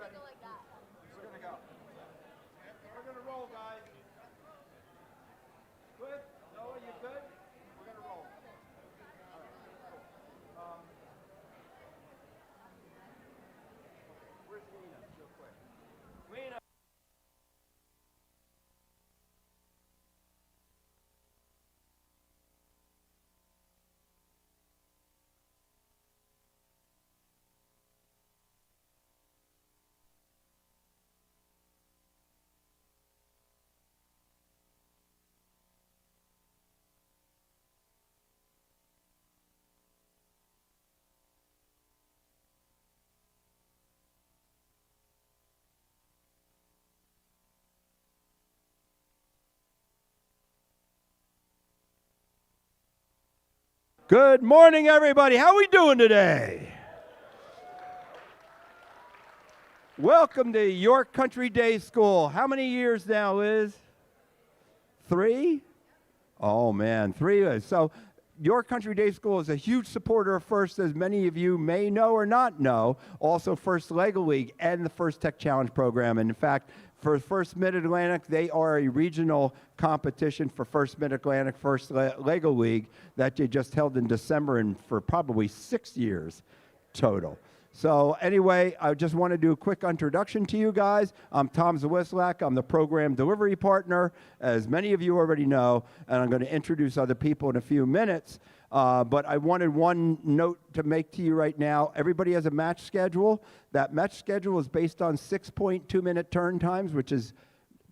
ready? We're going to go. We're going to roll, guys. Good? Noah, you good? We're going to roll. All right, cool. Where's Lena, real quick? Lena. Good morning, everybody. How are we doing today? Welcome to York Country Day School. How many years now, Liz? 3? Oh, man, 3. So York Country Day School is a huge supporter of FIRST, as many of you may know or not know. Also, FIRST Lego League and the FIRST Tech Challenge program. And in fact, for FIRST Mid-Atlantic, they are a regional competition for FIRST Mid-Atlantic FIRST Lego League that they just held in December and for probably 6 years total. So anyway, I just want to do a quick introduction to you guys. I'm Tom Zawislak. I'm the program delivery partner, as many of you already know, and I'm going to introduce other people in a few minutes. But I wanted one note to make to you right now. Everybody has a match schedule. That match schedule is based on 6.2-minute turn times, which is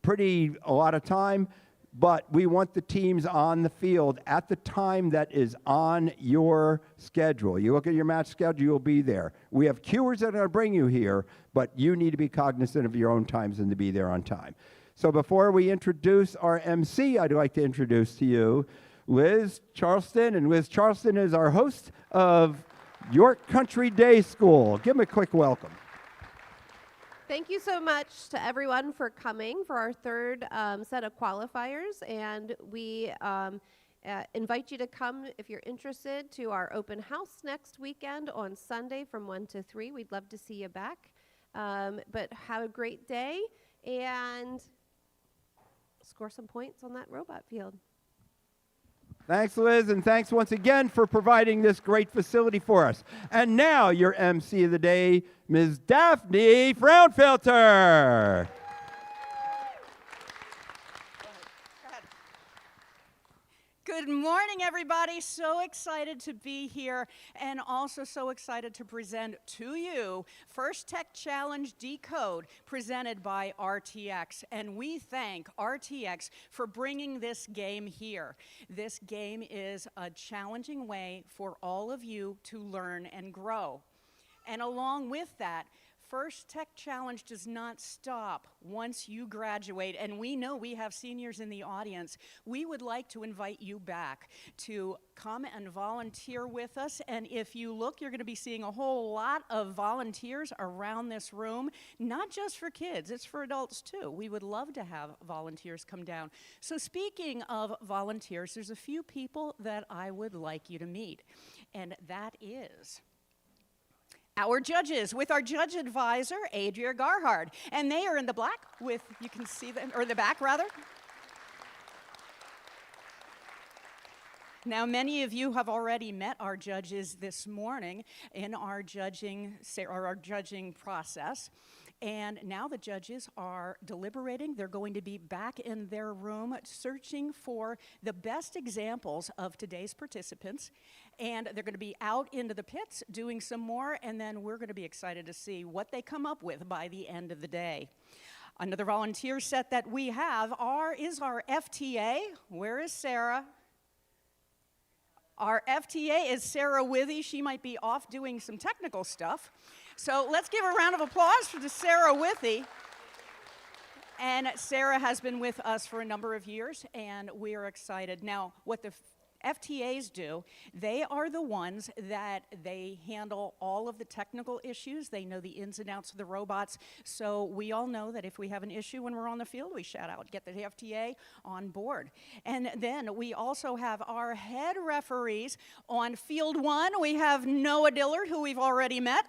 a lot of time. But we want the teams on the field at the time that is on your schedule. You look at your match schedule, you'll be there. We have cuers that are going to bring you here, but you need to be cognizant of your own times and to be there on time. So before we introduce our MC, I'd like to introduce to you Liz Charleston. And Liz Charleston is our host of York Country Day School. Give them a quick welcome. Thank you so much to everyone for coming for our third set of qualifiers, and we invite you to come, if you're interested, to our open house next weekend on Sunday from 1 to 3. We'd love to see you back, but have a great day and score some points on that robot field. Thanks, Liz, and thanks once again for providing this great facility for us. And now, your MC of the day, Ms. Daphne Fraunfelter. Good morning, everybody. So excited to be here and also so excited to present to you FIRST Tech Challenge Decode presented by RTX. And we thank RTX for bringing this game here. This game is a challenging way for all of you to learn and grow. And along with that, FIRST Tech Challenge does not stop once you graduate, and we know we have seniors in the audience. We would like to invite you back to come and volunteer with us, and if you look, you're going to be seeing a whole lot of volunteers around this room, not just for kids, it's for adults too. We would love to have volunteers come down. So speaking of volunteers, there's a few people that I would like you to meet, and that is our judges, with our judge advisor, Adria Garhard. And they are in the black with, you can see them, or the back rather. Now, many of you have already met our judges this morning in our judging process. And now the judges are deliberating. They're going to be back in their room searching for the best examples of today's participants. And they're going to be out into the pits doing some more, and then we're going to be excited to see what they come up with by the end of the day. Another volunteer set that we have is our FTA. Where is Sarah? Our FTA is Sarah Withy. She might be off doing some technical stuff. So let's give a round of applause for Sarah Withy. And Sarah has been with us for a number of years, and we are excited. Now, what the FTAs do, they are the ones that they handle all of the technical issues. They know the ins and outs of the robots. So we all know that if we have an issue when we're on the field, we shout out, get the FTA on board. And then we also have our head referees on field 1. We have Noah Dillard, who we've already met.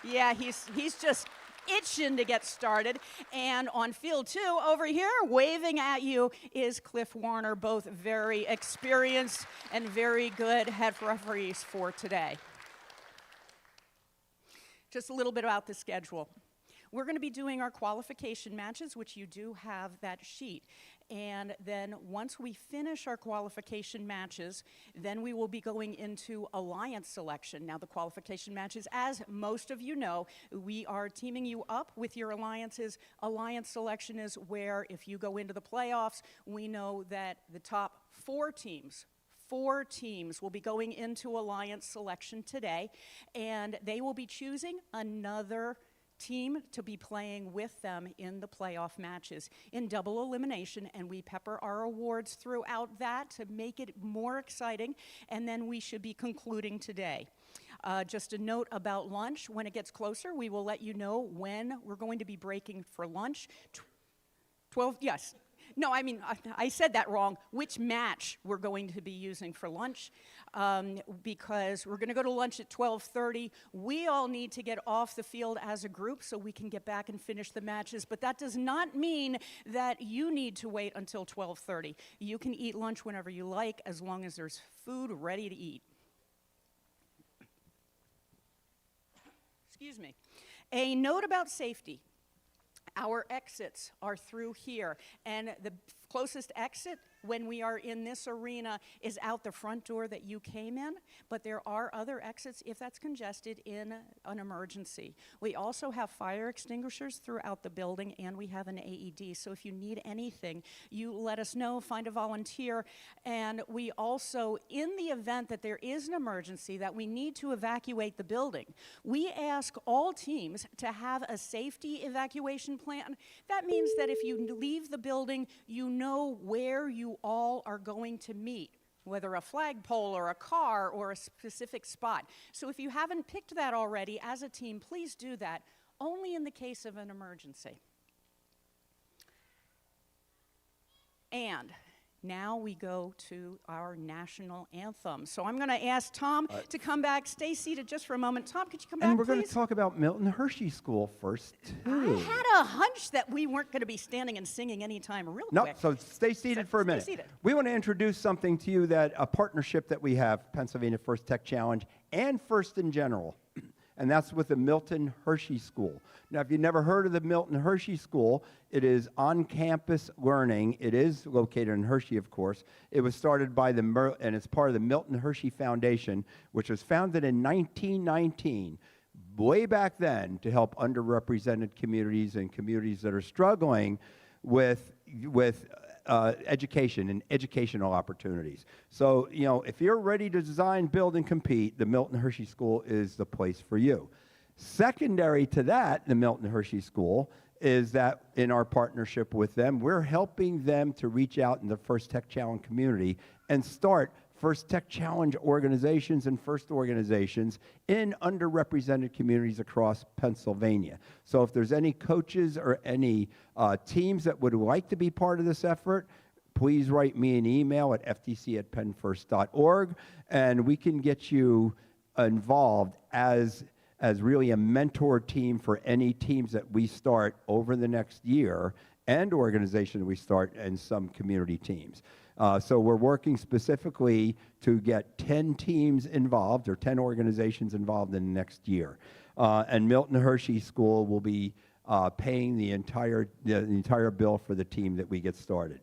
Yeah, he's just itching to get started. And on field 2, over here, waving at you, is Cliff Warner, both very experienced and very good head referees for today. Just a little bit about the schedule. We're going to be doing our qualification matches, which you do have that sheet. And then once we finish our qualification matches, then we will be going into alliance selection. Now, the qualification matches, as most of you know, we are teaming you up with your alliances. Alliance selection is where, if you go into the playoffs, we know that the top 4 teams will be going into alliance selection today, and they will be choosing another team to be playing with them in the playoff matches in double elimination, and we pepper our awards throughout that to make it more exciting, and then we should be concluding today. Just a note about lunch. When it gets closer, we will let you know when we're going to be breaking for lunch. 12, yes. No, I mean, I said that wrong. Which match we're going to be using for lunch, because we're going to go to lunch at 12:30. We all need to get off the field as a group so we can get back and finish the matches, but that does not mean that you need to wait until 12:30. You can eat lunch whenever you like, as long as there's food ready to eat. Excuse me. A note about safety. Our exits are through here, and the closest exit when we are in this arena is out the front door that you came in, but there are other exits if that's congested in an emergency. We also have fire extinguishers throughout the building, and we have an AED, so if you need anything, you let us know, find a volunteer, and we also, in the event that there is an emergency that we need to evacuate the building, we ask all teams to have a safety evacuation plan. That means that if you leave the building, you know where you all are going to meet, whether a flagpole or a car or a specific spot. So if you haven't picked that already as a team, please do that, only in the case of an emergency. And now we go to our national anthem. So I'm going to ask Tom to come back. Stay seated just for a moment. Tom, could you come back, And we're please? going to talk about Milton Hershey School first, too. I had a hunch that we weren't going to be standing and singing anytime real quick. So stay seated for a minute. Stay seated. We want to introduce something to you, that a partnership that we have, Pennsylvania First Tech Challenge and First in general, and that's with the Milton Hershey School. Now, if you've never heard of the Milton Hershey School, it is on-campus learning. It is located in Hershey, of course. It was started by and it's part of the Milton Hershey Foundation, which was founded in 1919, way back then, to help underrepresented communities and communities that are struggling with education and educational opportunities. So, you know, if you're ready to design, build, and compete, the Milton Hershey School is the place for you. Secondary to that, the Milton Hershey School, is that in our partnership with them, we're helping them to reach out in the First Tech Challenge community and start First Tech Challenge organizations and FIRST organizations in underrepresented communities across Pennsylvania. So if there's any coaches or any teams that would like to be part of this effort, please write me an email at ftc@pennfirst.org, and we can get you involved as really a mentor team for any teams that we start over the next year and organizations we start in some community teams. So we're working specifically to get 10 teams involved or 10 organizations involved in the next year. And Milton Hershey School will be paying the entire bill for the team that we get started.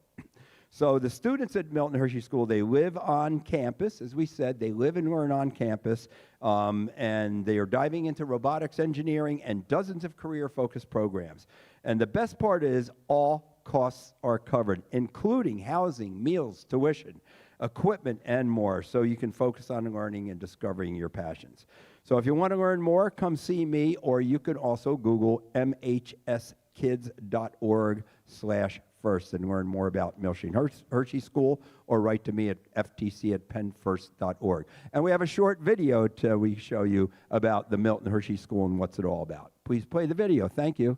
So the students at Milton Hershey School, they live on campus. As we said, they live and learn on campus, and they are diving into robotics, engineering, and dozens of career-focused programs. And the best part is all costs are covered, including housing, meals, tuition, equipment, and more, so you can focus on learning and discovering your passions. So if you want to learn more, come see me, or you can also Google mhskids.org/first and learn more about Milton Hershey School, or write to me at ftc@pennfirst.org. And we have a short video we show you about the Milton Hershey School and what's it all about. Please play the video. Thank you.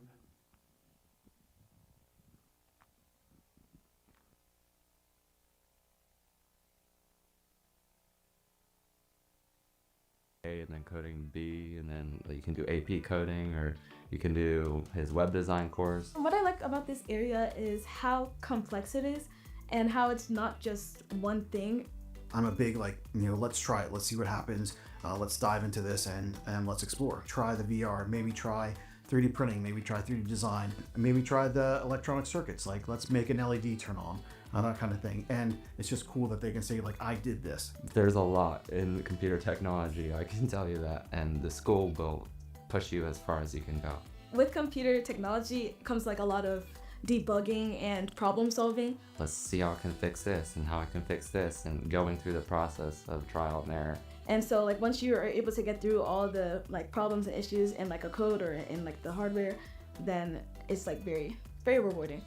A and then coding B, and then you can do AP coding or You can do his web design course. What I like about this area is how complex it is and how it's not just one thing. I'm a big let's try it, let's see what happens, let's dive into this and let's explore. Try the VR, maybe try 3D printing, maybe try 3D design, maybe try the electronic circuits, like let's make an LED turn on, that kind of thing. And it's just cool that they can say I did this. There's a lot in computer technology, I can tell you that, and the school will push you as far as you can go. With computer technology comes a lot of debugging and problem solving. Let's see how I can fix this and how I can fix this, and going through the process of trial and error. And so once you are able to get through all the problems and issues in a code or in the hardware, then it's very, very rewarding.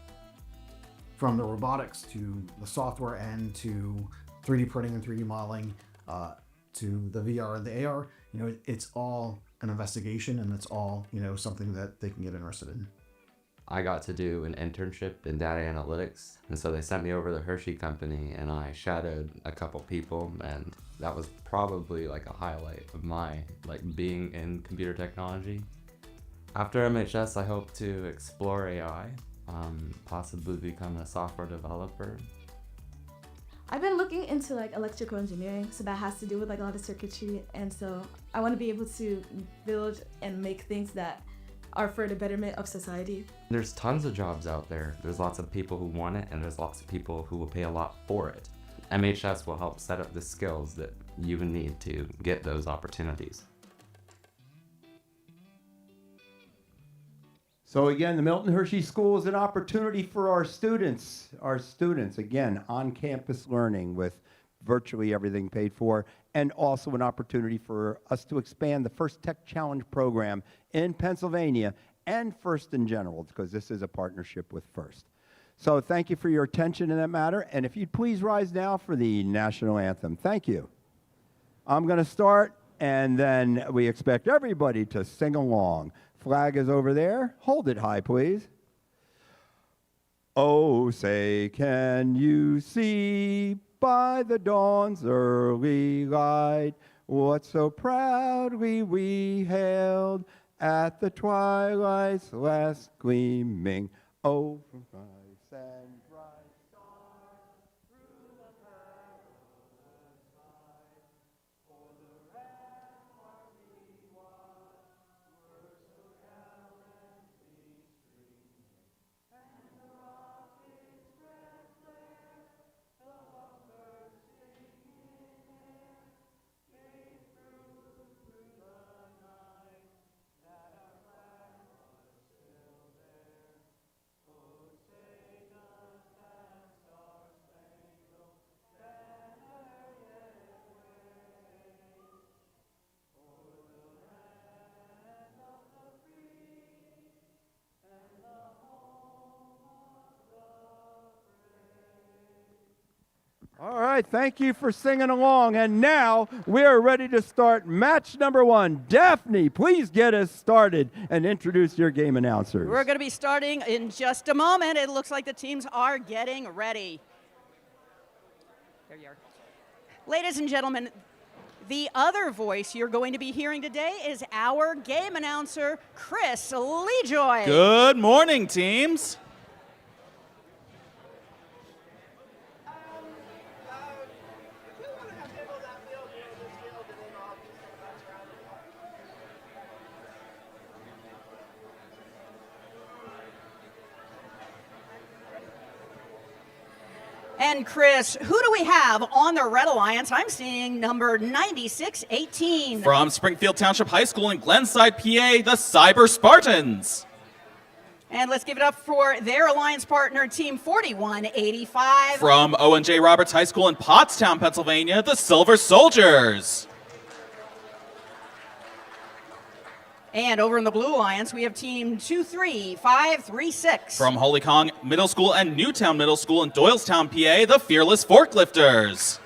From the robotics to the software and to 3D printing and 3D modeling, to the VR and the AR, it's all an investigation, and it's all, something that they can get interested in. I got to do an internship in data analytics, and so they sent me over to the Hershey company, and I shadowed a couple people, and that was probably a highlight of my being in computer technology. After MHS, I hope to explore AI, possibly become a software developer. I've been looking into electrical engineering, so that has to do with a lot of circuitry, and so I want to be able to build and make things that are for the betterment of society. There's tons of jobs out there. There's lots of people who want it, and there's lots of people who will pay a lot for it. MHS will help set up the skills that you need to get those opportunities. So again, the Milton Hershey School is an opportunity for our students, again, on-campus learning with virtually everything paid for, and also an opportunity for us to expand the First Tech Challenge program in Pennsylvania and First in general, because this is a partnership with First. So thank you for your attention in that matter, and if you'd please rise now for the national anthem. Thank you. I'm going to start, and then we expect everybody to sing along. Flag is over there. Hold it high, please. Oh, say, can you see by the dawn's early light what so proudly we hailed at the twilight's last gleaming? Oh, from Christ and bright star through the perilous night, for the rampart we watched were so gallantly streaming, and the rocket's red flare, the lovebirds singing air, came through the night, that our flag was still there. Oh, say does that star-spangled banner yet wave o'er the land of the free and the home of the brave? All right, thank you for singing along. And now we are ready to start match number one. Daphne, please get us started and introduce your game announcers. We're going to be starting in just a moment. It looks like the teams are getting ready. There you are. Ladies and gentlemen, the other voice you're going to be hearing today is our game announcer, Chris Lejoy. Good morning, teams. And Chris, who do we have on the Red Alliance? I'm seeing number 9618. From Springfield Township High School in Glenside, PA, the Cyber Spartans. And let's give it up for their alliance partner, Team 4185. From Owen J. Roberts High School in Pottstown, Pennsylvania, the Silver Soldiers. And over in the Blue Alliance, we have Team 23536. From Holy Kong Middle School and Newtown Middle School in Doylestown, PA, the Fearless Forklifters.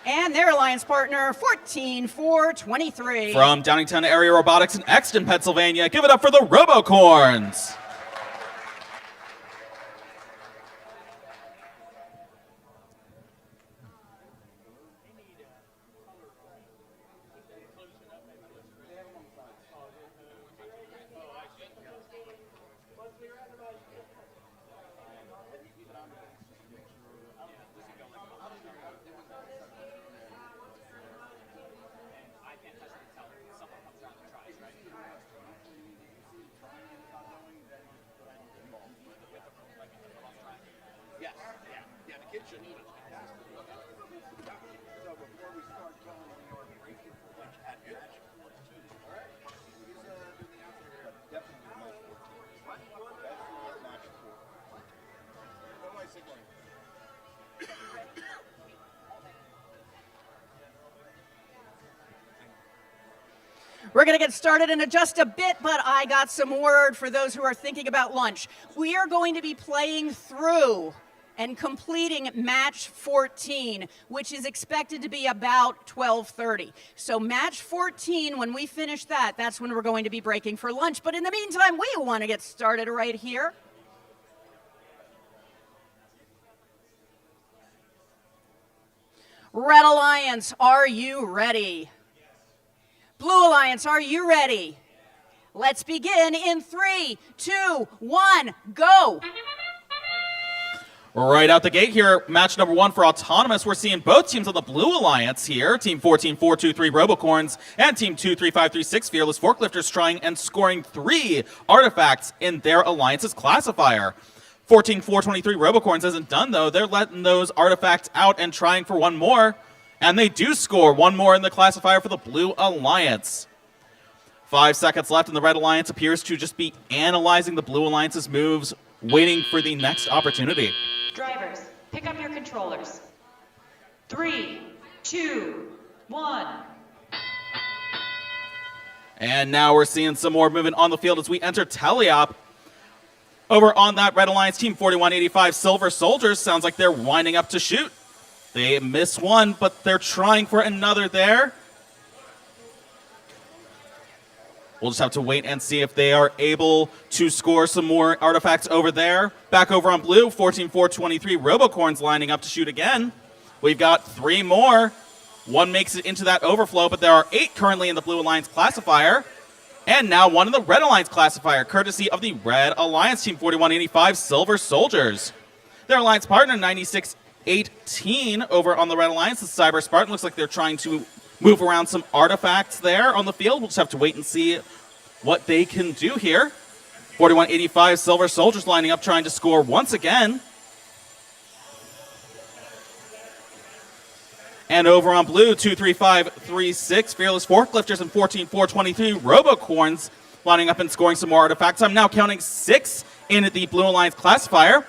And their alliance partner, 14423. From Downingtown Area Robotics in Exton, Pennsylvania, give it up for the Robocorns. We're going to get started in just a bit, but I got some word for those who are thinking about lunch. We are going to be playing through and completing match 14, which is expected to be about 12:30. So match 14, when we finish that, that's when we're going to be breaking for lunch. But in the meantime, we want to get started right here. Red Alliance, are you ready? Blue Alliance, are you ready? Let's begin in 3, 2, 1, go! Right out the gate here, match number 1 for Autonomous. We're seeing both teams on the Blue Alliance here. Team 14423 Robocorns and Team 23536 Fearless Forklifters trying and scoring 3 artifacts in their Alliance's classifier. 14423 Robocorns isn't done though. They're letting those artifacts out and trying for one more. And they do score one more in the classifier for the Blue Alliance. 5 seconds left, and the Red Alliance appears to just be analyzing the Blue Alliance's moves, waiting for the next opportunity. Drivers, pick up your controllers. 3, 2, 1. And now we're seeing some more movement on the field as we enter Teleop. Over on that Red Alliance, Team 4185 Silver Soldiers, sounds like they're winding up to shoot. They miss one, but they're trying for another there. We'll just have to wait and see if they are able to score some more artifacts over there. Back over on blue, 14423 Robocorns lining up to shoot again. We've got 3 more. One makes it into that overflow, but there are 8 currently in the Blue Alliance classifier. And now 1 in the Red Alliance classifier, courtesy of the Red Alliance Team 4185 Silver Soldiers. Their alliance partner, 9618 over on the Red Alliance, the Cyber Spartan. Looks like they're trying to move around some artifacts there on the field. We'll just have to wait and see what they can do here. 4185 Silver Soldiers lining up, trying to score once again. And over on blue, 23536 Fearless Forklifters and 14423 Robocorns lining up and scoring some more artifacts. I'm now counting 6 in the Blue Alliance classifier,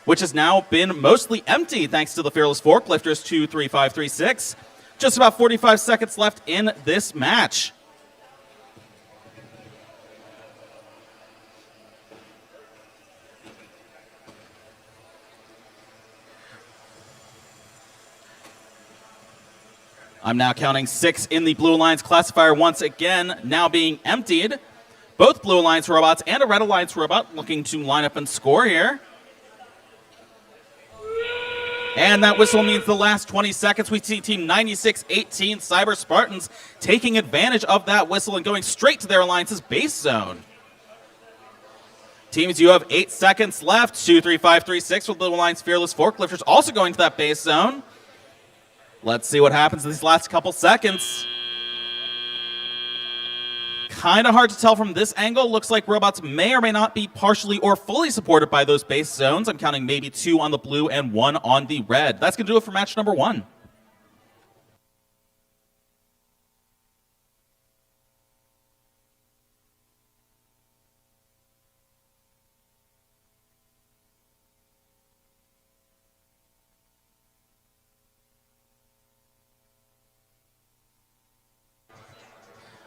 which has now been mostly empty thanks to the Fearless Forklifters, 23536. Just about 45 seconds left in this match. I'm now counting 6 in the Blue Alliance classifier once again, now being emptied. Both Blue Alliance robots and a Red Alliance robot looking to line up and score here. And that whistle means the last 20 seconds, we see Team 9618 Cyber Spartans taking advantage of that whistle and going straight to their Alliance's base zone. Teams, you have 8 seconds left. 23536 with Blue Alliance Fearless Forklifters also going to that base zone. Let's see what happens in these last couple seconds. Kind of hard to tell from this angle. Looks like robots may or may not be partially or fully supported by those base zones. I'm counting maybe 2 on the blue and 1 on the red. That's going to do it for match number 1.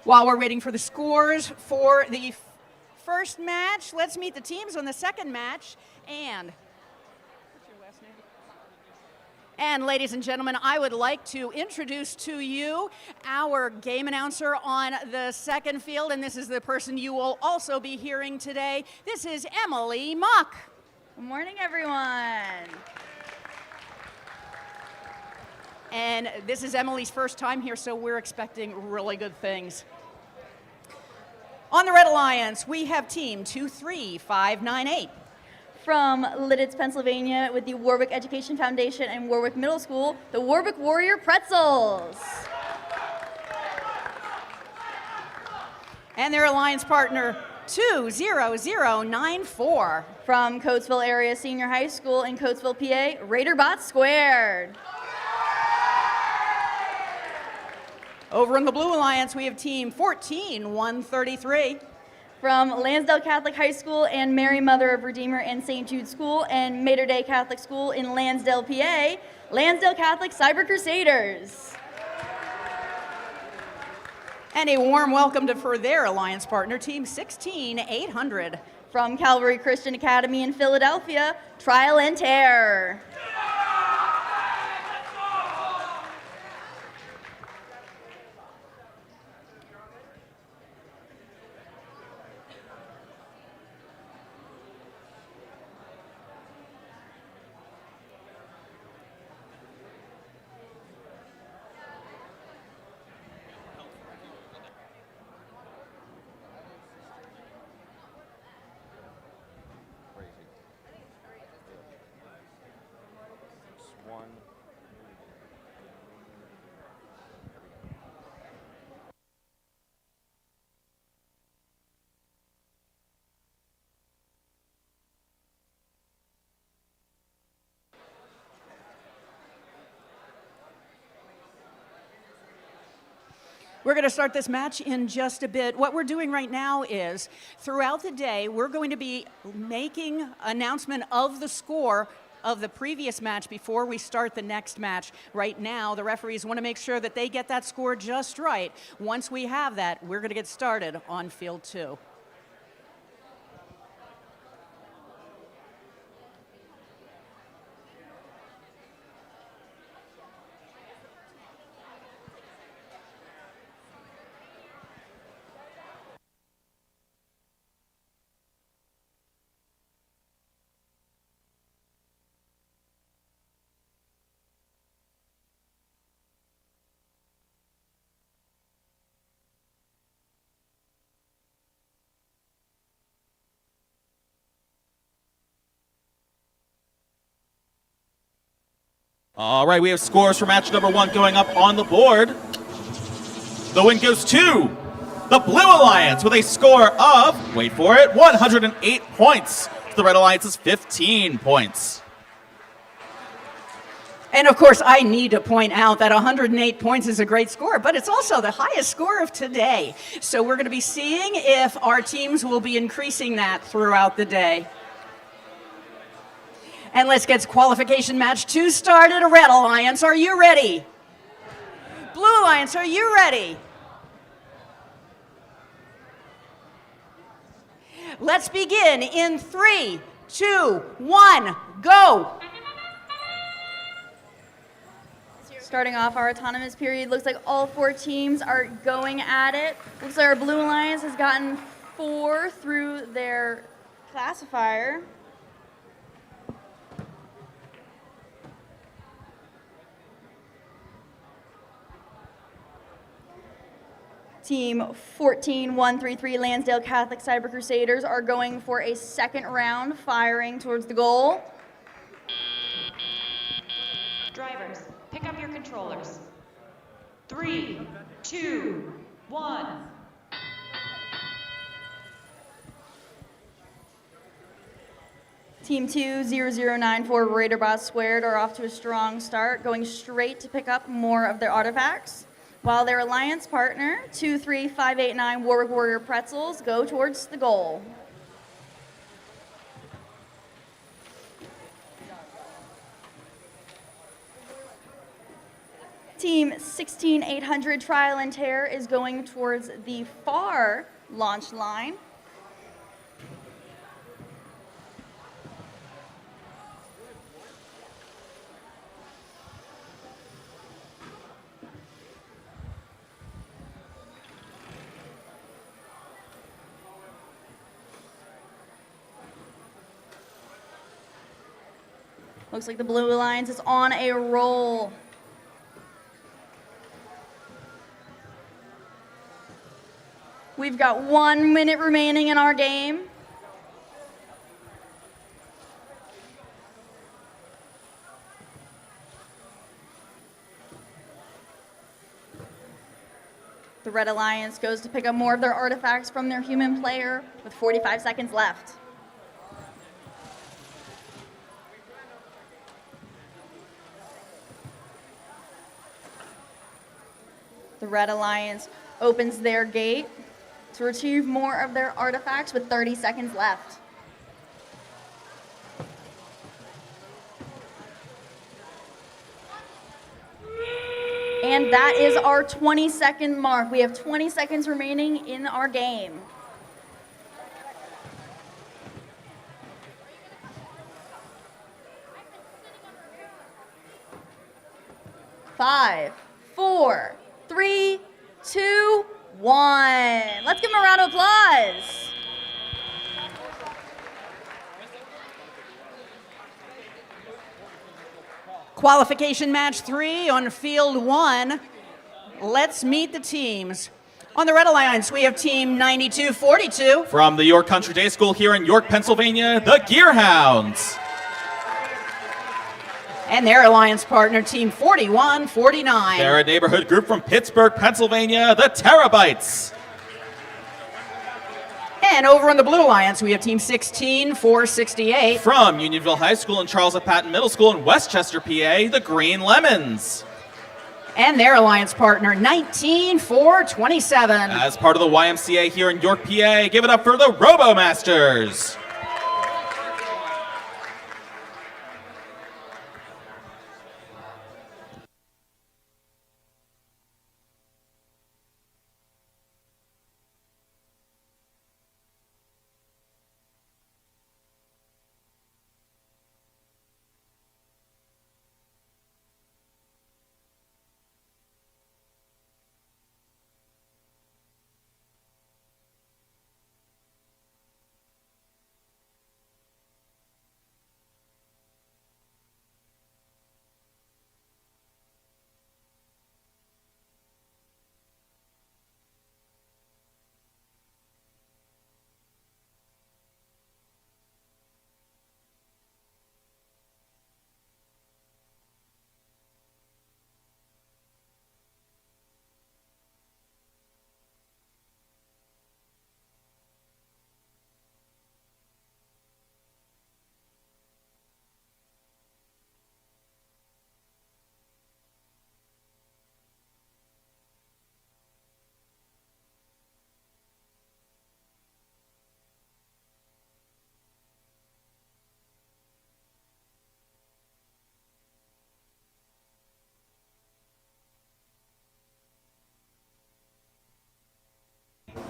While we're waiting for the scores for the first match, let's meet the teams on the second match. And what's your last name? And ladies and gentlemen, I would like to introduce to you our game announcer on the second field, and this is the person you will also be hearing today. This is Emily Mock. Good morning, everyone. And this is Emily's first time here, so we're expecting really good things. On the Red Alliance, we have Team 23598. From Lidditz, Pennsylvania, with the Warwick Education Foundation and Warwick Middle School, the Warwick Warrior Pretzels. And their alliance partner, 20094. From Coatesville Area Senior High School in Coatesville, PA, Raiderbot Squared. Over in the Blue Alliance, we have Team 14133. From Lansdale Catholic High School and Mary Mother of Redeemer and St. Jude School and Mater Dei Catholic School in Lansdale, PA, Lansdale Catholic Cyber Crusaders. And a warm welcome for their alliance partner, Team 16800. From Calvary Christian Academy in Philadelphia, Trial and Terror. We're going to start this match in just a bit. What we're doing right now is, throughout the day, we're going to be making announcement of the score of the previous match before we start the next match. Right now, the referees want to make sure that they get that score just right. Once we have that, we're going to get started on field 2. All right, we have scores for match number 1 going up on the board. The win goes to the Blue Alliance with a score of, wait for it, 108 points. The Red Alliance's 15 points. And of course, I need to point out that 108 points is a great score, but it's also the highest score of today. So we're going to be seeing if our teams will be increasing that throughout the day. And let's get qualification match 2 started. Red Alliance, are you ready? Blue Alliance, are you ready? Let's begin in 3, 2, 1, go! Starting off our autonomous period, looks like all 4 teams are going at it. Looks like our Blue Alliance has gotten 4 through their classifier. Team 14133 Lansdale Catholic Cyber Crusaders are going for a second round, firing towards the goal. Drivers, pick up your controllers. 3, 2, 1. Team 20094 Raiderbot Squared are off to a strong start, going straight to pick up more of their artifacts, while their alliance partner, 23589 Warwick Warrior Pretzels, go towards the goal. Team 16800 Trial and Terror is going towards the far launch line. Looks like the Blue Alliance is on a roll. We've got 1 minute remaining in our game. The Red Alliance goes to pick up more of their artifacts from their human player with 45 seconds left. The Red Alliance opens their gate to retrieve more of their artifacts with 30 seconds left. And that is our 20-second mark. We have 20 seconds remaining in our game. 5, 4, 3, 2, 1. Let's give them a round of applause. Qualification match 3 on field 1. Let's meet the teams. On the Red Alliance, we have team 9242. From the York Country Day School here in York, Pennsylvania, the Gearhounds. And their alliance partner, team 4149. They're a neighborhood group from Pittsburgh, Pennsylvania, the Terabytes. And over on the Blue Alliance, we have team 16468. From Unionville High School and Charles F. Patton Middle School in Westchester, PA, the Green Lemons. And their alliance partner, 19427. As part of the YMCA here in York, PA, give it up for the RoboMasters.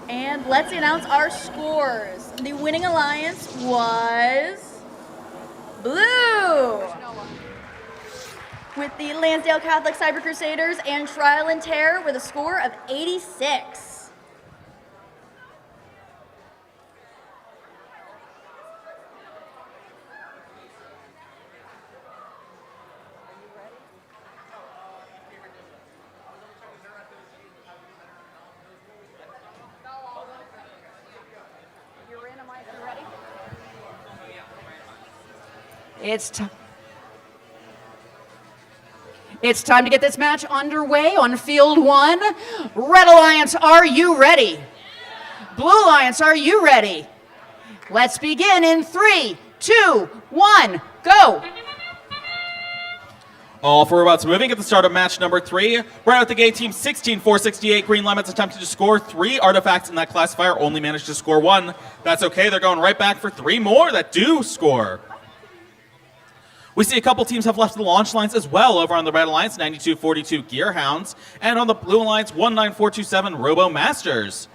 And let's announce our scores. The winning alliance was blue, with the Lansdale Catholic Cyber Crusaders and Trial and Terror with a score of 86. It's time to get this match underway on field 1. Red Alliance, are you ready? Blue Alliance, are you ready? Let's begin in 3, 2, 1, go! All four robots moving at the start of match number 3. Right out the gate, team 16468 Green Lemons attempted to score 3 artifacts in that classifier, only managed to score 1. That's okay, they're going right back for 3 more that do score. We see a couple teams have left the launch lines as well over on the Red Alliance, 9242 Gearhounds, and on the Blue Alliance, 19427 RoboMasters.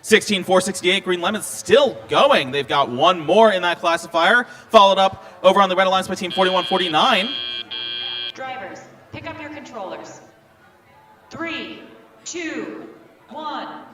16468 Green Lemons still going. They've got 1 more in that classifier, followed up over on the Red Alliance by team 4149. Drivers, pick up your controllers. 3, 2, 1.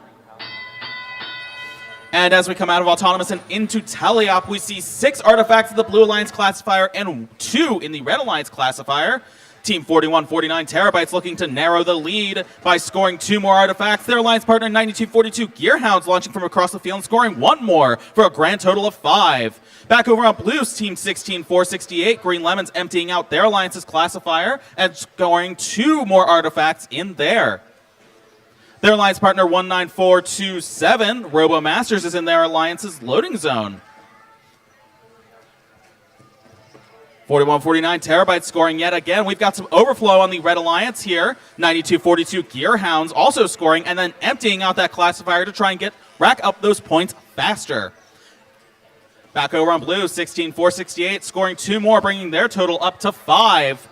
And as we come out of Autonomous and into Teleop, we see 6 artifacts in the Blue Alliance classifier and 2 in the Red Alliance classifier. Team 4149 Terabytes looking to narrow the lead by scoring 2 more artifacts. Their alliance partner 9242 Gearhounds launching from across the field and scoring 1 more for a grand total of 5. Back over on Blues, team 16468 Green Lemons emptying out their alliance's classifier and scoring 2 more artifacts in there. Their alliance partner 19427 RoboMasters is in their alliance's loading zone. 4149 Terabytes scoring yet again. We've got some overflow on the Red Alliance here. 9242 Gearhounds also scoring and then emptying out that classifier to try and rack up those points faster. Back over on Blue, 16468 scoring 2 more, bringing their total up to 5.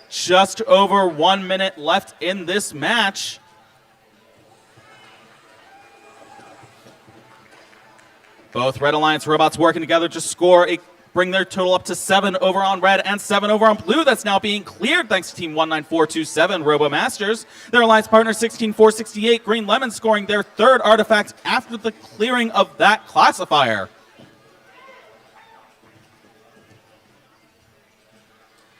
Just over 1 minute left in this match. Both Red Alliance robots working together to bring their total up to 7 over on red and 7 over on blue. That's now being cleared thanks to Team 19427 RoboMasters. Their alliance partner 16468 Green Lemon scoring their 3rd artifact after the clearing of that classifier.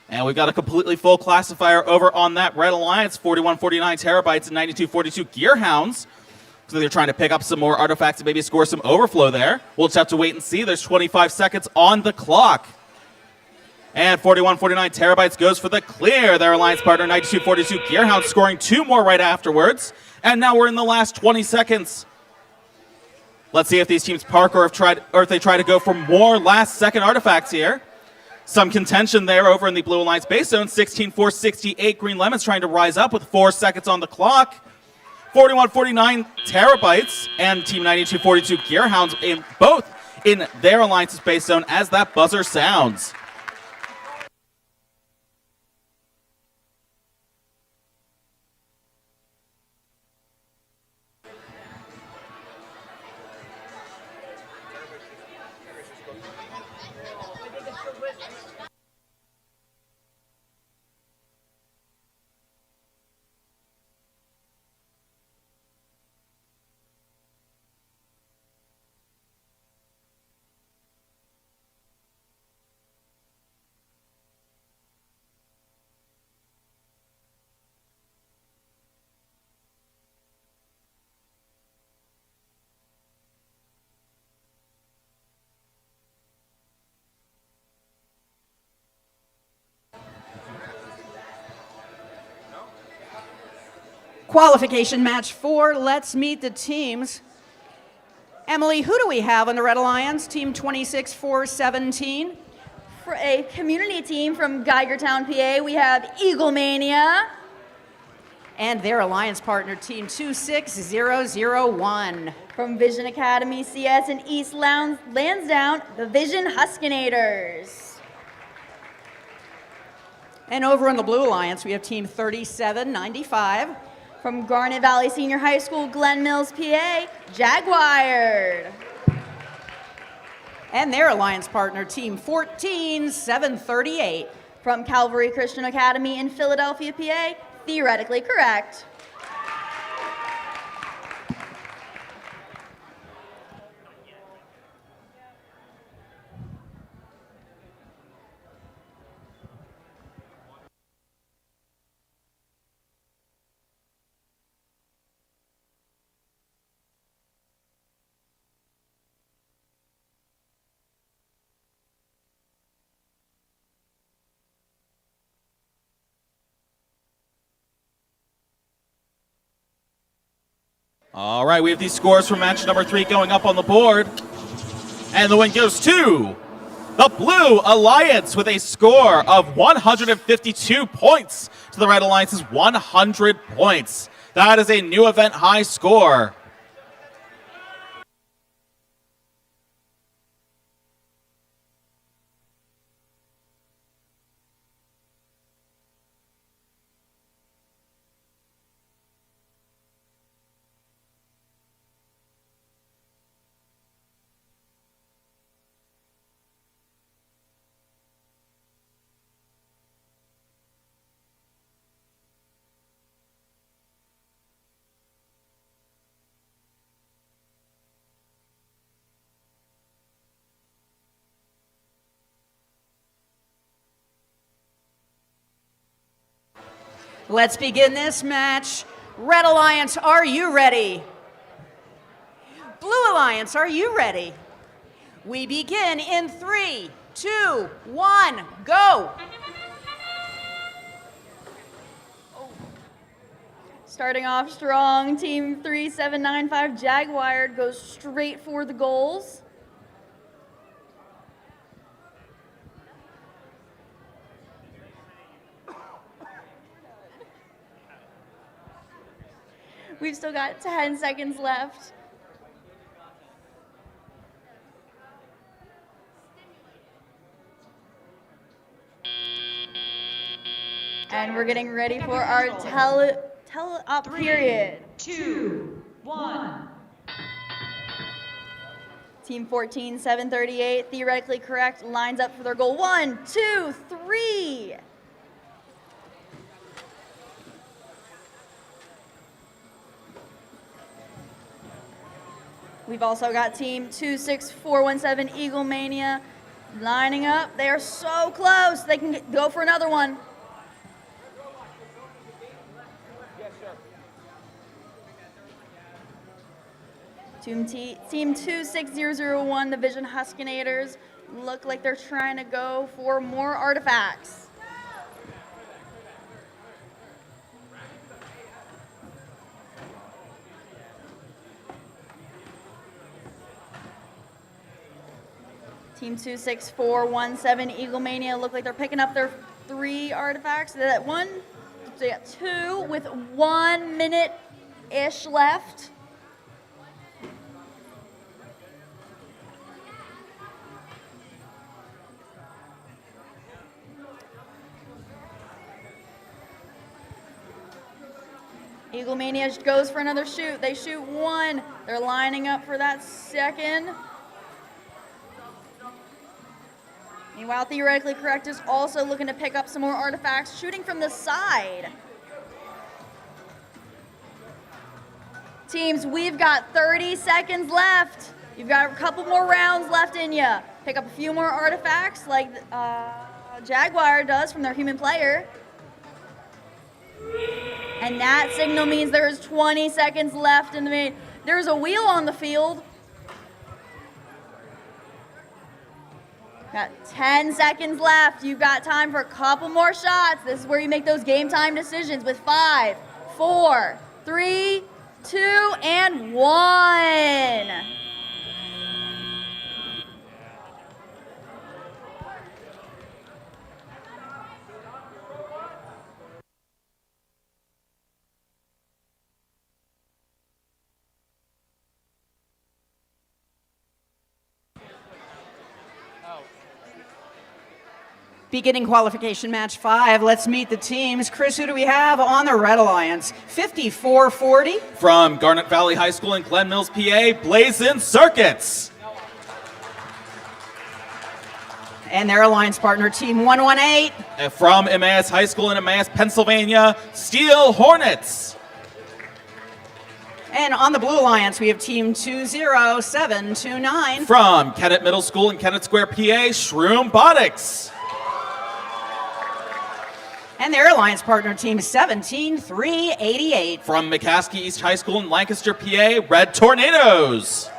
And we've got a completely full classifier over on that Red Alliance, 4149 terabytes and 9242 Gearhounds. So they're trying to pick up some more artifacts and maybe score some overflow there. We'll just have to wait and see. There's 25 seconds on the clock. And 4149 terabytes goes for the clear. Their alliance partner, 9242 Gearhounds, scoring 2 more right afterwards. And now we're in the last 20 seconds. Let's see if these teams park or if they try to go for more last-second artifacts here. Some contention there over in the Blue Alliance base zone. 16468 Green Lemons trying to rise up with 4 seconds on the clock. 4149 terabytes and Team 9242 Gearhounds both in their alliance's base zone as that buzzer sounds. Qualification match 4. Let's meet the teams. Emily, who do we have on the Red Alliance? Team 26417. For a community team from Geigertown, PA, we have Eagle Mania. And their alliance partner, Team 26001. From Vision Academy CS in East Lansdowne, the Vision Huskinators. And over on the Blue Alliance, we have Team 3795. From Garnet Valley Senior High School, Glen Mills, PA, Jaguared. And their alliance partner, Team 14738. From Calvary Christian Academy in Philadelphia, PA, Theoretically Correct. All right, we have these scores for match number 3 going up on the board. And the win goes to the Blue Alliance with a score of 152 points to the Red Alliance's 100 points. That is a new event high score. Let's begin this match. Red Alliance, are you ready? Blue Alliance, are you ready? We begin in 3, 2, 1, go! Starting off strong, Team 3795 Jaguared goes straight for the goals. We've still got 10 seconds left. And we're getting ready Pick up for your our controller. tele-op 3, period. 2, 1. Team 14, 738, theoretically correct, lines up for their goal. 1, 2, 3. We've also got team 26417, Eagle Mania, lining up. They are so close. They can go for another one. Team 26001, the Vision Huskinators, look like they're trying to go for more artifacts. Team 26417, Eagle Mania, look like they're picking up their 3 artifacts. They got 2 with 1 minute-ish left. Eagle Mania goes for another shoot. They shoot 1. They're lining up for that second. Meanwhile, theoretically correct is also looking to pick up some more artifacts, shooting from the side. Teams, we've got 30 seconds left. You've got a couple more rounds left in you. Pick up a few more artifacts like Jaguar does from their human player. And that signal means there is 20 seconds left in the main. There's a wheel on the field. Got 10 seconds left. You've got time for a couple more shots. This is where you make those game time decisions with 5, 4, 3, 2, and 1. Beginning qualification match 5. Let's meet the teams. Chris, who do we have on the Red Alliance? 5440. From Garnet Valley High School in Glen Mills, PA, Blazin' Circuits. And their alliance partner, Team 118. And from Emmaus High School in Emmaus, Pennsylvania, Steel Hornets. And on the Blue Alliance, we have Team 20729. From Kennett Middle School in Kennett Square, PA, Shroom Botics. And their alliance partner, Team 17388. From McCaskey East High School in Lancaster, PA, Red Tornadoes.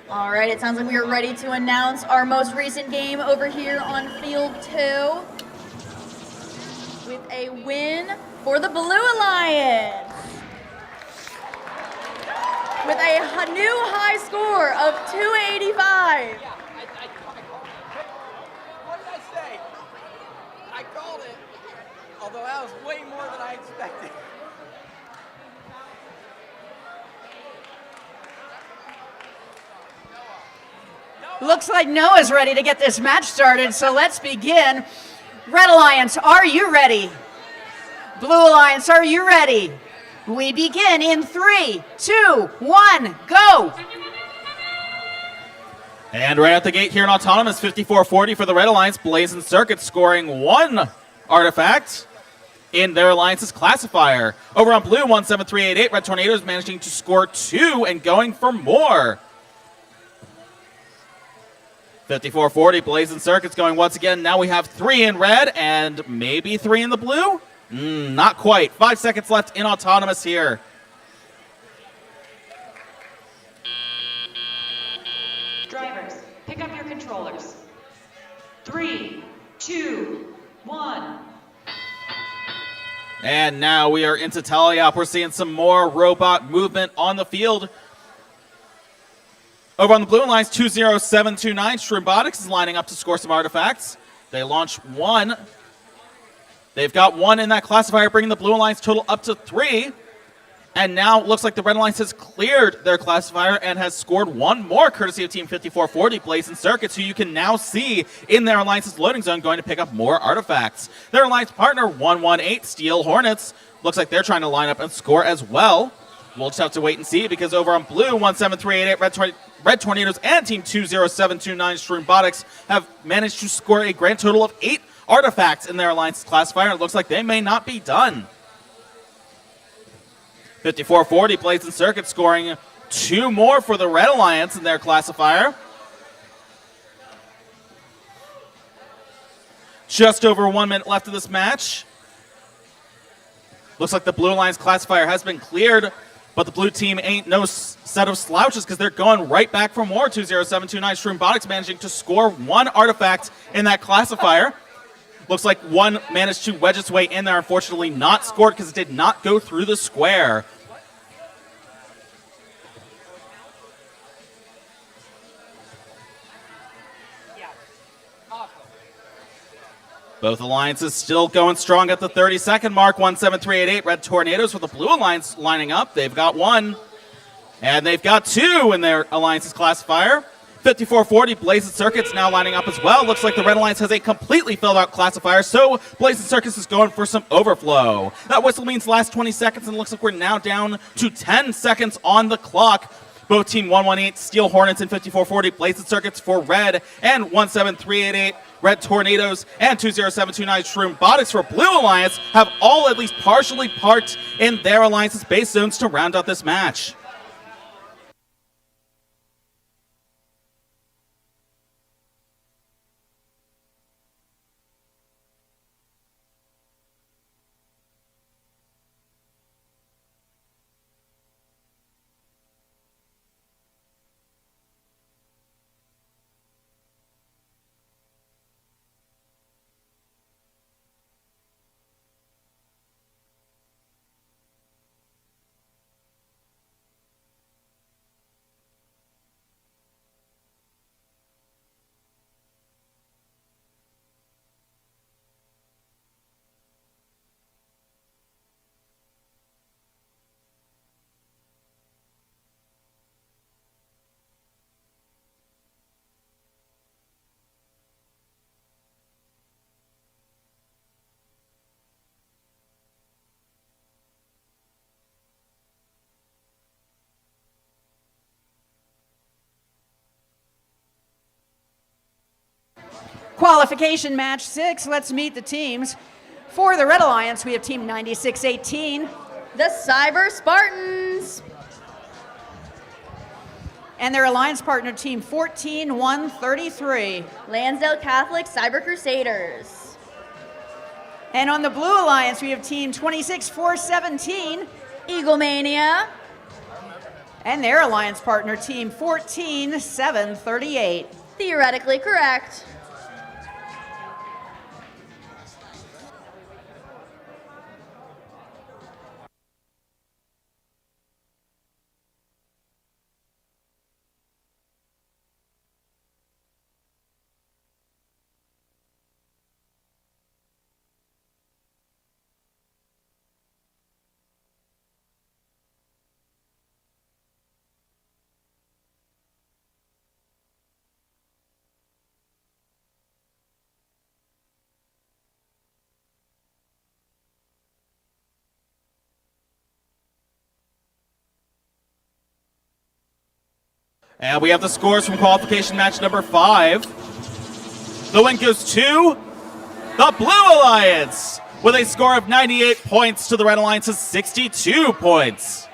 All right, it sounds like we are ready to announce our most recent game over here on Field 2 with a win for the Blue Alliance with a new high score of 285. What did I say? I called it, although that was way more than I expected. Looks like Noah's ready to get this match started, so let's begin. Red Alliance, are you ready? Blue Alliance, are you ready? We begin in 3, 2, 1, go! And right out the gate here in Autonomous, 54-40 for the Red Alliance. Blazing Circuit scoring 1 artifact in their Alliance's classifier. Over on Blue, 17388, Red Tornadoes managing to score 2 and going for more. 54-40, Blazing Circuits going once again. Now we have 3 in red and maybe 3 in the blue? Not quite. 5 seconds left in Autonomous here. Drivers, pick up your controllers. 3, 2, 1. And now we are into tally-up. We're seeing some more robot movement on the field. Over on the Blue Alliance, 20729, Shroombotix is lining up to score some artifacts. They launch 1. They've got 1 in that classifier, bringing the Blue Alliance total up to 3. And now it looks like the Red Alliance has cleared their classifier and has scored 1 more, courtesy of Team 5440, Blazing Circuits, who you can now see in their Alliance's loading zone going to pick up more artifacts. Their Alliance partner, 118, Steel Hornets, looks like they're trying to line up and score as well. We'll just have to wait and see, because over on Blue, 17388, Red Tornadoes and Team 20729, Shroombotix, have managed to score a grand total of 8 artifacts in their Alliance's classifier. It looks like they may not be done. 5440, Blazing Circuit scoring 2 more for the Red Alliance in their classifier. Just over 1 minute left of this match. Looks like the Blue Alliance classifier has been cleared, but the blue team ain't no set of slouches, because they're going right back for more. 20729, Shroombotix managing to score 1 artifact in that classifier. Looks like 1 managed to wedge its way in there, unfortunately not scored because it did not go through the square. Both alliances still going strong at the 30-second mark. 17388, Red Tornadoes with the Blue Alliance lining up. They've got 1, and they've got 2 in their Alliance's classifier. 5440, Blazing Circuits now lining up as well. Looks like the Red Alliance has a completely filled out classifier, so Blazing Circuits is going for some overflow. That whistle means last 20 seconds, and it looks like we're now down to 10 seconds on the clock. Both Team 118, Steel Hornets, and 5440, Blazing Circuits for red, and 17388, Red Tornadoes, and 20729, Shroombotix for Blue Alliance have all at least partially parked in their Alliance's base zones to round out this match. Qualification match 6, let's meet the teams. For the Red Alliance, we have Team 9618. The Cyber Spartans. And their Alliance partner, Team 14133. Lansdale Catholic Cyber Crusaders. And on the Blue Alliance, we have Team 26417. Eagle Mania. And their alliance partner, Team 14-738. Theoretically correct. And we have the scores from qualification match number 5. The win goes to the Blue Alliance with a score of 98 points to the Red Alliance's 62 points.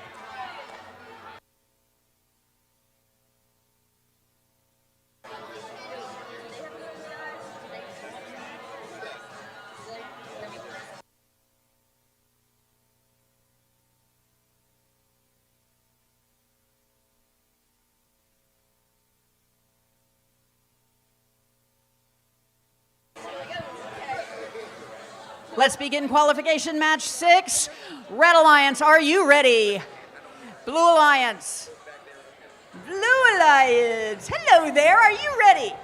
Let's begin qualification match 6. Red Alliance, are you ready? Blue Alliance. Blue Alliance. Hello there, are you ready?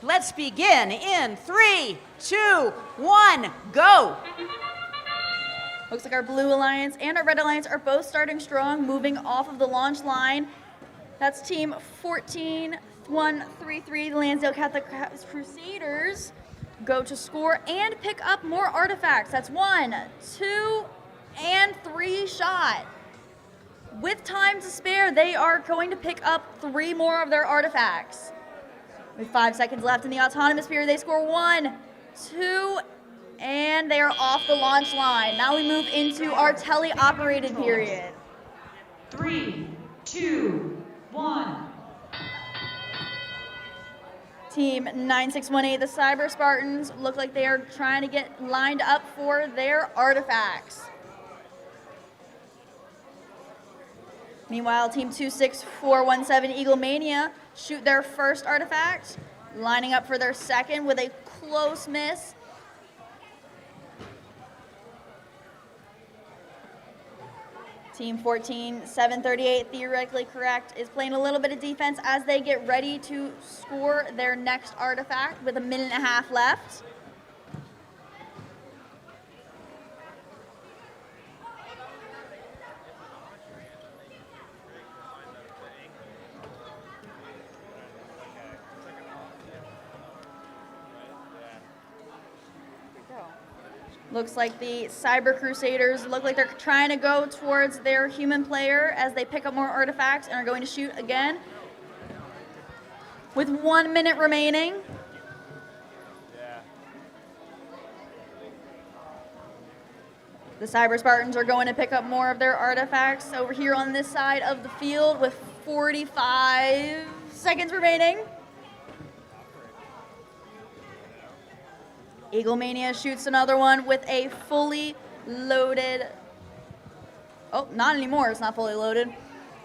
Let's begin in 3, 2, 1, go. Looks like our Blue Alliance and our Red Alliance are both starting strong, moving off of the launch line. That's Team 14-133, the Lansdale Catholic Crusaders. Go to score and pick up more artifacts. That's 1, 2, and 3 shot. With time to spare, they are going to pick up 3 more of their artifacts. With 5 seconds left in the autonomous period, they score 1, 2, and they are off the launch line. Now we move into our tele-operated period. 3, 2, 1. Team 9618, the Cyber Spartans, look like they are trying to get lined up for their artifacts. Meanwhile, Team 26417, Eagle Mania, shoot their first artifact, lining up for their second with a close miss. Team 14-738, theoretically correct, is playing a little bit of defense as they get ready to score their next artifact with 1.5 minutes left. Looks like the Cyber Crusaders look like they're trying to go towards their human player as they pick up more artifacts and are going to shoot again. With 1 minute remaining. The Cyber Spartans are going to pick up more of their artifacts over here on this side of the field with 45 seconds remaining. Eagle Mania shoots another one with a fully loaded, oh, not anymore, it's not fully loaded,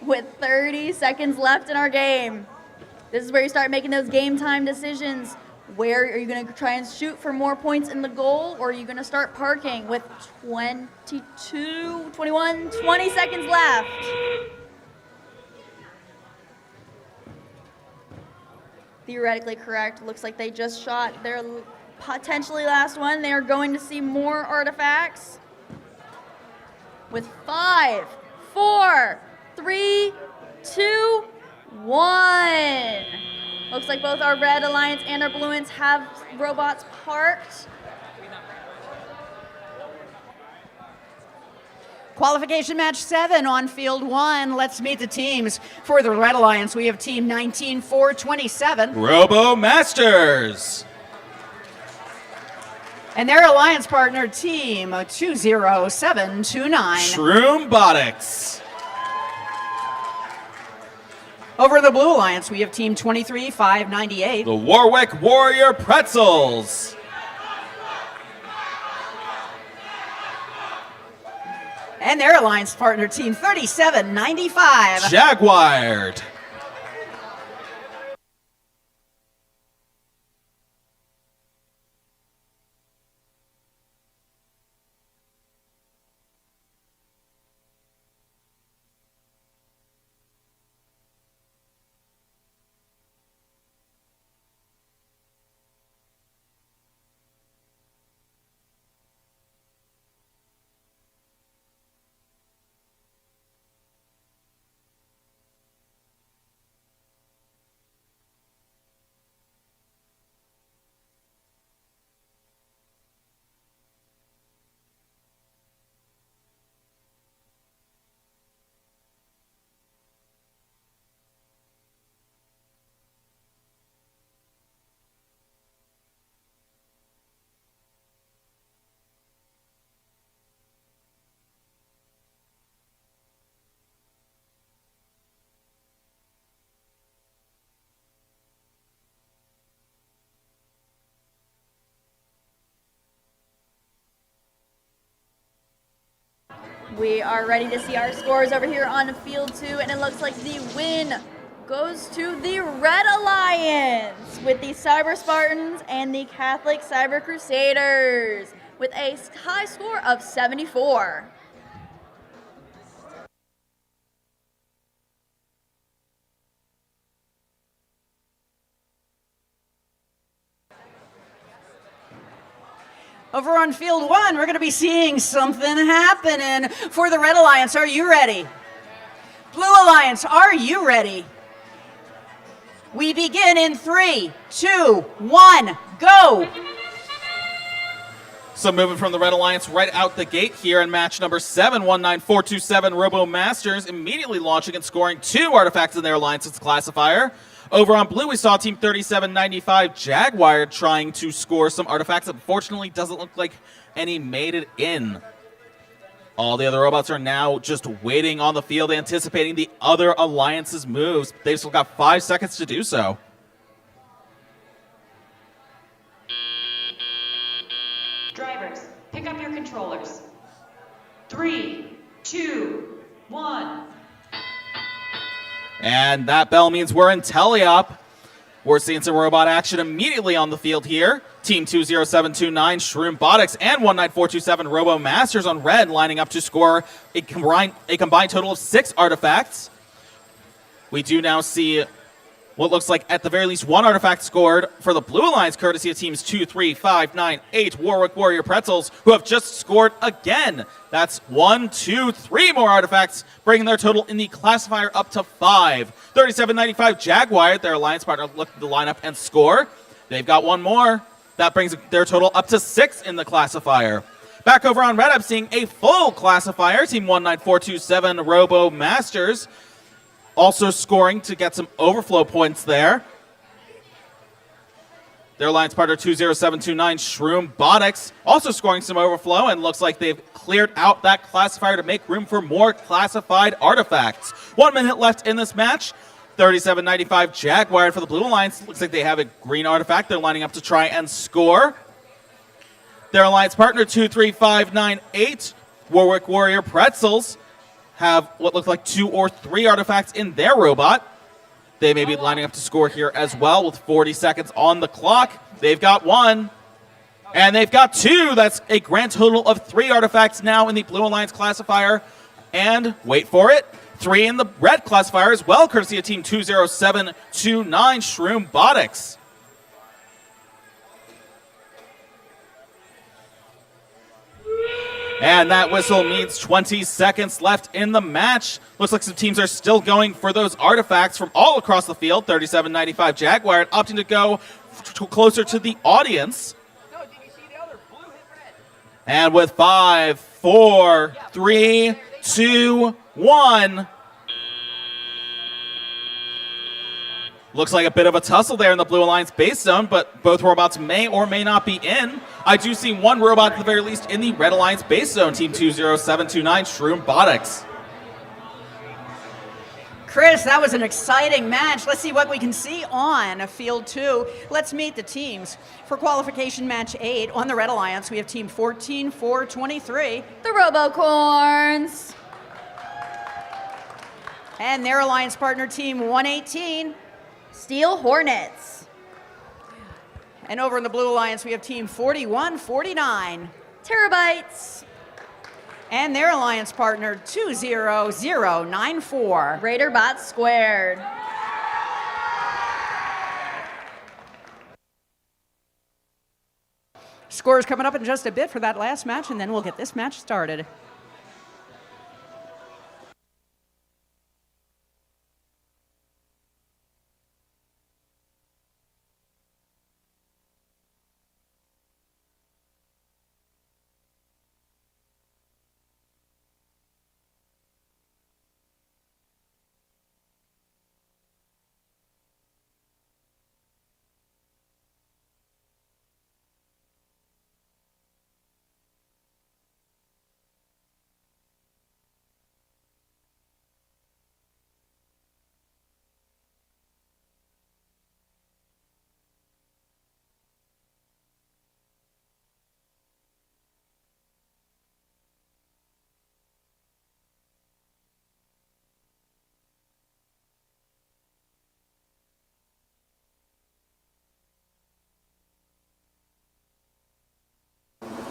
with 30 seconds left in our game. This is where you start making those game time decisions. Where are you going to try and shoot for more points in the goal, or are you going to start parking with 22, 21, 20 seconds left? Theoretically correct. Looks like they just shot their potentially last one. They are going to see more artifacts with 5, 4, 3, 2, 1. Looks like both our Red Alliance and our Blue Alliance have robots parked. Qualification match 7 on field 1. Let's meet the teams. For the Red Alliance, we have team 19-427. Robo Masters. And their alliance partner, team 20729. Shroombotics. Over the Blue Alliance, we have team 23-598. The Warwick Warrior Pretzels. And their alliance partner, Team 3795. Jaguared. We are ready to see our scores over here on field 2, and it looks like the win goes to the Red Alliance with the Cyber Spartans and the Catholic Cyber Crusaders with a high score of 74. Over on field 1, we're going to be seeing something happening for the Red Alliance. Are you ready? Blue Alliance, are you ready? We begin in 3, 2, 1, go! So moving from the Red Alliance right out the gate here in match number 7, 19427 Robo Masters, immediately launching and scoring 2 artifacts in their alliance's classifier. Over on blue, we saw Team 3795 Jaguar trying to score some artifacts. Unfortunately, doesn't look like any made it in. All the other robots are now just waiting on the field, anticipating the other alliance's moves. They've still got 5 seconds to do so. Drivers, pick up your controllers. 3, 2, 1. And that bell means we're in teleop. We're seeing some robot action immediately on the field here. Team 20729, Shroom Botics, and 19427 Robo Masters on red, lining up to score a combined total of 6 artifacts. We do now see what looks like at the very least 1 artifact scored for the Blue Alliance, courtesy of teams 2, 3, 5, 9, 8 Warwick Warrior Pretzels, who have just scored again. That's 1, 2, 3 more artifacts, bringing their total in the classifier up to 5. 3795 Jaguar, their alliance partner, looking to line up and score. They've got 1 more. That brings their total up to 6 in the classifier. Back over on red, I'm seeing a full classifier. Team 19427 Robo Masters also scoring to get some overflow points there. Their alliance partner 20729 Shroom Botics also scoring some overflow, and looks like they've cleared out that classifier to make room for more classified artifacts. 1 minute left in this match. 3795 Jaguar for the Blue Alliance. Looks like they have a green artifact. They're lining up to try and score. Their alliance partner 23598 Warwick Warrior Pretzels have what look like 2 or 3 artifacts in their robot. They may be lining up to score here as well with 40 seconds on the clock. They've got 1, and they've got 2. That's a grand total of 3 artifacts now in the Blue Alliance classifier. And wait for it, 3 in the red classifier as well, courtesy of Team 20729 Shroom Botics. And that whistle means 20 seconds left in the match. Looks like some teams are still going for those artifacts from all across the field. 3795 Jaguar opting to go closer to the audience. And with 5, 4, 3, 2, 1. Looks like a bit of a tussle there in the Blue Alliance base zone, but both robots may or may not be in. I do see 1 robot at the very least in the Red Alliance base zone, Team 20729 Shroom Botics. Chris, that was an exciting match. Let's see what we can see on Field 2. Let's meet the teams. For Qualification Match 8, on the Red Alliance, we have Team 14-4-23. The Robocorns. And their alliance partner, Team 118. Steel Hornets. And over in the Blue Alliance, we have Team 41-49. Terabytes. And their alliance partner, 20094. Raiderbot Squared. Scores coming up in just a bit for that last match, and then we'll get this match started.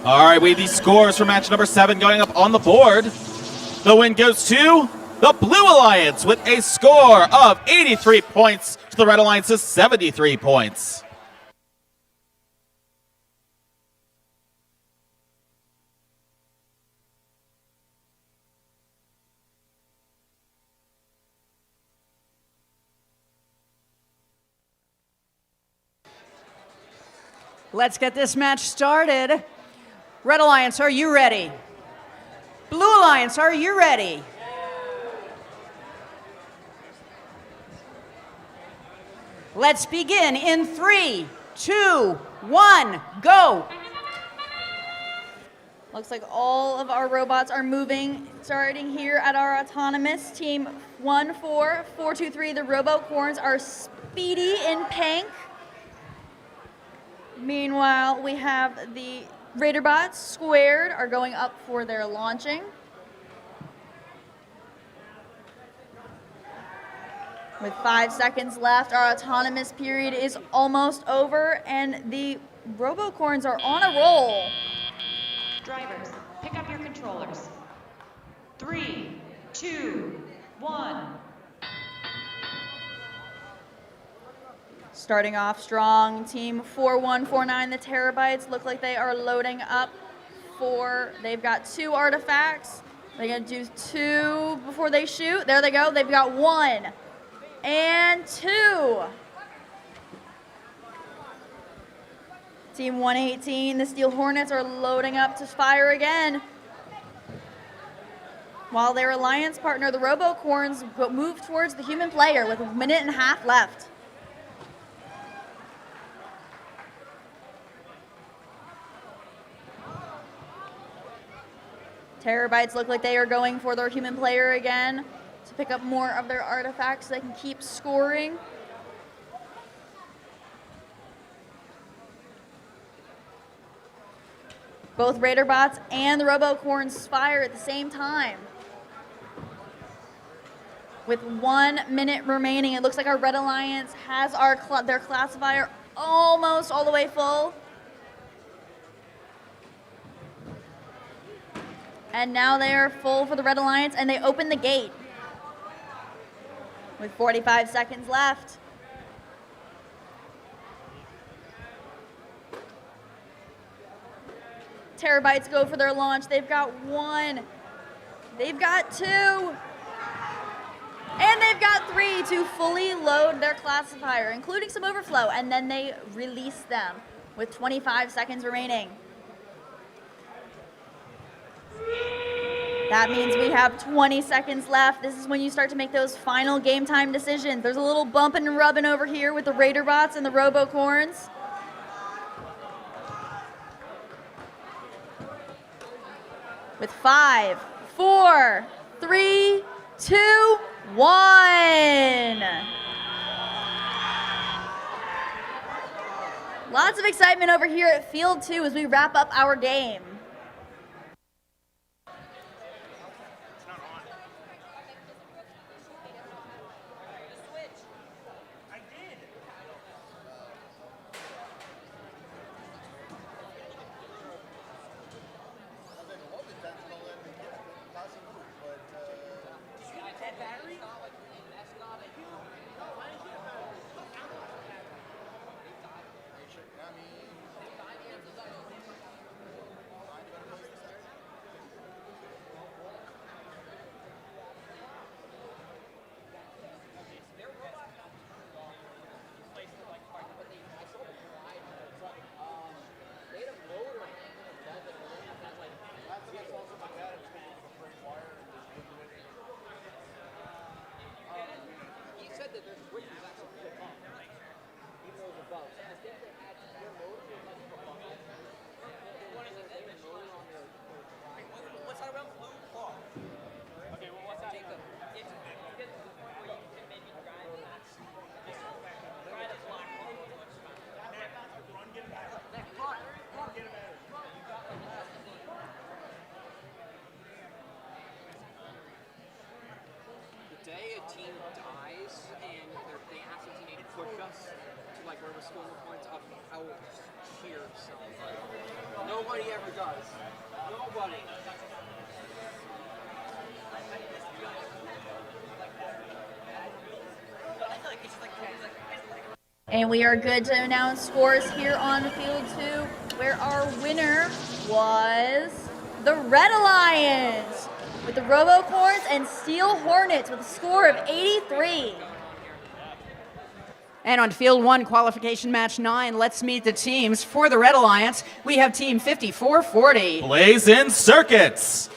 All right, we have these scores for match number 7 going up on the board. The win goes to the Blue Alliance with a score of 83 points to the Red Alliance's 73 points. Let's get this match started. Red Alliance, are you ready? Blue Alliance, are you ready? Let's begin in 3, 2, 1, go. Looks like all of our robots are moving, starting here at our autonomous team 14423. The Robocorns are speedy in pink. Meanwhile, we have the Raiderbots squared are going up for their launching. With 5 seconds left, our autonomous period is almost over, and the Robocorns are on a roll. Drivers, pick up your controllers. 3, 2, 1. Starting off strong, team 4149, the Terabytes, look like they are loading up they've got 2 artifacts. They're gonna do 2 before they shoot. There they go, they've got 1 and 2. Team 118, the Steel Hornets are loading up to fire again. While their alliance partner, the Robocorns, move towards the human player with 1.5 minutes left. Terabytes look like they are going for their human player again to pick up more of their artifacts so they can keep scoring. Both Raiderbots and the Robocorns fire at the same time. With 1 minute remaining, it looks like our Red Alliance has their classifier almost all the way full. And now they are full for the Red Alliance, and they open the gate. With 45 seconds left. Terabytes go for their launch. They've got 1. They've got 2. And they've got 3 to fully load their classifier, including some overflow, and then they release them with 25 seconds remaining. That means we have 20 seconds left. This is when you start to make those final game time decisions. There's a little bumping and rubbing over here with the Raiderbots and the Robocorns. With 5, 4, 3, 2, 1. Lots of excitement over here at Field 2 as we wrap up our game. Day a team dies and they ask the teammate to push us to like where we're scoring the points up, I will just cheer some. Nobody ever does. Nobody. And we are good to announce scores here on Field 2, where our winner was the Red Alliance, with the Robocorns and Steel Hornets with a score of 83. And on Field 1, qualification match 9, let's meet the teams. For the Red Alliance, we have team 5440. Blazing Circuits.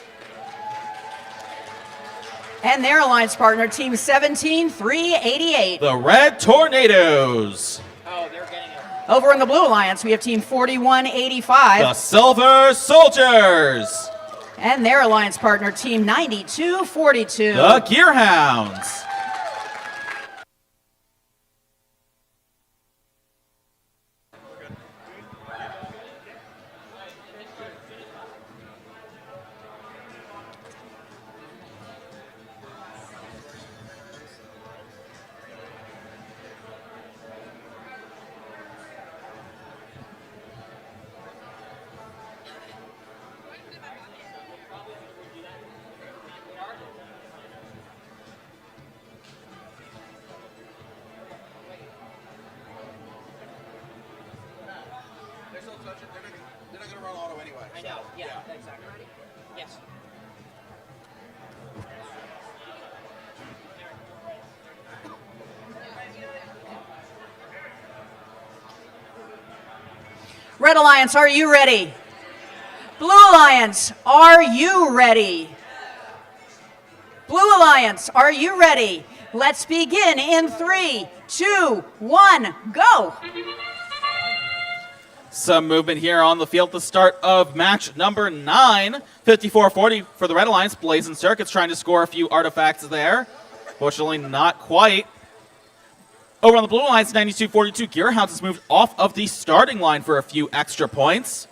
And their alliance partner, team 17388. The Red Tornadoes. Oh, they're getting it. Over in the Blue Alliance, we have team 4185. The Silver Soldiers. And their alliance partner, team 9242. The Gearhounds. They're not going to run auto anyway. I know, yeah, exactly. Yes. Red Alliance, are you ready? Blue Alliance, are you ready? Blue Alliance, are you ready? Let's begin in 3, 2, 1, go! Some movement here on the field at the start of match number 9. 54-40 for the Red Alliance. Blazing Circuits trying to score a few artifacts there. Fortunately, not quite. Over on the Blue Alliance, 92-42. Gearhounds has moved off of the starting line for a few extra points.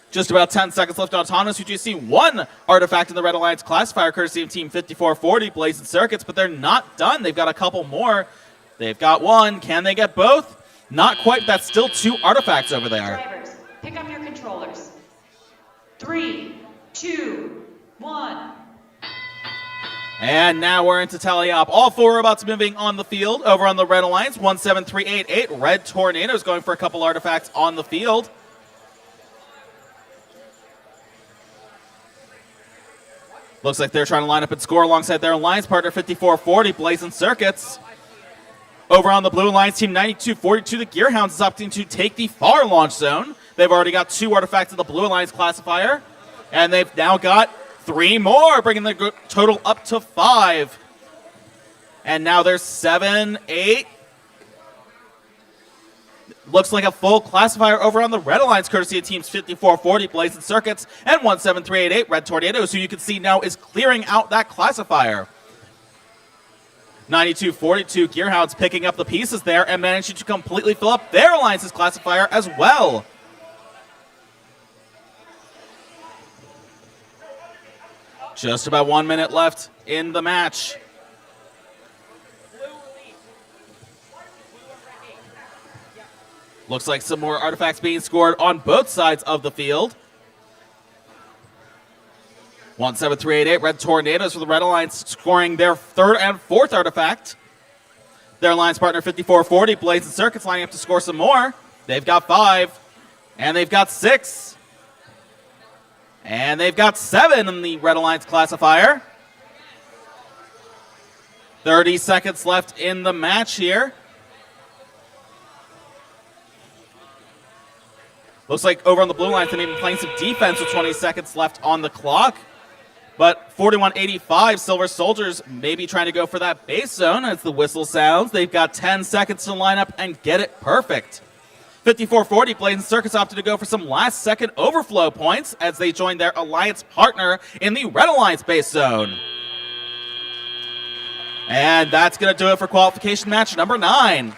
Just about 10 seconds left on Autonomous. We do see one artifact in the Red Alliance classifier, courtesy of Team 54-40, Blazing Circuits, but they're not done. They've got a couple more. They've got one. Can they get both? Not quite. That's still 2 artifacts over there. Drivers, pick up your controllers. 3, 2, 1. And now we're into tally up. All 4 robots moving on the field. Over on the Red Alliance, 17388. Red Tornadoes going for a couple artifacts on the field. Looks like they're trying to line up and score alongside their alliance partner, 54-40, Blazing Circuits. Over on the Blue Alliance, Team 92-42, the Gearhounds is opting to take the far launch zone. They've already got 2 artifacts in the Blue Alliance classifier, and they've now got 3 more, bringing the total up to 5. And now there's 7, 8. Looks like a full classifier over on the Red Alliance, courtesy of Teams 54-40, Blazing Circuits, and 17388, Red Tornadoes, who you can see now is clearing out that classifier. 92-42, Gearhounds picking up the pieces there and managing to completely fill up their alliance's classifier as well. Just about 1 minute left in the match. Looks like some more artifacts being scored on both sides of the field. 17388, Red Tornadoes for the Red Alliance scoring their third and fourth artifact. Their alliance partner 5440, Blades and Circuits lining up to score some more. They've got 5, and they've got 6. And they've got 7 in the Red Alliance classifier. 30 seconds left in the match here. Looks like over on the blue Alliance, they may be playing some defense with 20 seconds left on the clock. But 4185, Silver Soldiers may be trying to go for that base zone as the whistle sounds. They've got 10 seconds to line up and get it perfect. 5440, Blades and Circuits opted to go for some last-second overflow points as they join their alliance partner in the Red Alliance base zone. And that's going to do it for qualification match number 9.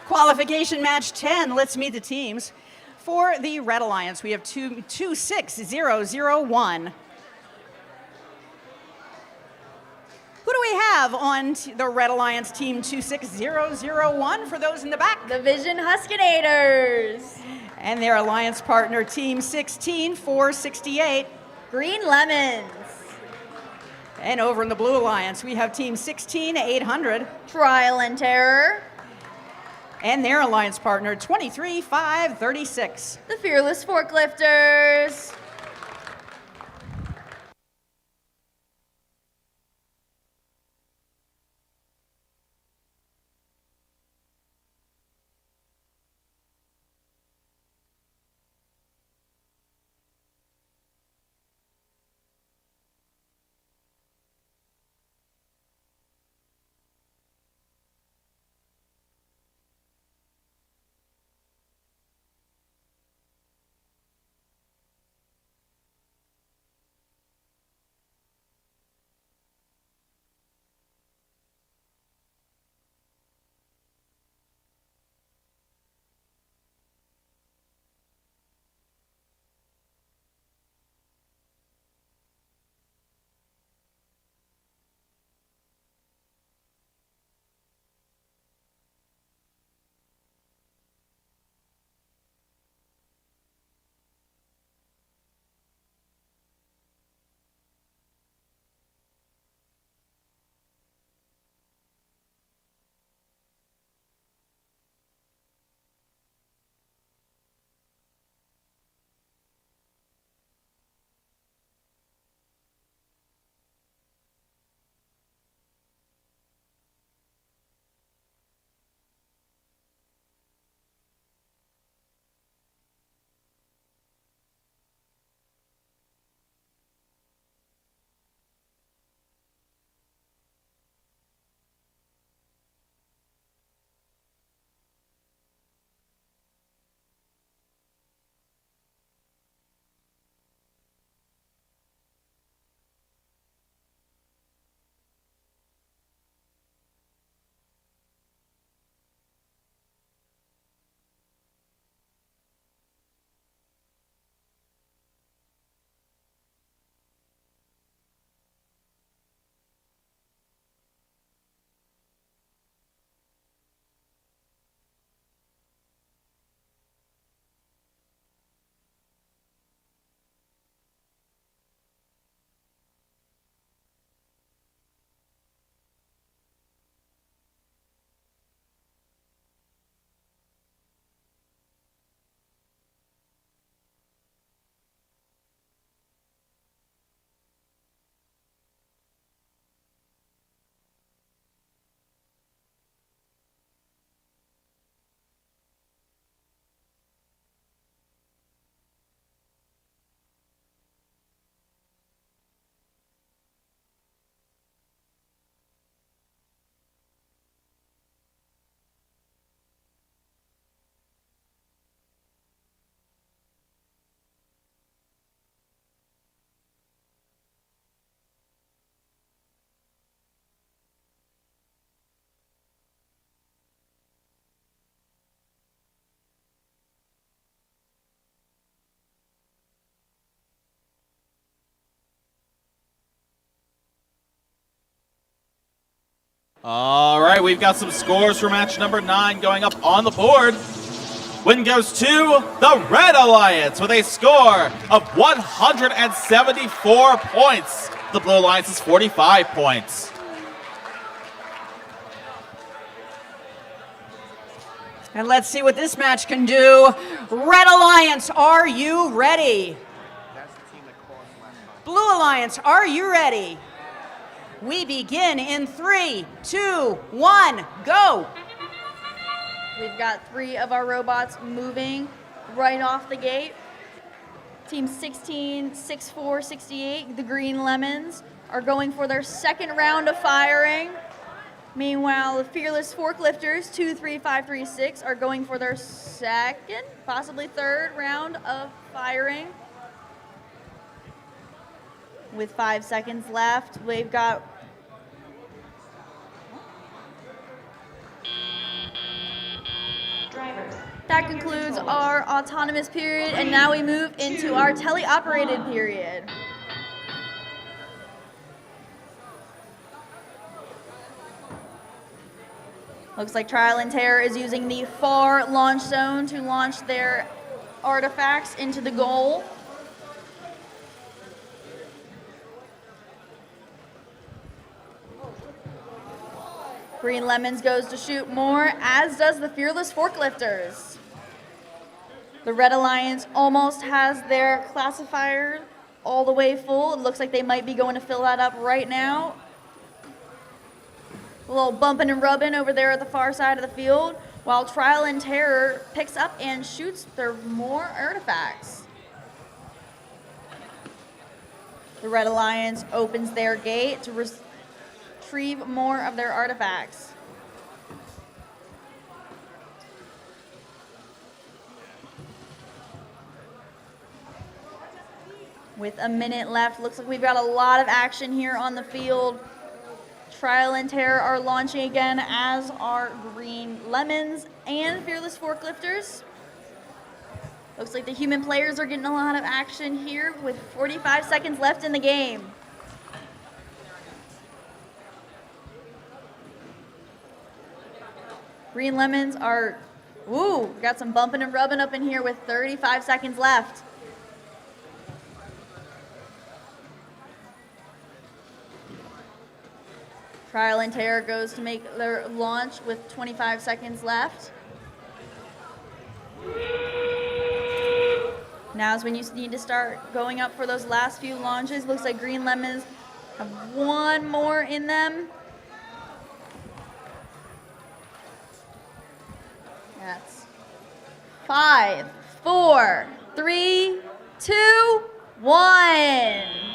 Qualification match 10. Let's meet the teams. For the Red Alliance, we have 26001. Who do we have on the Red Alliance team 26001 for those in the back? The Vision Huskinators. And their alliance partner team 16468. Green Lemons. And over in the Blue Alliance, we have team 16800. Trial and Terror. And their alliance partner 23536. The Fearless Forklifters. All right, we've got some scores for match number 9 going up on the board. Win goes to the Red Alliance with a score of 174 points. The Blue Alliance is 45 points. And let's see what this match can do. Red Alliance, are you ready? Blue Alliance, are you ready? We begin in 3, 2, 1, go! We've got 3 of our robots moving right off the gate. Team 16, 64, 68, the Green Lemons, are going for their second round of firing. Meanwhile, the Fearless Forklifters, 2, 3, 5, 3, 6, are going for their second, possibly third round of firing. With 5 seconds left, we've got Drivers. that concludes our autonomous period, and now we move into our teleoperated period. Looks like Trial and Terror is using the far launch zone to launch their artifacts into the goal. Green Lemons goes to shoot more, as does the Fearless Forklifters. The Red Alliance almost has their classifier all the way full. It looks like they might be going to fill that up right now. A little bumping and rubbing over there at the far side of the field, while Trial and Terror picks up and shoots their more artifacts. The Red Alliance opens their gate to retrieve more of their artifacts. With a minute left, looks like we've got a lot of action here on the field. Trial and Terror are launching again, as are Green Lemons and Fearless Forklifters. Looks like the human players are getting a lot of action here with 45 seconds left in the game. Green Lemons are, got some bumping and rubbing up in here with 35 seconds left. Trial and Terror goes to make their launch with 25 seconds left. Now's when you need to start going up for those last few launches. Looks like Green Lemons have one more in them. That's 5, 4, 3, 2, 1.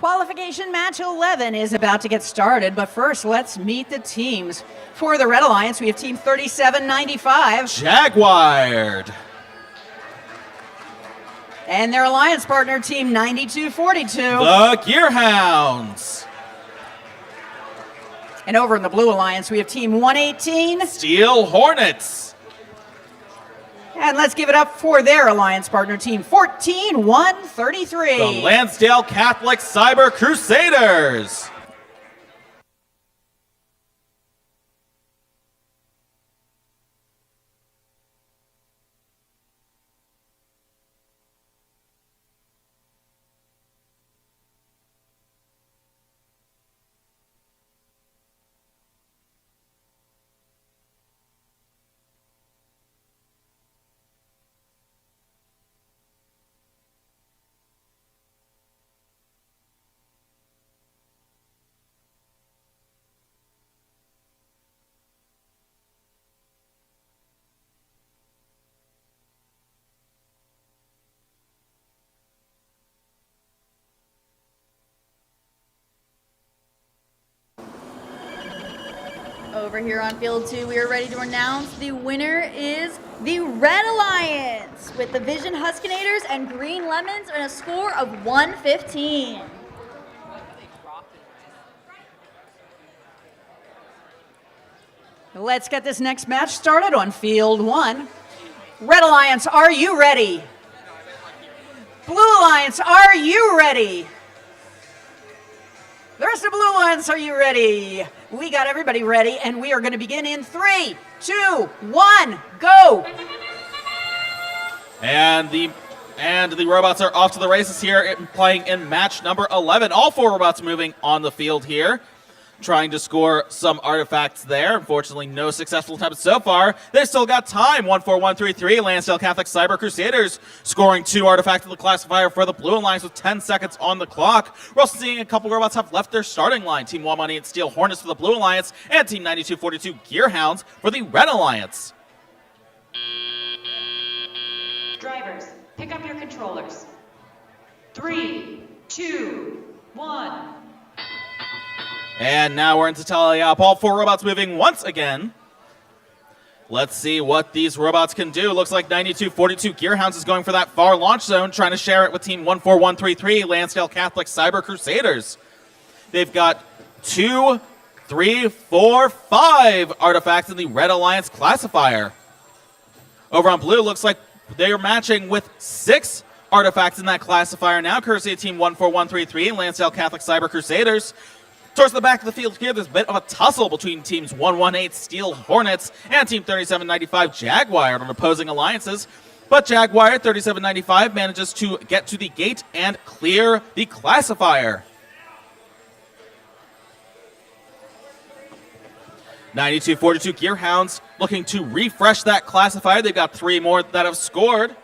Qualification match 11 is about to get started, but first let's meet the teams. For the Red Alliance, we have team 3795 Jaguared. and their alliance partner, team 9242. The Gearhounds. And over in the Blue Alliance, we have team 118. Steel Hornets. And let's give it up for their alliance partner, team 14133. The Lansdale Catholic Cyber Crusaders. over here on field 2, we are ready to announce the winner is the Red Alliance with the Vision Huskinators and Green Lemons and a score of 115. Let's get this next match started on field 1. Red Alliance, are you ready? Blue Alliance, are you ready? The rest of Blue Alliance, are you ready? We got everybody ready, and we are going to begin in 3, 2, 1, go! And the robots are off to the races here, playing in match number 11. All 4 robots moving on the field here, trying to score some artifacts there. Unfortunately, no successful attempts so far. They've still got time. 14133, Lansdale Catholic Cyber Crusaders scoring 2 artifacts in the classifier for the Blue Alliance with 10 seconds on the clock. We're also seeing a couple robots have left their starting line. Team One Money and Steel Hornets for the Blue Alliance, and Team 9242 Gearhounds for the Red Alliance. Drivers, pick up your controllers. 3, 2, 1. And now we're into tally-up. All 4 robots moving once again. Let's see what these robots can do. Looks like 9242 Gearhounds is going for that far launch zone, trying to share it with Team 14133, Lansdale Catholic Cyber Crusaders. They've got 2, 3, 4, 5 artifacts in the Red Alliance classifier. Over on blue, looks like they are matching with 6 artifacts in that classifier now, courtesy of Team 14133, Lansdale Catholic Cyber Crusaders. Towards the back of the field here, there's a bit of a tussle between Teams 118 Steel Hornets and Team 3795 Jaguar on opposing alliances. But Jaguar 3795 manages to get to the gate and clear the classifier. 9242 Gearhounds looking to refresh that classifier. They've got 3 more that have scored.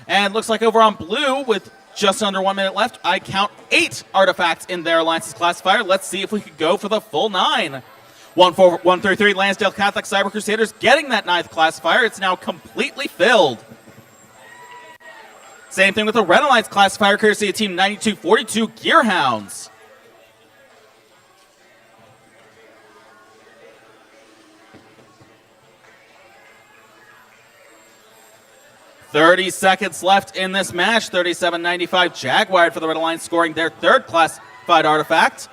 And looks like over on blue, with just under 1 minute left, I count 8 artifacts in their alliance's classifier. Let's see if we could go for the full 9. 14133 Lansdale Catholic Cyber Crusaders getting that 9th classifier. It's now completely filled. Same thing with the Red Alliance classifier, courtesy of Team 9242 Gearhounds. .30 seconds left in this match. 3795 Jaguar for the Red Alliance scoring their 3rd classified artifact.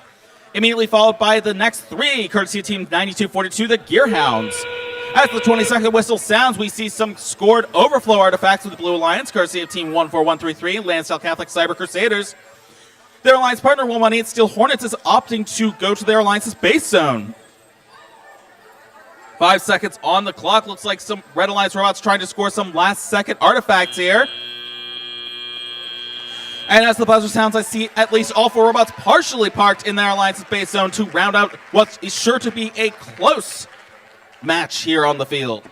Immediately followed by the next 3, courtesy of Team 9242, the Gearhounds. As the 20-second whistle sounds, we see some scored overflow artifacts with the Blue Alliance, courtesy of Team 14133, Lansdale Catholic Cyber Crusaders. Their alliance partner, 118 Steel Hornets, is opting to go to their alliance's base zone. 5 seconds on the clock. Looks like some Red Alliance robots trying to score some last-second artifacts here. And as the buzzer sounds, I see at least all 4 robots partially parked in their alliance's base zone to round out what is sure to be a close match here on the field.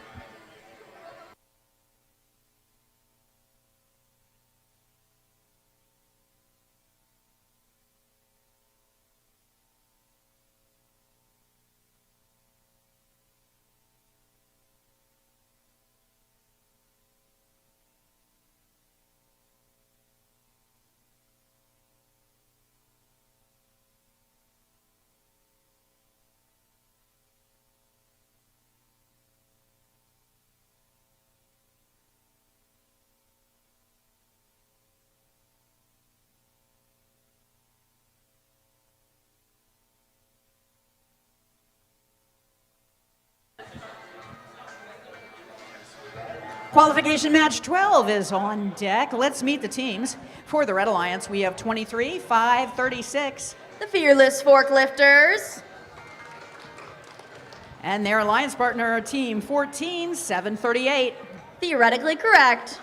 Qualification match 12 is on deck. Let's meet the teams. For the Red Alliance, we have 23-536. The Fearless Forklifters. And their alliance partner, Team 14-738. Theoretically correct.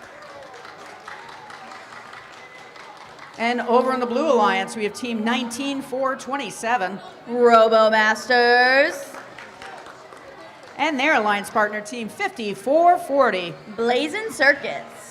And over in the Blue Alliance, we have Team 19-427. Robo-Masters. And their alliance partner, Team 5440. Blazing Circuits.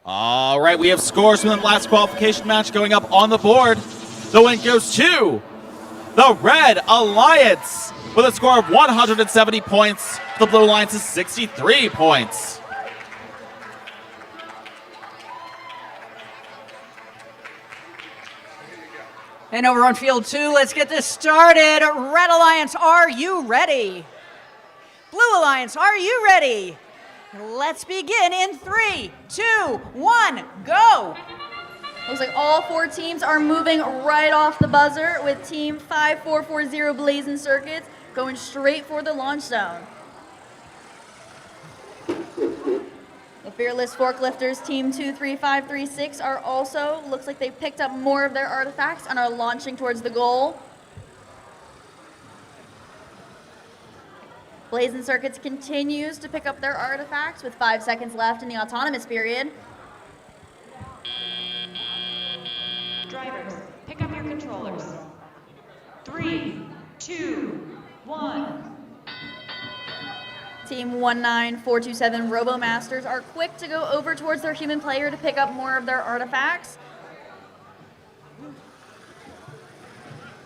All right, we have scores from the last qualification match going up on the board. The win goes to the Red Alliance with a score of 170 points. The Blue Alliance is 63 points. And over on field 2, let's get this started. Red Alliance, are you ready? Blue Alliance, are you ready? Let's begin in 3, 2, 1, go! Looks like all 4 teams are moving right off the buzzer, with Team 5440 Blazing Circuits going straight for the launch zone. The Fearless Forklifters, Team 23536, are also, looks like they've picked up more of their artifacts and are launching towards the goal. Blazing Circuits continues to pick up their artifacts with 5 seconds left in the autonomous period. Drivers, pick up your controllers. 3, 2, 1. Team 19427 RoboMasters are quick to go over towards their human player to pick up more of their artifacts.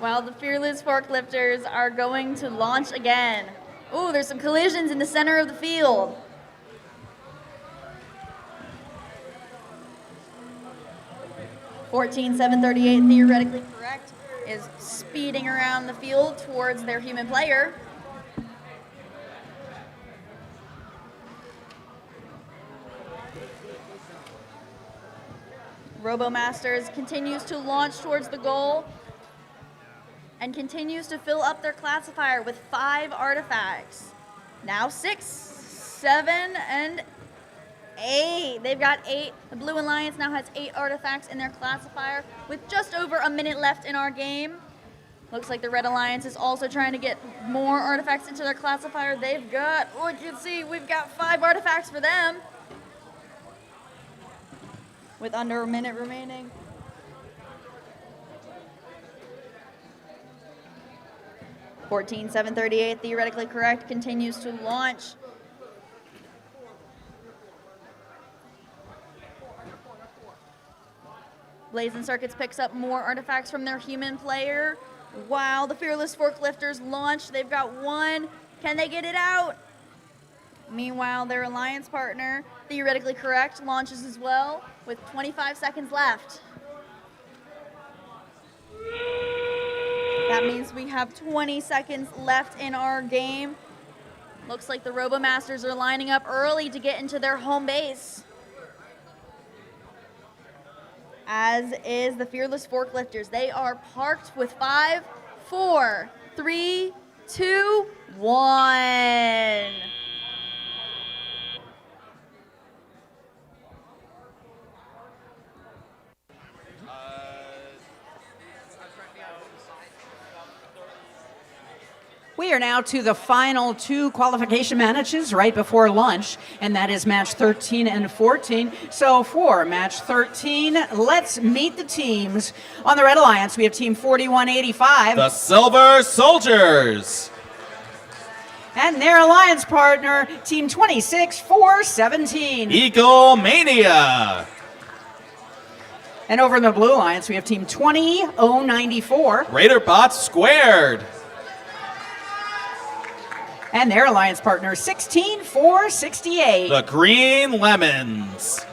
While the Fearless Forklifters are going to launch again. Ooh, there's some collisions in the center of the field. (14,738) theoretically correct, is speeding around the field towards their human player. RoboMasters continues to launch towards the goal and continues to fill up their classifier with 5 artifacts. Now 6, 7, and 8. They've got 8. The Blue Alliance now has 8 artifacts in their classifier with just over a minute left in our game. Looks like the Red Alliance is also trying to get more artifacts into their classifier. They've got, look, you can see, we've got 5 artifacts for them with under a minute remaining. (14,738) theoretically correct, continues to launch. Blazing Circuits picks up more artifacts from their human player. While the Fearless Forklifters launch, they've got 1. Can they get it out? Meanwhile, their alliance partner, theoretically correct, launches as well with 25 seconds left. That means we have 20 seconds left in our game. Looks like the RoboMasters are lining up early to get into their home base. As is the Fearless Forklifters. They are parked with 5, 4, 3, 2, 1. We are now to the final 2 qualification matches right before lunch, and that is match 13 and 14. So for match 13, let's meet the teams. On the Red Alliance, we have Team 4185. The Silver Soldiers. And their alliance partner, Team 26417. Eagle Mania. And over in the Blue Alliance, we have Team 20094. Raider Bots Squared. And their alliance partner, 16468. The Green Lemons.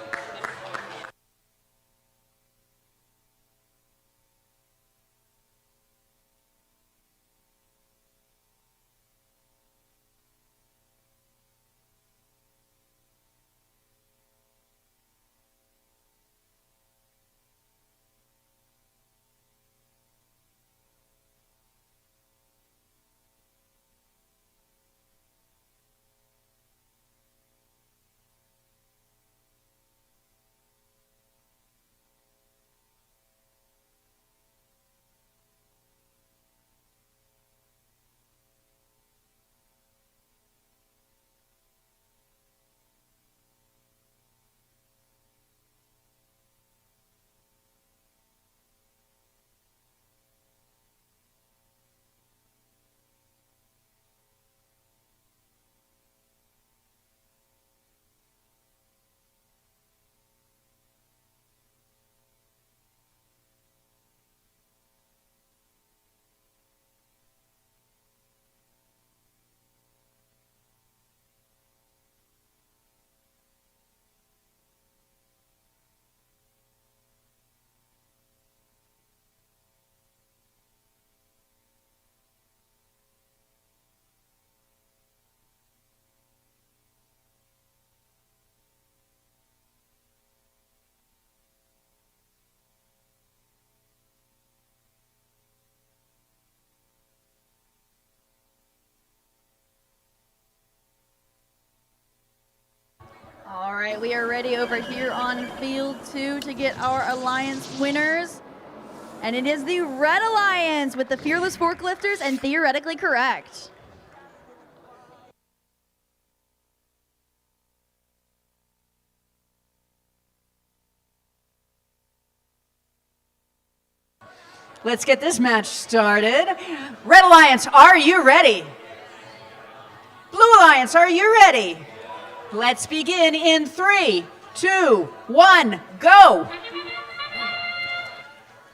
we are ready over here on field 2 to get our Alliance winners. And it is the Red Alliance with the Fearless Forklifters and Theoretically Correct. Let's get this match started. Red Alliance, are you ready? Blue Alliance, are you ready? Let's begin in 3, 2, 1, go.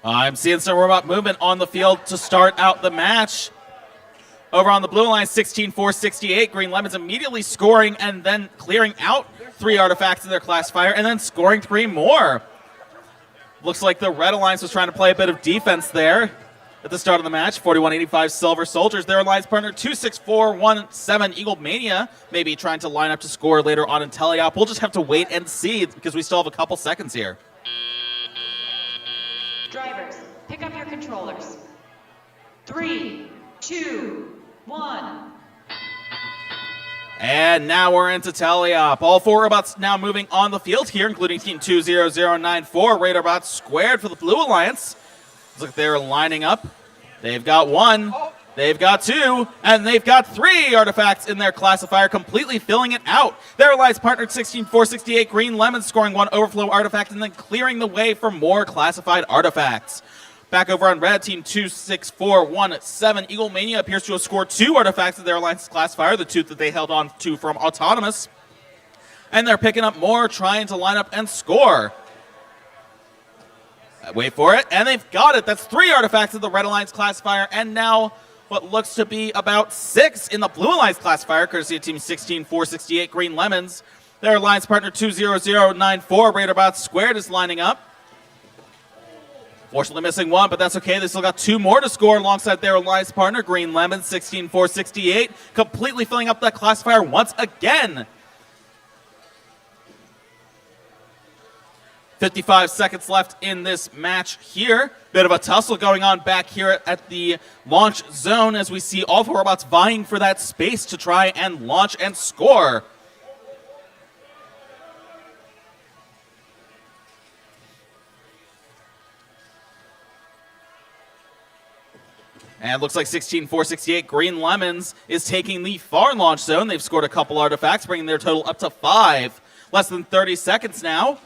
I'm seeing some robot movement on the field to start out the match. Over on the Blue Alliance, 16-4-68. Green Lemons immediately scoring and then clearing out 3 artifacts in their classifier and then scoring 3 more. Looks like the Red Alliance was trying to play a bit of defense there at the start of the match. 4185 Silver Soldiers, their alliance partner 26417 Eagle Mania, maybe trying to line up to score later on in Teleop. We'll just have to wait and see because we still have a couple seconds here. Drivers, pick up your controllers. 3, 2, 1. And now we're into Teleop. All 4 robots now moving on the field here, including Team 20094. Radar bots squared for the Blue Alliance. Looks like they're lining up. They've got 1, they've got 2, and they've got 3 artifacts in their classifier, completely filling it out. Their alliance partner 16468 Green Lemons scoring 1 overflow artifact and then clearing the way for more classified artifacts. Back over on red, team 26417 Eagle Mania appears to have scored 2 artifacts in their alliance classifier, the 2 that they held on to from Autonomous. And they're picking up more, trying to line up and score. Wait for it, and they've got it. That's 3 artifacts in the Red Alliance classifier, and now what looks to be about 6 in the Blue Alliance classifier, courtesy of team 16468 Green Lemons. Their alliance partner 20094 Raiderbots squared is lining up. Fortunately missing 1, but that's okay. They still got 2 more to score alongside their alliance partner, Green Lemons, 16468, completely filling up that classifier once again. 55 seconds left in this match here. Bit of a tussle going on back here at the launch zone as we see all 4 robots vying for that space to try and launch and score. And it looks like 16468 Green Lemons is taking the far launch zone. They've scored a couple artifacts, bringing their total up to 5. Less than 30 seconds now.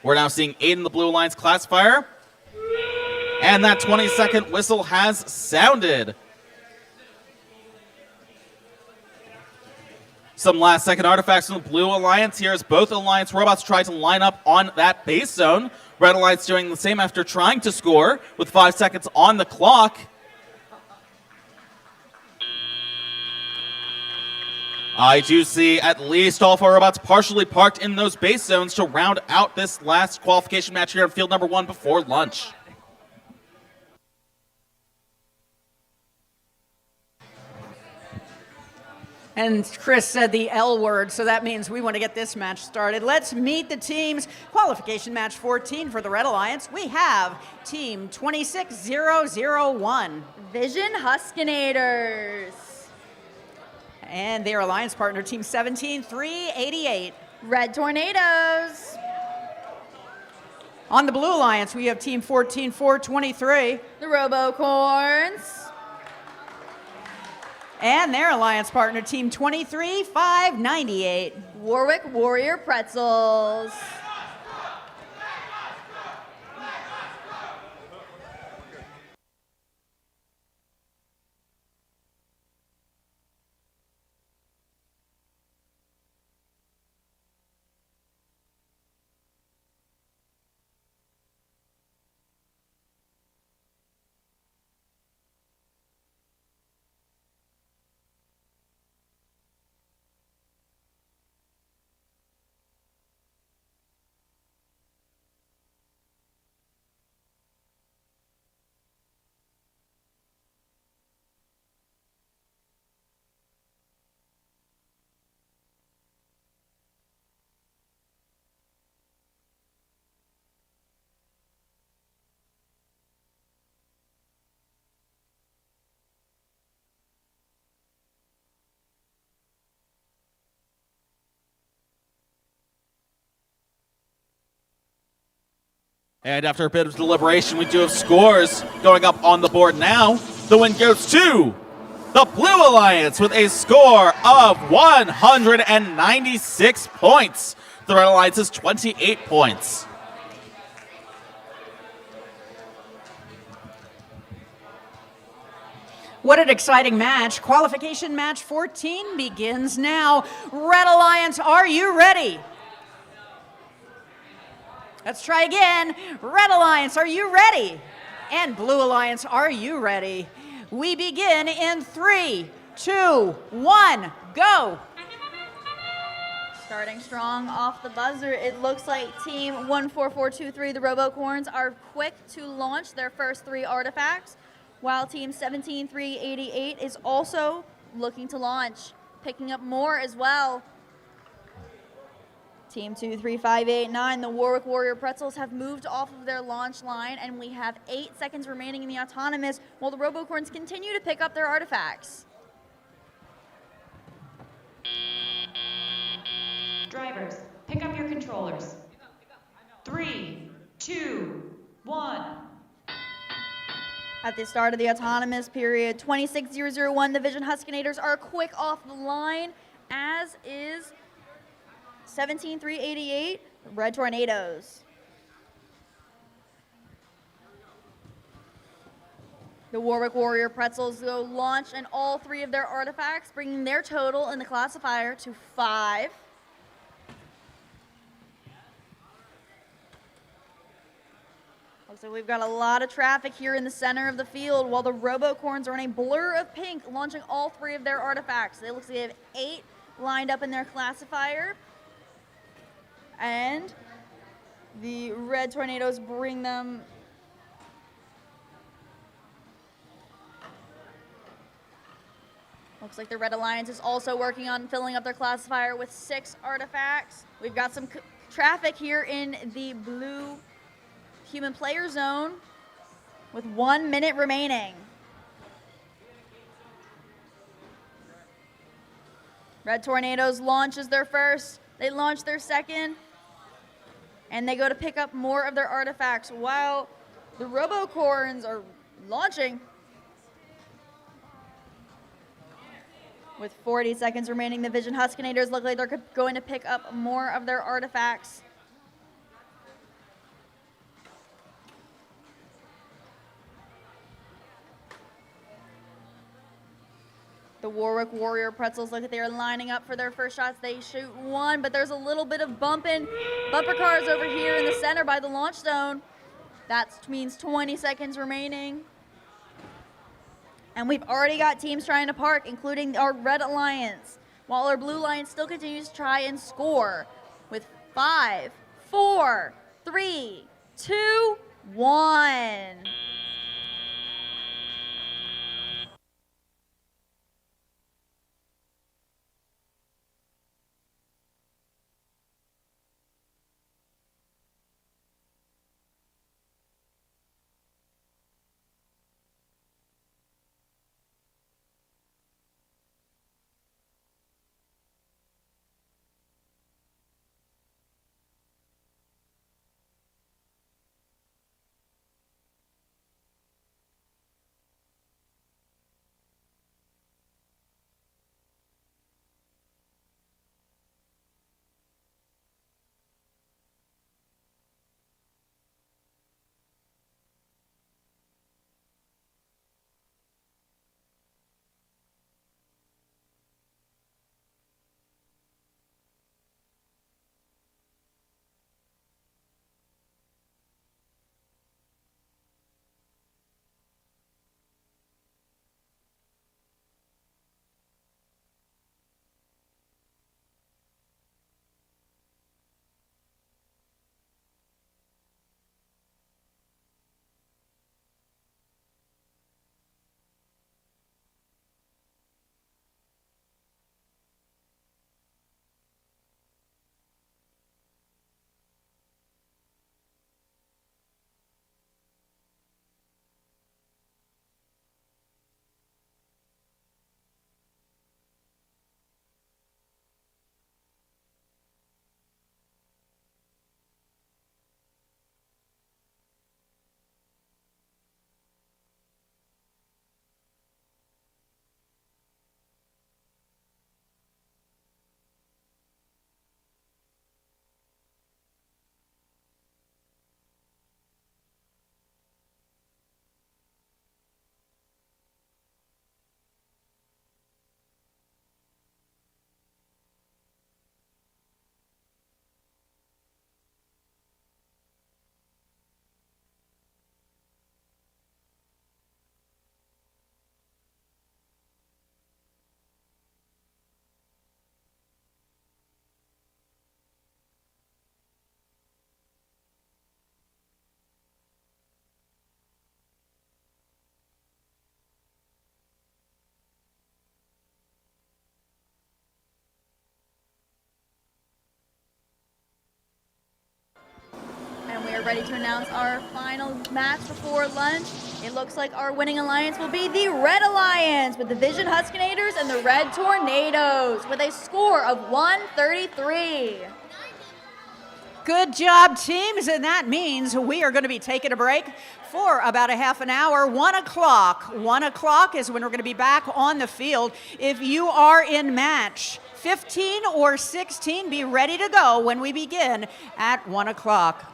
We're now seeing 8 in the Blue Alliance classifier. And that 20-second whistle has sounded. Some last-second artifacts from the Blue Alliance here as both Alliance robots try to line up on that base zone. Red Alliance doing the same after trying to score with 5 seconds on the clock. I do see at least all 4 robots partially parked in those base zones to round out this last qualification match here on field number 1 before lunch. And Chris said the L word, so that means we want to get this match started. Let's meet the teams. Qualification match 14 for the Red Alliance. We have team 26001. Vision Huskinators. And their alliance partner, team 17388. Red Tornadoes. On the Blue Alliance, we have team 14423. The Robocorns. And their alliance partner, team 23598. Warwick Warrior Pretzels. And after a bit of deliberation, we do have scores going up on the board now. The win goes to the Blue Alliance with a score of 196 points. The Red Alliance is 28 points. What an exciting match. Qualification match 14 begins now. Red Alliance, are you ready? Let's try again. Red Alliance, are you ready? And Blue Alliance, are you ready? We begin in 3, 2, 1, go. Starting strong off the buzzer, it looks like Team 14423, the Robocorns, are quick to launch their first 3 artifacts, while Team 17388 is also looking to launch, picking up more as well. Team 23589, the Warwick Warrior Pretzels, have moved off of their launch line, and we have 8 seconds remaining in the autonomous, while the Robocorns continue to pick up their artifacts. Drivers, pick up your controllers. 3, 2, 1. At the start of the autonomous period, 26001, the Vision Huskinators are quick off the line, as is 17388, Red Tornadoes. The Warwick Warrior Pretzels go launch and all 3 of their artifacts, bringing their total in the classifier to 5. Looks like we've got a lot of traffic here in the center of the field, while the Robocorns are in a blur of pink, launching all 3 of their artifacts. They look like they have 8 lined up in their classifier. And the Red Tornadoes bring them looks like the Red Alliance is also working on filling up their classifier with 6 artifacts. We've got some traffic here in the blue human player zone with 1 minute remaining. Red Tornadoes launches their first. They launch their second, and they go to pick up more of their artifacts while the Robocorns are launching. With 40 seconds remaining, the Vision Huskinators look like they're going to pick up more of their artifacts. The Warwick Warrior Pretzels look like they are lining up for their first shots. They shoot 1, but there's a little bit of bumper cars over here in the center by the launch zone. That means 20 seconds remaining. And we've already got teams trying to park, including our Red Alliance, while our Blue Alliance still continues to try and score with 5, 4, 3, 2, 1. ready to announce our final match before lunch. It looks like our winning alliance will be the Red Alliance with the Vision Huskinators and the Red Tornadoes with a score of 133. Good job, teams, and that means we are going to be taking a break for about a half an hour. 1 o'clock. 1 o'clock is when we're going to be back on the field. If you are in match 15 or 16, be ready to go when we begin at 1 o'clock.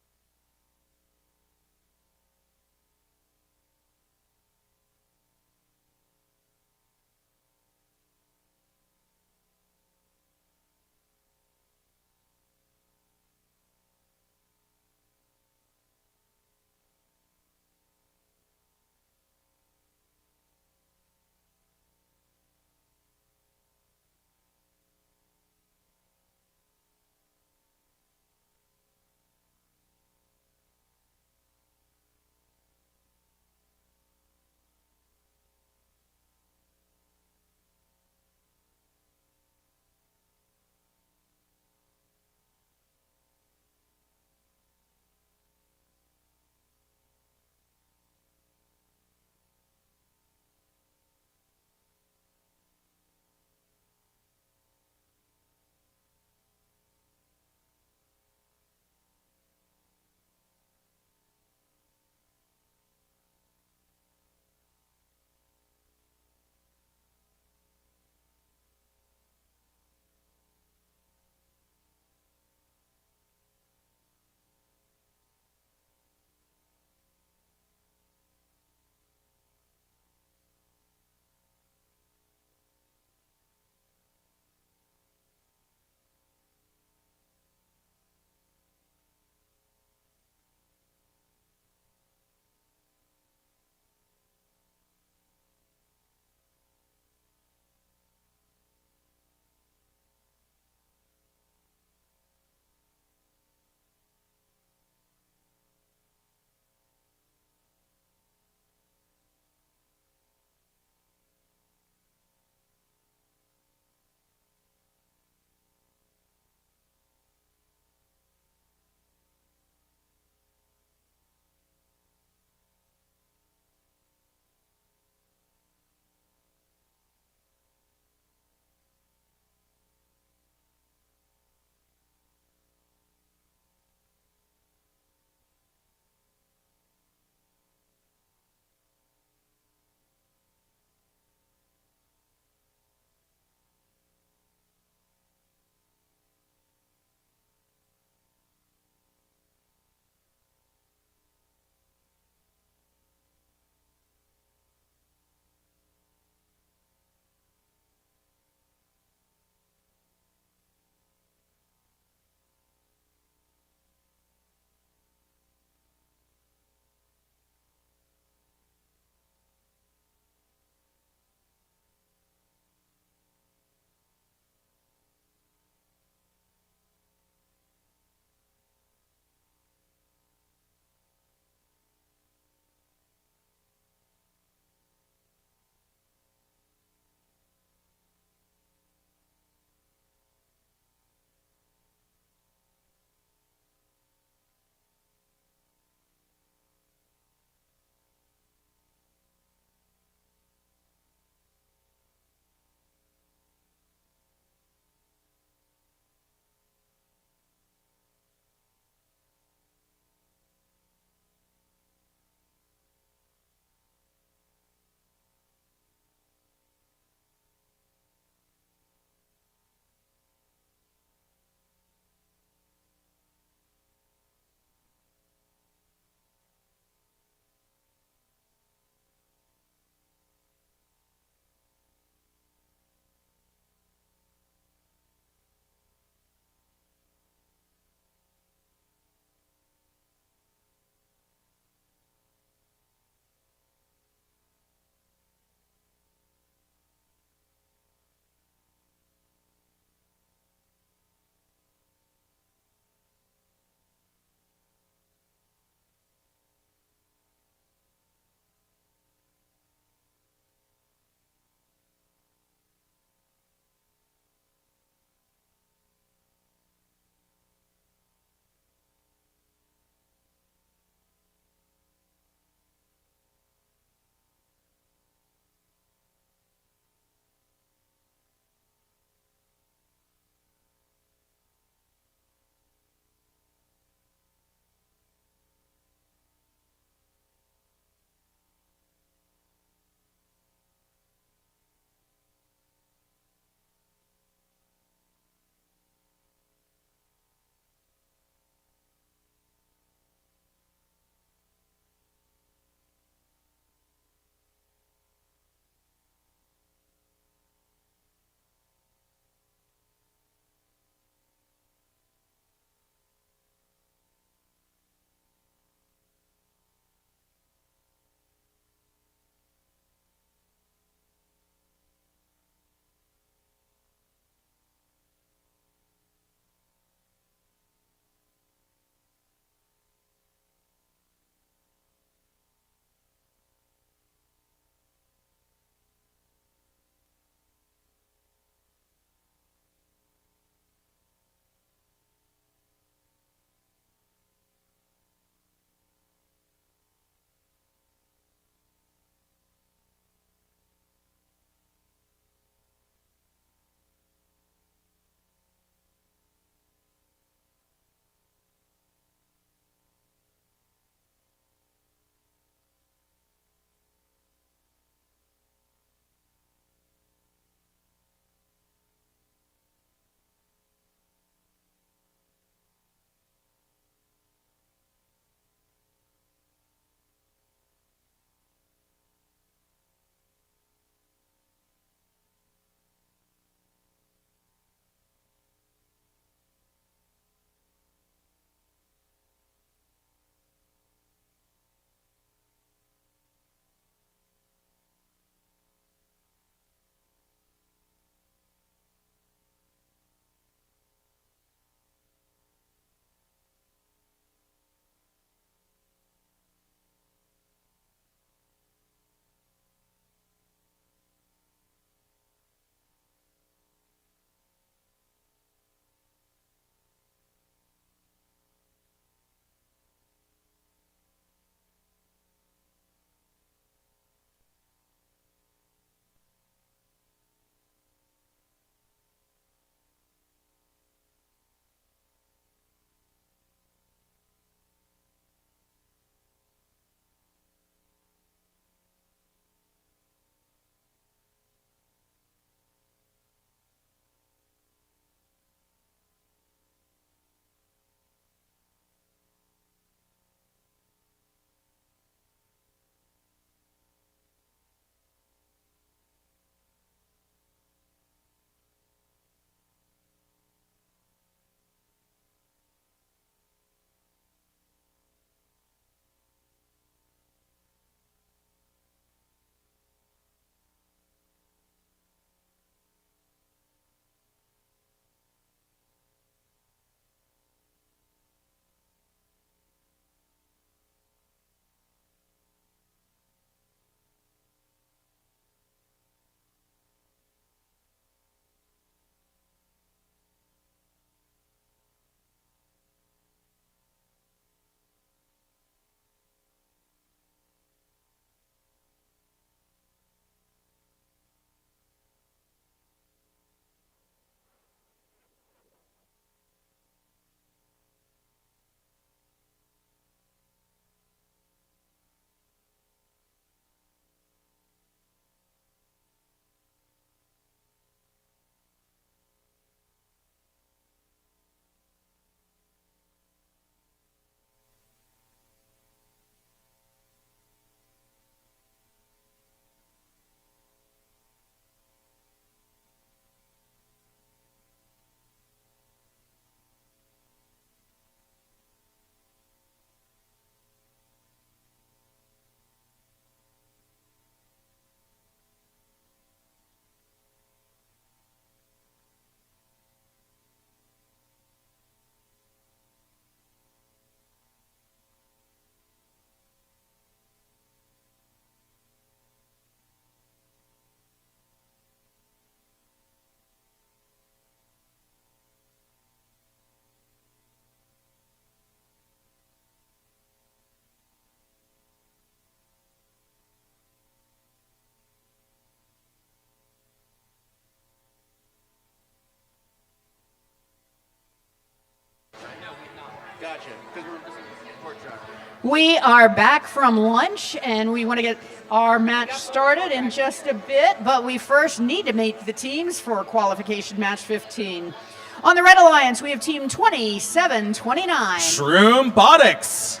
session because we're missing a court track. We are back from lunch, and we want to get our match started in just a bit, but we first need to meet the teams for qualification match 15. On the Red Alliance, we have team 2729. Shroombatics.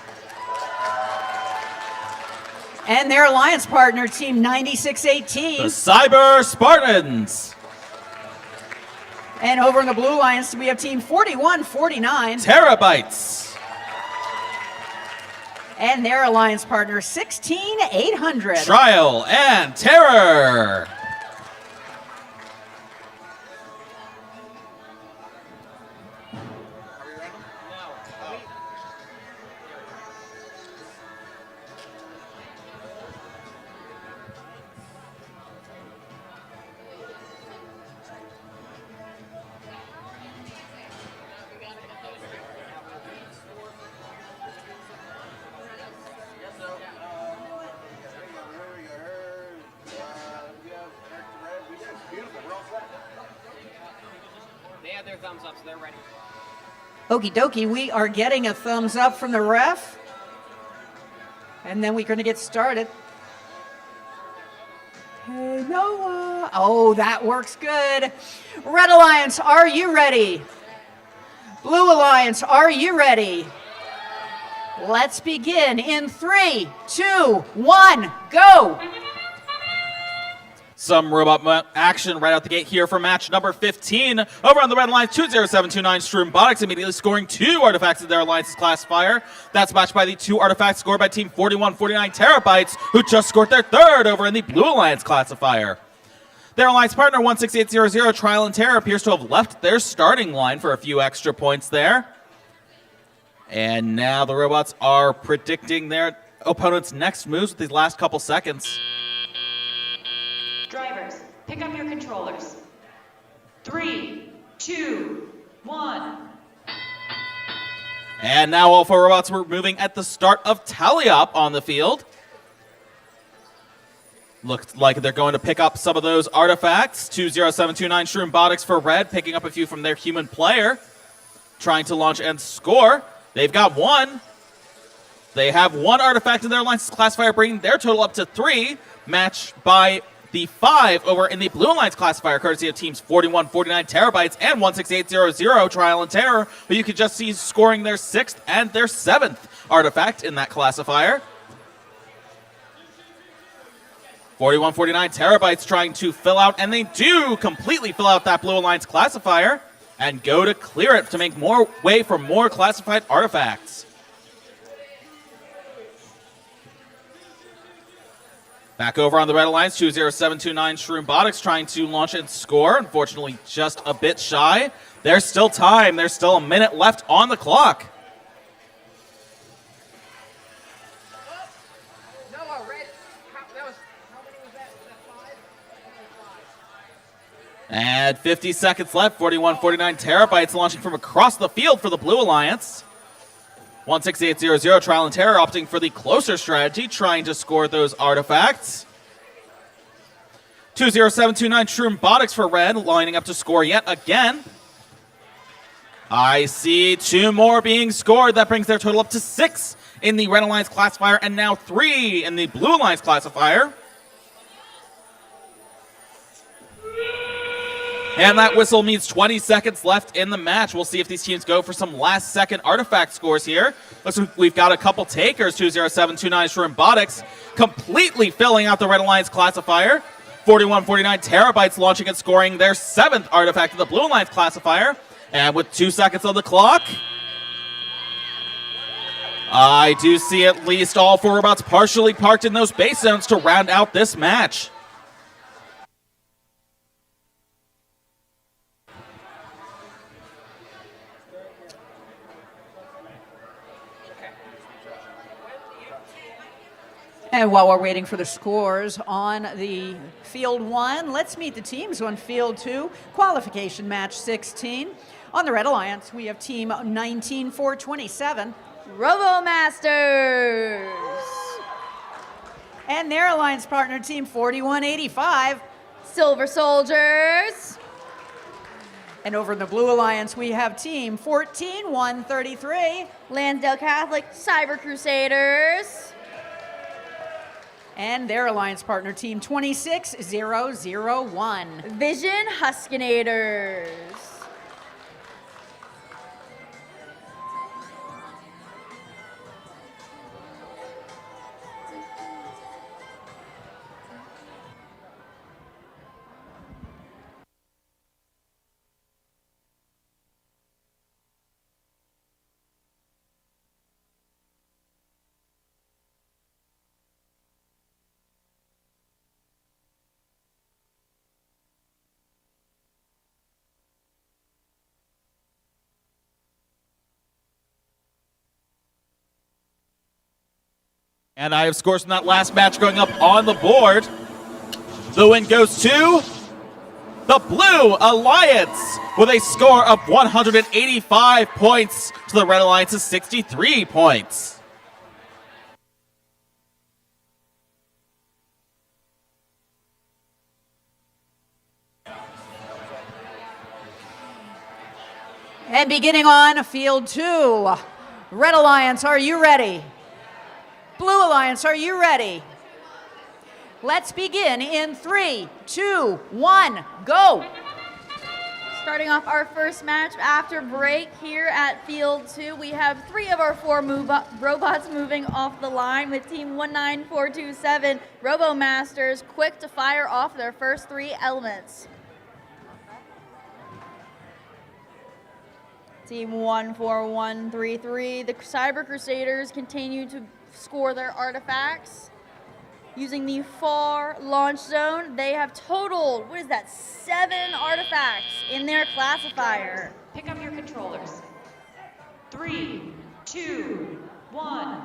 And their alliance partner, team 9618. The Cyber Spartans. And over in the Blue Alliance, we have team 4149. Terabytes. And their alliance partner, 16800. Trial and Terror. They had their thumbs up, so they're ready. Okie dokie, we are getting a thumbs up from the ref. And then we're going to get started. Hey, Noah. Oh, that works good. Red Alliance, are you ready? Blue Alliance, are you ready? Let's begin in 3, 2, 1, go. Some robot action right out the gate here for match number 15. Over on the red line, 20729 Shroombatics immediately scoring 2 artifacts in their alliance's classifier. That's matched by the 2 artifacts scored by team 4149 Terabytes, who just scored their 3rd over in the Blue Alliance classifier. Their alliance partner, 16800 Trial and Terror, appears to have left their starting line for a few extra points there. And now the robots are predicting their opponent's next moves with these last couple seconds. Drivers, pick up your controllers. 3, 2, 1. And now all 4 robots were moving at the start of Tally-Up on the field. Looks like they're going to pick up some of those artifacts. 20729 Shroombatics for red, picking up a few from their human player. Trying to launch and score. They've got 1. They have 1 artifact in their alliance's classifier, bringing their total up to 3, matched by the 5 over in the Blue Alliance classifier, courtesy of teams 4149 Terabytes and 16800 Trial and Terror, who you can just see scoring their 6th and their 7th artifact in that classifier. 4149 Terabytes trying to fill out, and they do completely fill out that Blue Alliance classifier and go to clear it to make more way for more classified artifacts. Back over on the Red Alliance, 20729 Shroombatics trying to launch and score. Unfortunately, just a bit shy. There's still time. There's still a minute left on the clock. Noah, red. How many was that? Was that 5? And 50 seconds left. 4149 Terabytes launching from across the field for the Blue Alliance. 16800 Trial and Terror opting for the closer strategy, trying to score those artifacts. 20729 Shroombatics for red, lining up to score yet again. I see 2 more being scored. That brings their total up to 6 in the Red Alliance classifier and now 3 in the Blue Alliance classifier. And that whistle means 20 seconds left in the match. We'll see if these teams go for some last-second artifact scores here. Looks like we've got a couple takers. 20729 Shroombatics completely filling out the Red Alliance classifier. 4149 Terabytes launching and scoring their 7th artifact of the Blue Alliance classifier. And with 2 seconds on the clock, I do see at least all 4 robots partially parked in those base zones to round out this match. And while we're waiting for the scores on the Field 1, let's meet the teams on Field 2, Qualification Match 16. On the Red Alliance, we have Team 19427. RoboMasters. And their alliance partner, Team 4185. Silver Soldiers. And over in the Blue Alliance, we have team 14133. Lansdale Catholic Cyber Crusaders. And their alliance partner, team 26001. Vision Huskinators. And I have scores from that last match going up on the board. The win goes to the Blue Alliance with a score of 185 points to the Red Alliance's 63 points. And beginning on field 2, Red Alliance, are you ready? Blue Alliance, are you ready? Let's begin in 3, 2, 1, go! Starting off our first match after break here at field 2, we have 3 of our 4 robots moving off the line with team 19427 Robo Masters quick to fire off their first 3 elements. Team 14133, the Cyber Crusaders continue to score their artifacts. Using the far launch zone, they have totaled, 7 artifacts in their classifier. Pick up your controllers. 3, 2, 1.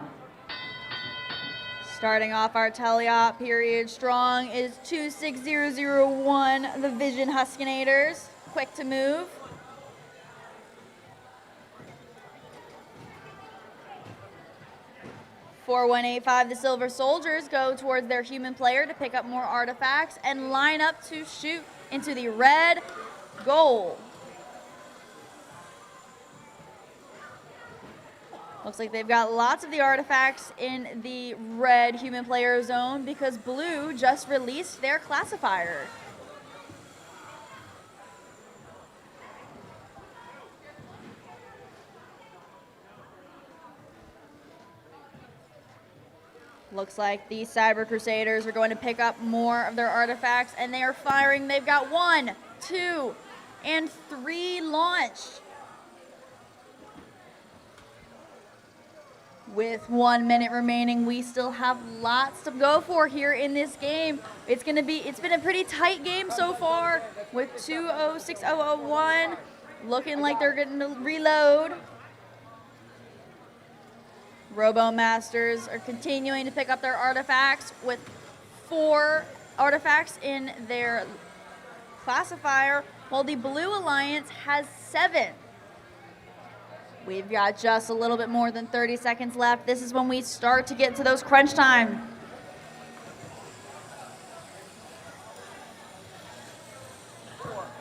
Starting off our teleop period strong is 26001, the Vision Huskinators, quick to move. 4185, the Silver Soldiers go towards their human player to pick up more artifacts and line up to shoot into the red goal. Looks like they've got lots of the artifacts in the red human player zone because Blue just released their classifier. Looks like the Cyber Crusaders are going to pick up more of their artifacts, and they are firing. They've got 1, 2, and 3 launched. With 1 minute remaining, we still have lots to go for here in this game. It's been a pretty tight game so far with 20601 looking like they're going to reload. Robo Masters are continuing to pick up their artifacts with 4 artifacts in their classifier, while the Blue Alliance has 7. We've got just a little bit more than 30 seconds left. This is when we start to get to those crunch time.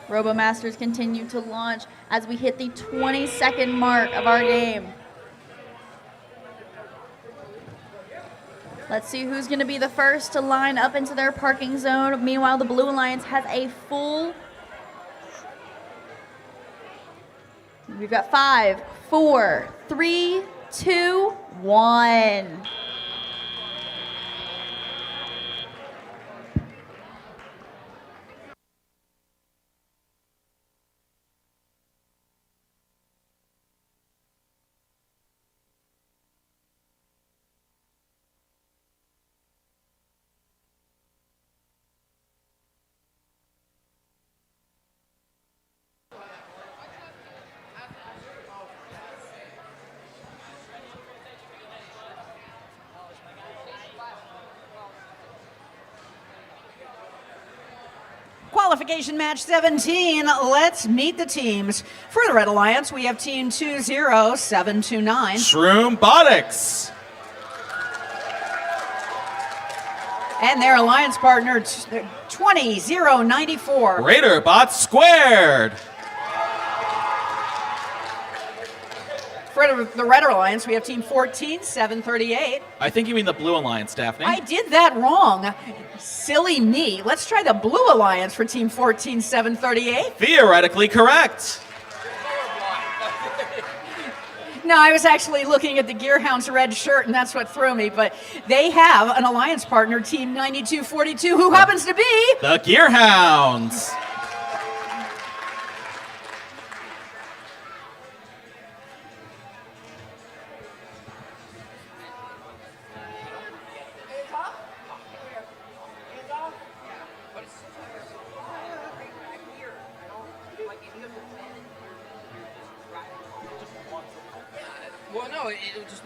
Robo Masters continue to launch as we hit the 20-second mark of our game. Let's see who's going to be the first to line up into their parking zone. Meanwhile, the Blue Alliance has a full... We've got 5, 4, 3, 2, 1. Qualification match 17. Let's meet the teams. For the Red Alliance, we have team 20729. Shroombotics. And their alliance partner, 20094. Raiderbot Squared. For the Red Alliance, we have Team 14-738. I think you mean the Blue Alliance, Daphne. I did that wrong. Silly me. Let's try the Blue Alliance for Team 14-738. Theoretically correct. No, I was actually looking at the Gearhound's red shirt, and that's what threw me. But they have an alliance partner, Team 9242, who happens to be The Gearhounds. Well, no, it just.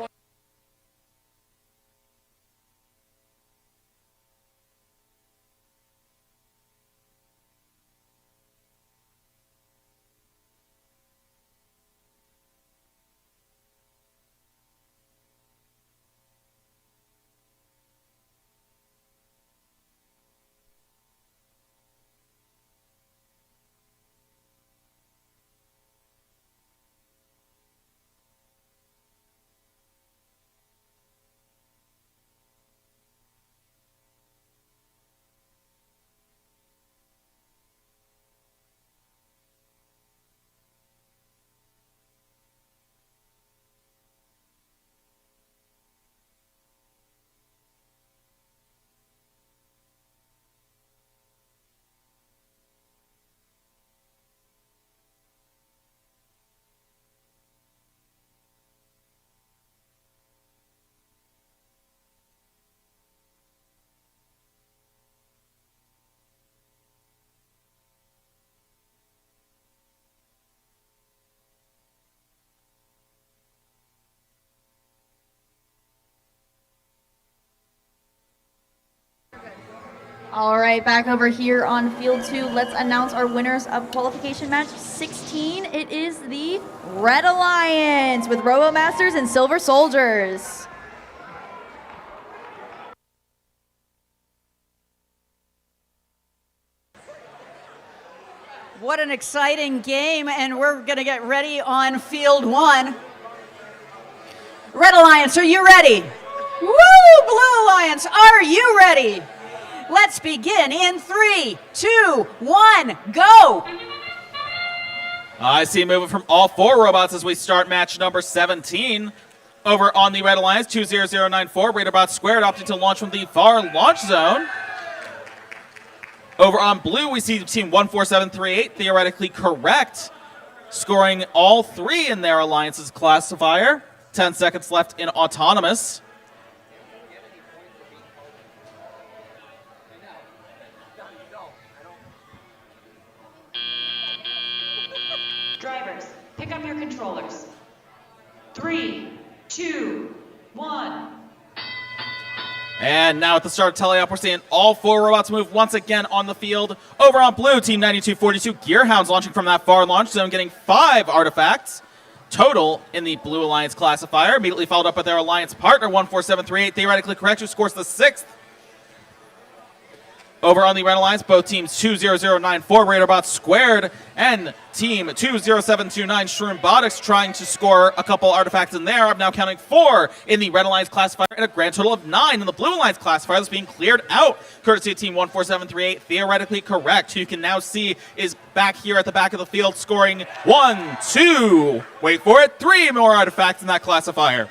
All right, back over here on field 2. Let's announce our winners of qualification match 16. It is the Red Alliance with RoboMasters and Silver Soldiers. What an exciting game, and we're going to get ready on field 1. Red Alliance, are you ready? Woo! Blue Alliance, are you ready? Let's begin in 3, 2, 1, go! I see movement from all 4 robots as we start match number 17. Over on the Red Alliance, 20094, Raider Bot Squared opting to launch from the far launch zone. Over on Blue, we see Team 14738, theoretically correct, scoring all 3 in their Alliance's classifier. 10 seconds left in Autonomous. Drivers, pick up your controllers. 3, 2, 1. And now at the start of teleop, we're seeing all 4 robots move once again on the field. Over on Blue, Team 9242, Gearhounds launching from that far launch zone, getting 5 artifacts total in the Blue Alliance classifier. Immediately followed up by their Alliance partner, 14738, theoretically correct, who scores the 6th. Over on the Red Alliance, both teams 20094, Raiderbot Squared, and Team 20729, Shroombotix, trying to score a couple artifacts in there. I'm now counting 4 in the Red Alliance classifier and a grand total of 9 in the Blue Alliance classifier that's being cleared out, courtesy of Team 14738, theoretically correct, who you can now see is back here at the back of the field, scoring 1, 2, wait for it, 3 more artifacts in that classifier.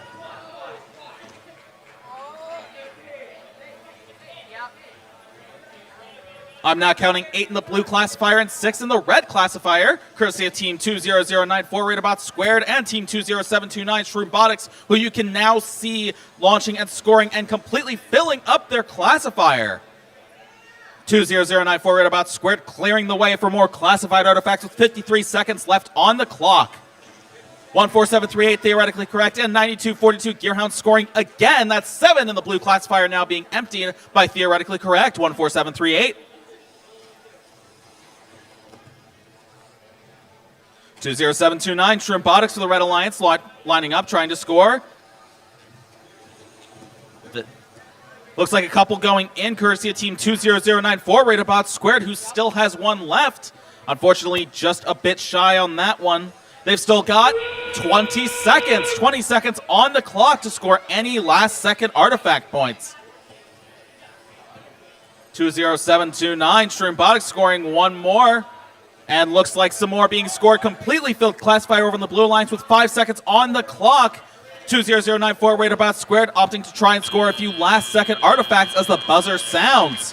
I'm now counting 8 in the blue classifier and 6 in the red classifier, courtesy of Team 20094, Raiderbot Squared, and Team 20729, Shroombotix, who you can now see launching and scoring and completely filling up their classifier. 20094, Raiderbot Squared, clearing the way for more classified artifacts with 53 seconds left on the clock. 14738, theoretically correct, and 9242, Gearhound scoring again. That's 7 in the blue classifier, now being emptied by theoretically correct, 14738. 20729, Shroombotix for the Red Alliance, lining up, trying to score. Looks like a couple going in, courtesy of Team 20094, Raiderbot Squared, who still has 1 left. Unfortunately, just a bit shy on that one. They've still got 20 seconds. 20 seconds on the clock to score any last-second artifact points. 20729. Shroombiotics scoring one more. And looks like some more being scored. Completely filled Classifier over on the blue lines with 5 seconds on the clock. 20094 Raiderbots squared, opting to try and score a few last-second artifacts as the buzzer sounds.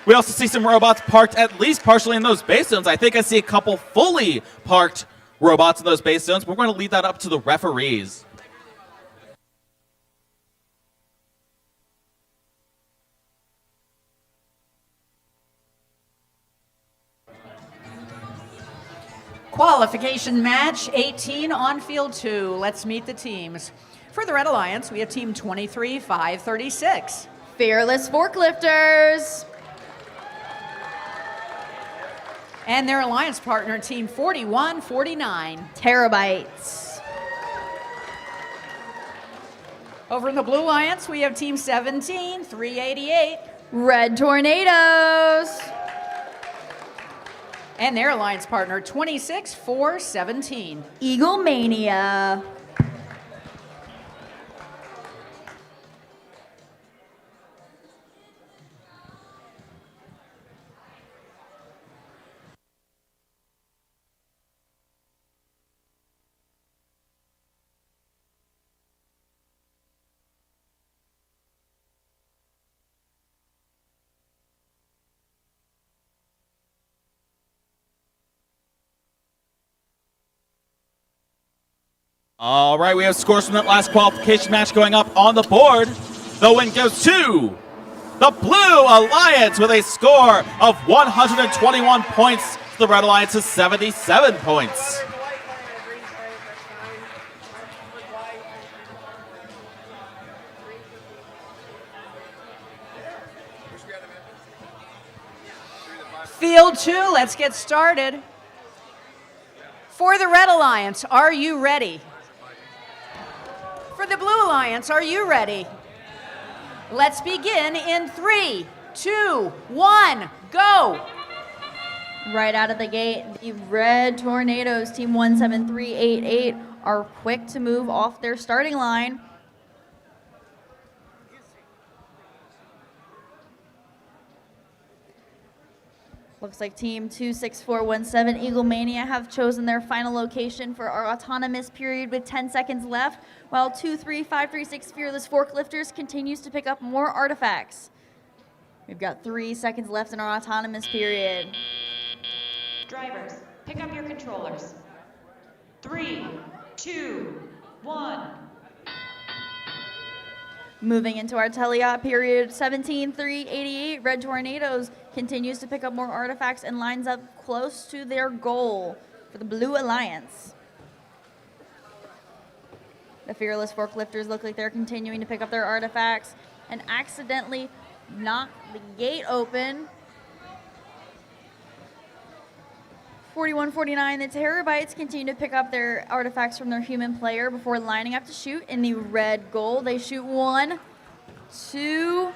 We also see some robots parked at least partially in those base zones. I think I see a couple fully parked robots in those base zones. We're going to leave that up to the referees. Qualification match 18 on field 2. Let's meet the teams. For the Red Alliance, we have team 23-536. Fearless Forklifters. And their alliance partner, team 4149. Terabytes. Over in the Blue Alliance, we have team 17-388. Red Tornadoes. And their alliance partner, 26-417. Eagle Mania. All right, we have scores from that last qualification match going up on the board. The win goes to the Blue Alliance with a score of 121 points. The Red Alliance is 77 points. Field 2, let's get started. For the Red Alliance, are you ready? For the Blue Alliance, are you ready? Let's begin in 3, 2, 1, go! Right out of the gate, the Red Tornadoes, team 17388, are quick to move off their starting line. Looks like team 26417, Eagle Mania, have chosen their final location for our autonomous period with 10 seconds left, while 23536 Fearless Forklifters continues to pick up more artifacts. We've got 3 seconds left in our autonomous period. Drivers, pick up your controllers. 3, 2, 1. Moving into our teleop period, 17388, Red Tornadoes continues to pick up more artifacts and lines up close to their goal for the Blue Alliance. The Fearless Forklifters look like they're continuing to pick up their artifacts and accidentally knock the gate open. 4149, the Terabytes continue to pick up their artifacts from their human player before lining up to shoot in the red goal. They shoot 1, 2,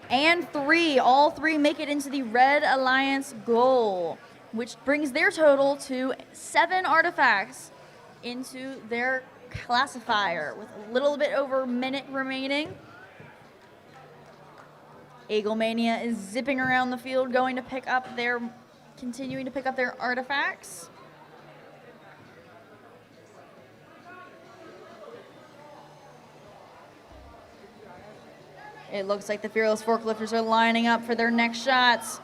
and 3. All 3 make it into the Red Alliance goal, which brings their total to 7 artifacts into their classifier with a little bit over a minute remaining. Eagle Mania is zipping around the field, continuing to pick up their artifacts. It looks like the Fearless Forklifters are lining up for their next shots.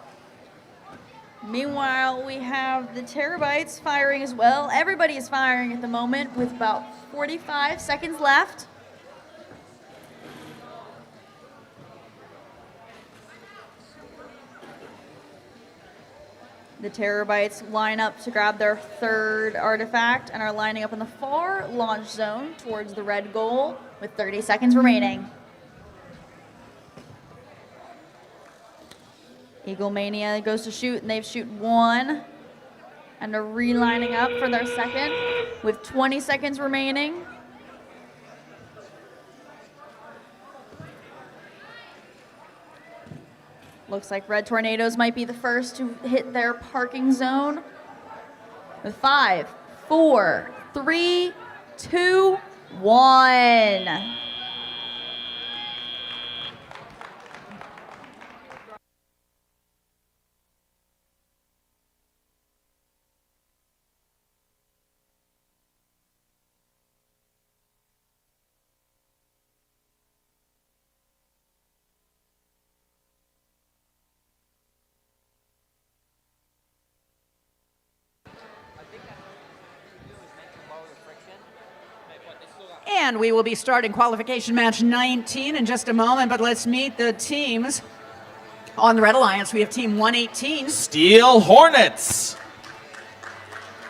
Meanwhile, we have the Terabytes firing as well. Everybody is firing at the moment with about 45 seconds left. The Terabytes line up to grab their 3rd artifact and are lining up in the far launch zone towards the red goal with 30 seconds remaining. Eagle Mania goes to shoot, and they shoot 1 and are relining up for their 2nd with 20 seconds remaining. Looks like Red Tornadoes might be the first to hit their parking zone with 5, 4, 3, 2, 1. And we will be starting qualification match 19 in just a moment, but let's meet the teams. On the Red Alliance, we have Team 118. Steel Hornets.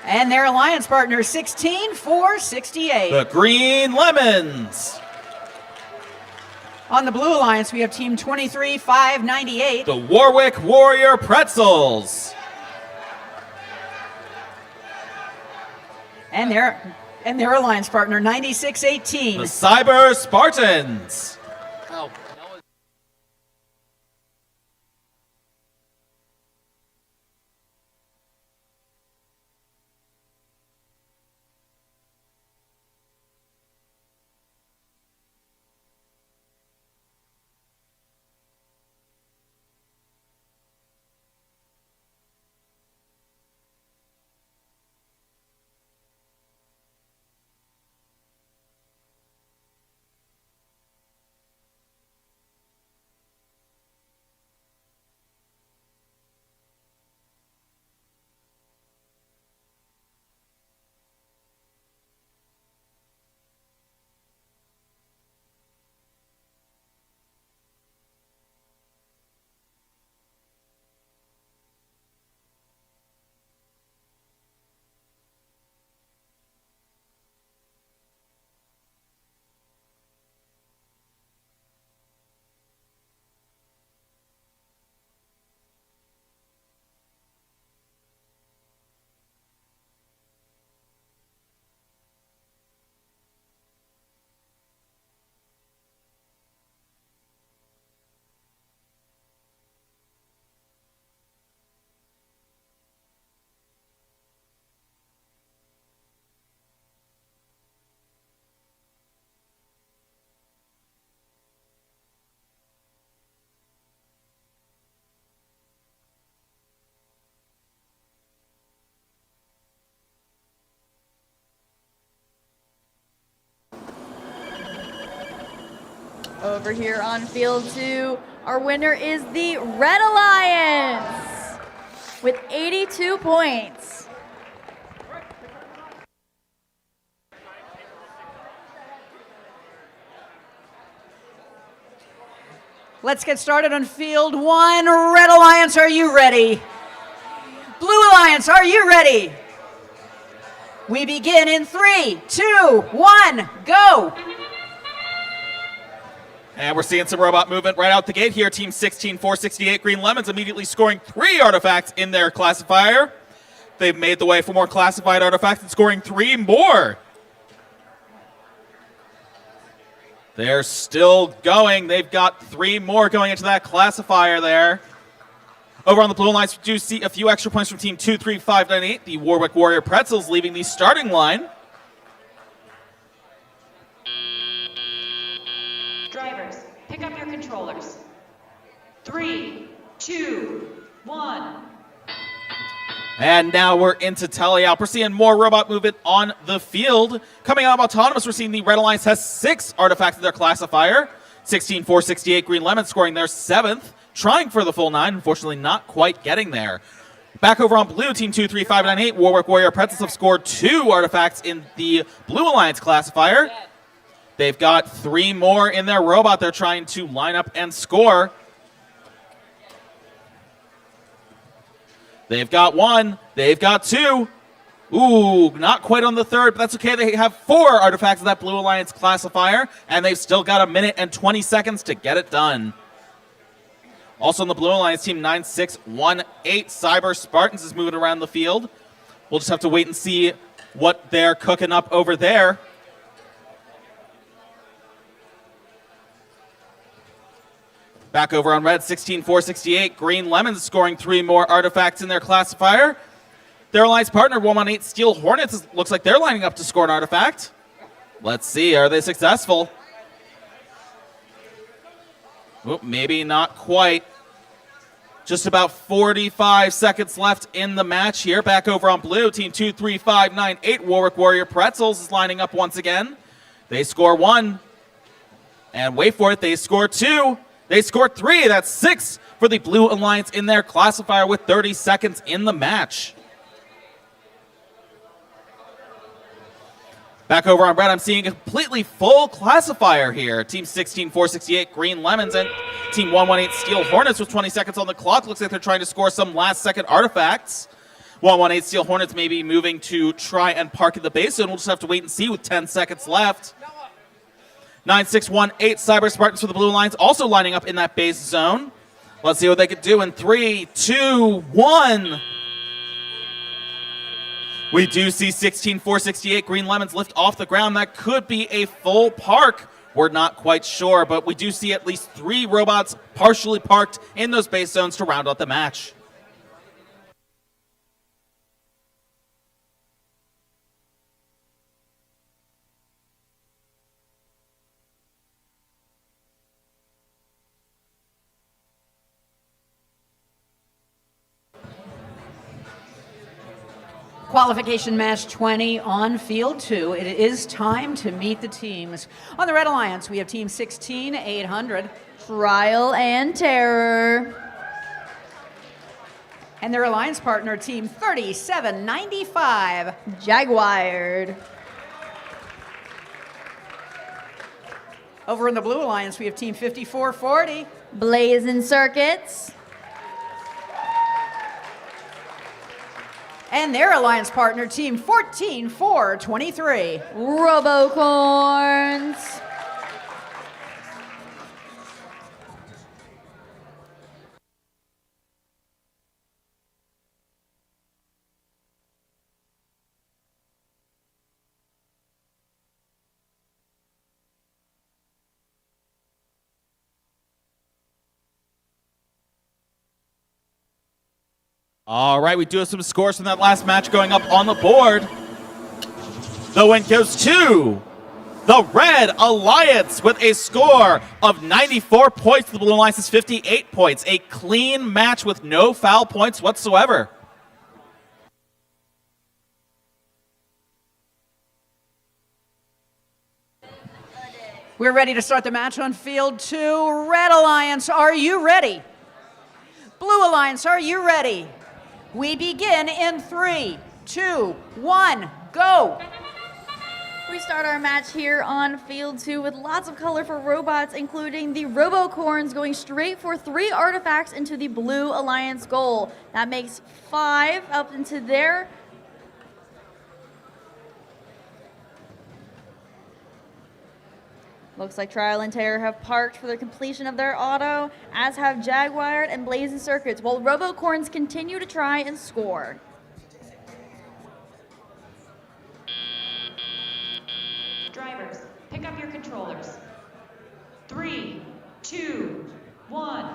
And their alliance partner, 16-468. The Green Lemons. On the Blue Alliance, we have Team 23-598. The Warwick Warrior Pretzels. And their alliance partner, 96-18. The Cyber Spartans. Oh, Over here on field 2, our winner is the Red Alliance with 82 points. Let's get started on field 1. Red Alliance, are you ready? Blue Alliance, are you ready? We begin in 3, 2, 1, go! And we're seeing some robot movement right out the gate here. Team 16-468 Green Lemons immediately scoring 3 artifacts in their classifier. They've made the way for more classified artifacts and scoring 3 more. They're still going. They've got 3 more going into that classifier there. Over on the Blue Alliance, we do see a few extra points from Team 23598, the Warwick Warrior Pretzels, leaving the starting line. Drivers, pick up your controllers. 3, 2, 1. And now we're into teleop. We're seeing more robot movement on the field. Coming out of Autonomous, we're seeing the Red Alliance has 6 artifacts in their classifier. 16-468 Green Lemons scoring their 7th, trying for the full 9, unfortunately not quite getting there. Back over on Blue, Team 23598, Warwick Warrior Pretzels have scored 2 artifacts in the Blue Alliance classifier. They've got 3 more in their robot they're trying to line up and score. They've got 1. They've got 2. Ooh, not quite on the 3rd, but that's okay. They have 4 artifacts in that Blue Alliance classifier, and they've still got 1 minute and 20 seconds to get it done. Also on the Blue Alliance, Team 9618 Cyber Spartans is moving around the field. We'll just have to wait and see what they're cooking up over there. Back over on Red, 16-468. Green Lemons scoring 3 more artifacts in their classifier. Their alliance partner, 118 Steel Hornets, looks like they're lining up to score an artifact. Let's see, are they successful? Well, maybe not quite. Just about 45 seconds left in the match here. Back over on blue, team 23598 Warwick Warrior Pretzels is lining up once again. They score 1. And wait for it, they score 2. They score 3. That's 6 for the Blue Alliance in their classifier with 30 seconds in the match. Back over on red, I'm seeing a completely full classifier here. Team 16468 Green Lemons and Team 118 Steel Hornets with 20 seconds on the clock. Looks like they're trying to score some last-second artifacts. 118 Steel Hornets may be moving to try and park in the base zone. We'll just have to wait and see with 10 seconds left. 9618 Cyber Spartans for the Blue Alliance also lining up in that base zone. Let's see what they could do in 3, 2, 1. We do see 16468 Green Lemons lift off the ground. That could be a full park. We're not quite sure, but we do see at least 3 robots partially parked in those base zones to round out the match. Qualification match 20 on field 2. It is time to meet the teams. On the Red Alliance, we have team 16800. Trial and Terror. And their alliance partner, team 3795. Jaguared. Over in the Blue Alliance, we have team 5440. Blazing Circuits. And their alliance partner, team 14423. Robocorns. All right, we do have some scores from that last match going up on the board. The win goes to the Red Alliance with a score of 94 points. The Blue Alliance is 58 points. A clean match with no foul points whatsoever. We're ready to start the match on field 2. Red Alliance, are you ready? Blue Alliance, are you ready? We begin in 3, 2, 1, go! We start our match here on field 2 with lots of colorful robots, including the Robocorns going straight for 3 artifacts into the Blue Alliance goal. That makes 5 up into there. Looks like Trial and Terror have parked for the completion of their auto, as have Jaguared and Blazing Circuits, while Robocorns continue to try and score. Drivers, pick up your controllers. 3, 2, 1.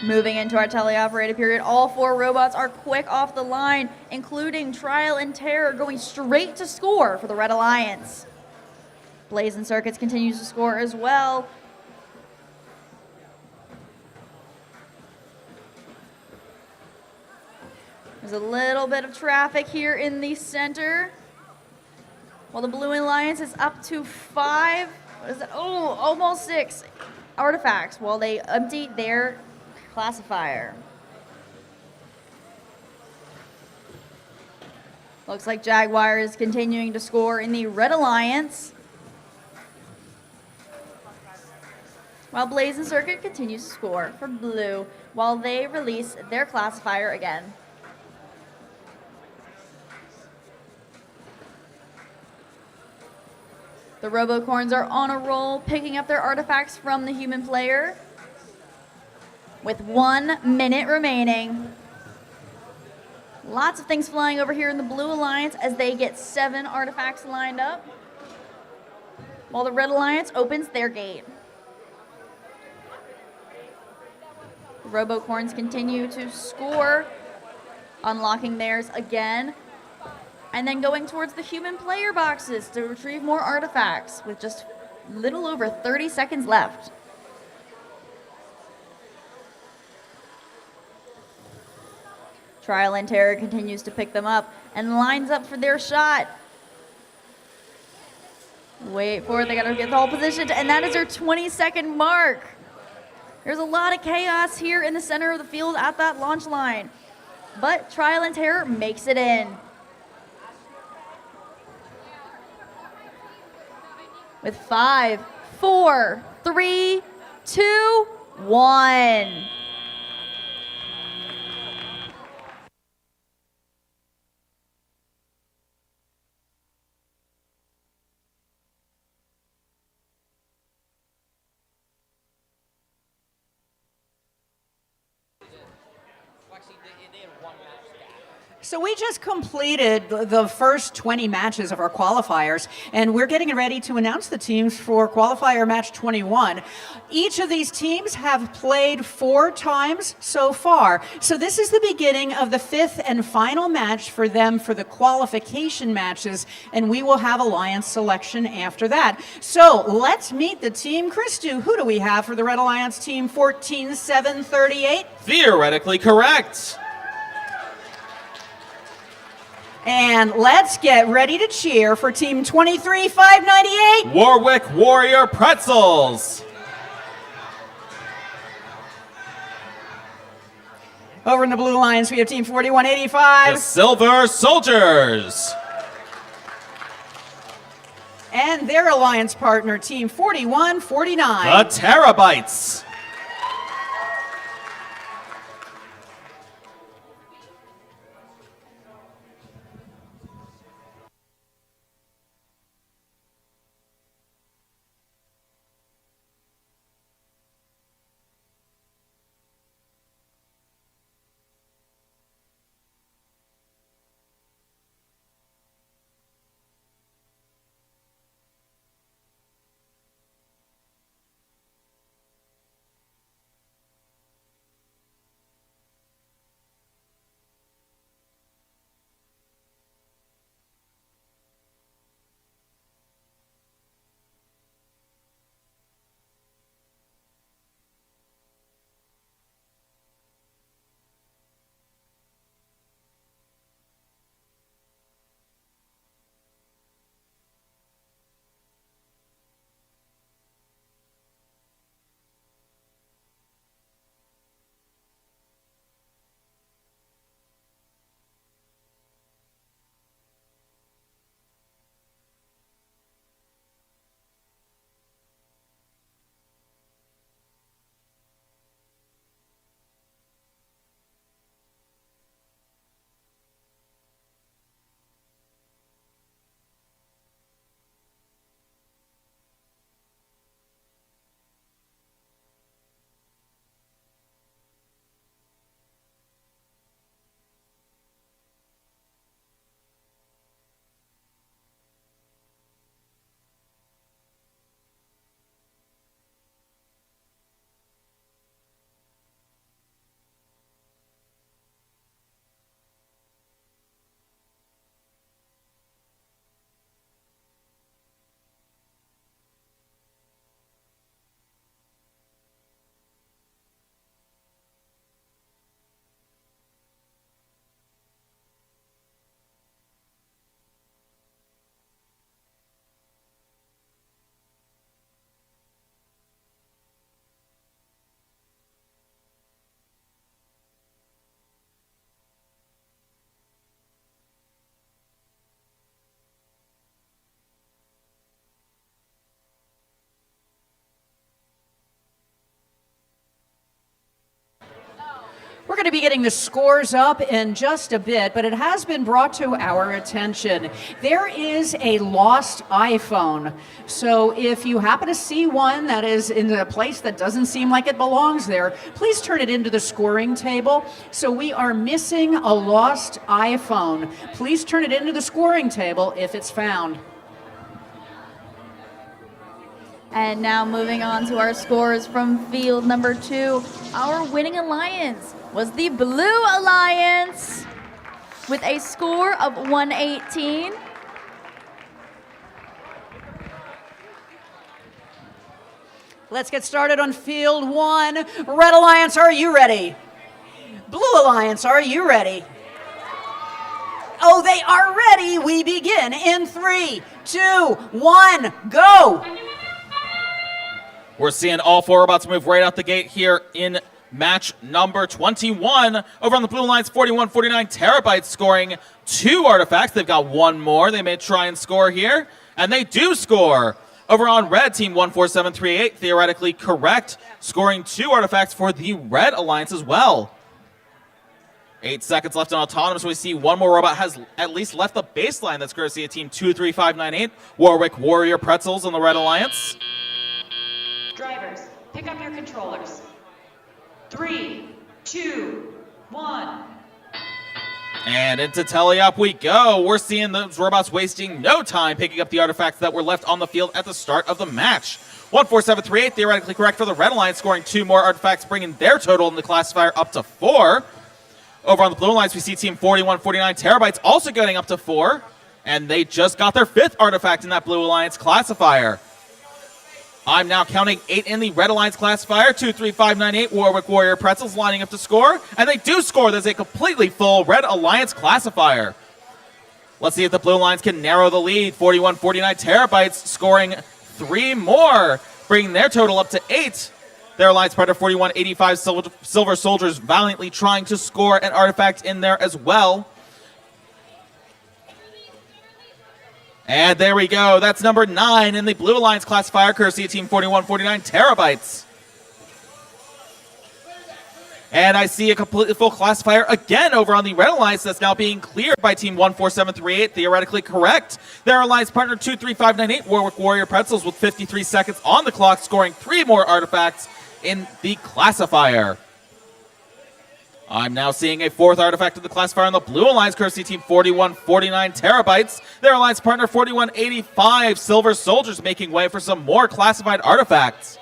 Moving into our teleoperated period, all 4 robots are quick off the line, including Trial and Terror going straight to score for the Red Alliance. Blazing Circuits continues to score as well. There's a little bit of traffic here in the center. While the Blue Alliance is up to 5, what is that? Oh, almost 6 artifacts while they empty their classifier. Looks like Jaguar is continuing to score in the Red Alliance, while Blazing Circuit continues to score for Blue while they release their classifier again. The Robocorns are on a roll, picking up their artifacts from the human player with 1 minute remaining. Lots of things flying over here in the Blue Alliance as they get 7 artifacts lined up, while the Red Alliance opens their gate. The Robocorns continue to score unlocking theirs again, and then going towards the human player boxes to retrieve more artifacts with just little over 30 seconds left. Trial and Terror continues to pick them up and lines up for their shot. Wait for it, they gotta get the whole position, and that is their 20-second mark. There's a lot of chaos here in the center of the field at that launch line, but Trial and Terror makes it in. With 5, 4, 3, 2, 1. So we just completed the first 20 matches of our qualifiers, and we're getting ready to announce the teams for qualifier match 21. Each of these teams have played 4 times so far. So this is the beginning of the 5th and final match for them for the qualification matches, and we will have alliance selection after that. So let's meet the team. Christu, who do we have for the Red Alliance team 14-7-38? Theoretically correct. And let's get ready to cheer for Team 23-598. Warwick Warrior Pretzels. Over in the Blue Lions, we have Team 4185. The Silver Soldiers. And their alliance partner, Team 4149. The Terabytes. We're going to be getting the scores up in just a bit, but it has been brought to our attention. There is a lost iPhone. So if you happen to see one that is in a place that doesn't seem like it belongs there, please turn it into the scoring table. So we are missing a lost iPhone. Please turn it into the scoring table if it's found. And now moving on to our scores from field number 2. Our winning alliance was the Blue Alliance. with a score of 118. Let's get started on field 1. Red Alliance, are you ready? Blue Alliance, are you ready? Oh, they are ready. We begin in 3, 2, 1, go. We're seeing all 4 robots move right out the gate here in match number 21. Over on the Blue Alliance, 4149 terabytes scoring 2 artifacts. They've got 1 more. They may try and score here, and they do score. Over on Red, Team 14738, theoretically correct, scoring 2 artifacts for the Red Alliance as well. 8 seconds left on Autonomous. We see 1 more robot has at least left the baseline. That's courtesy of Team 23598, Warwick Warrior Pretzels on the Red Alliance. Drivers, pick up your controllers. 3, 2, 1. And into Teleop we go. We're seeing those robots wasting no time picking up the artifacts that were left on the field at the start of the match. 14738, theoretically correct for the Red Alliance, scoring 2 more artifacts, bringing their total in the classifier up to 4. Over on the Blue Alliance, we see Team 4149 terabytes also getting up to 4. And they just got their 5th artifact in that Blue Alliance classifier. I'm now counting 8 in the Red Alliance classifier. 23598 Warwick Warrior Pretzels lining up to score. And they do score. There's a completely full Red Alliance classifier. Let's see if the Blue Alliance can narrow the lead. 4149 terabytes scoring 3 more, bringing their total up to 8. Their Alliance partner 4185 Silver Soldiers valiantly trying to score an artifact in there as well. And there we go. That's number 9 in the Blue Alliance classifier, courtesy of Team 4149 terabytes. And I see a completely full classifier again over on the Red Alliance that's now being cleared by Team 14738, theoretically correct. Their Alliance partner 23598, Warwick Warrior Pretzels, with 53 seconds on the clock, scoring 3 more artifacts in the classifier. I'm now seeing a 4th artifact of the classifier on the Blue Alliance, courtesy Team 4149 terabytes. Their Alliance partner 4185 Silver Soldiers making way for some more classified artifacts.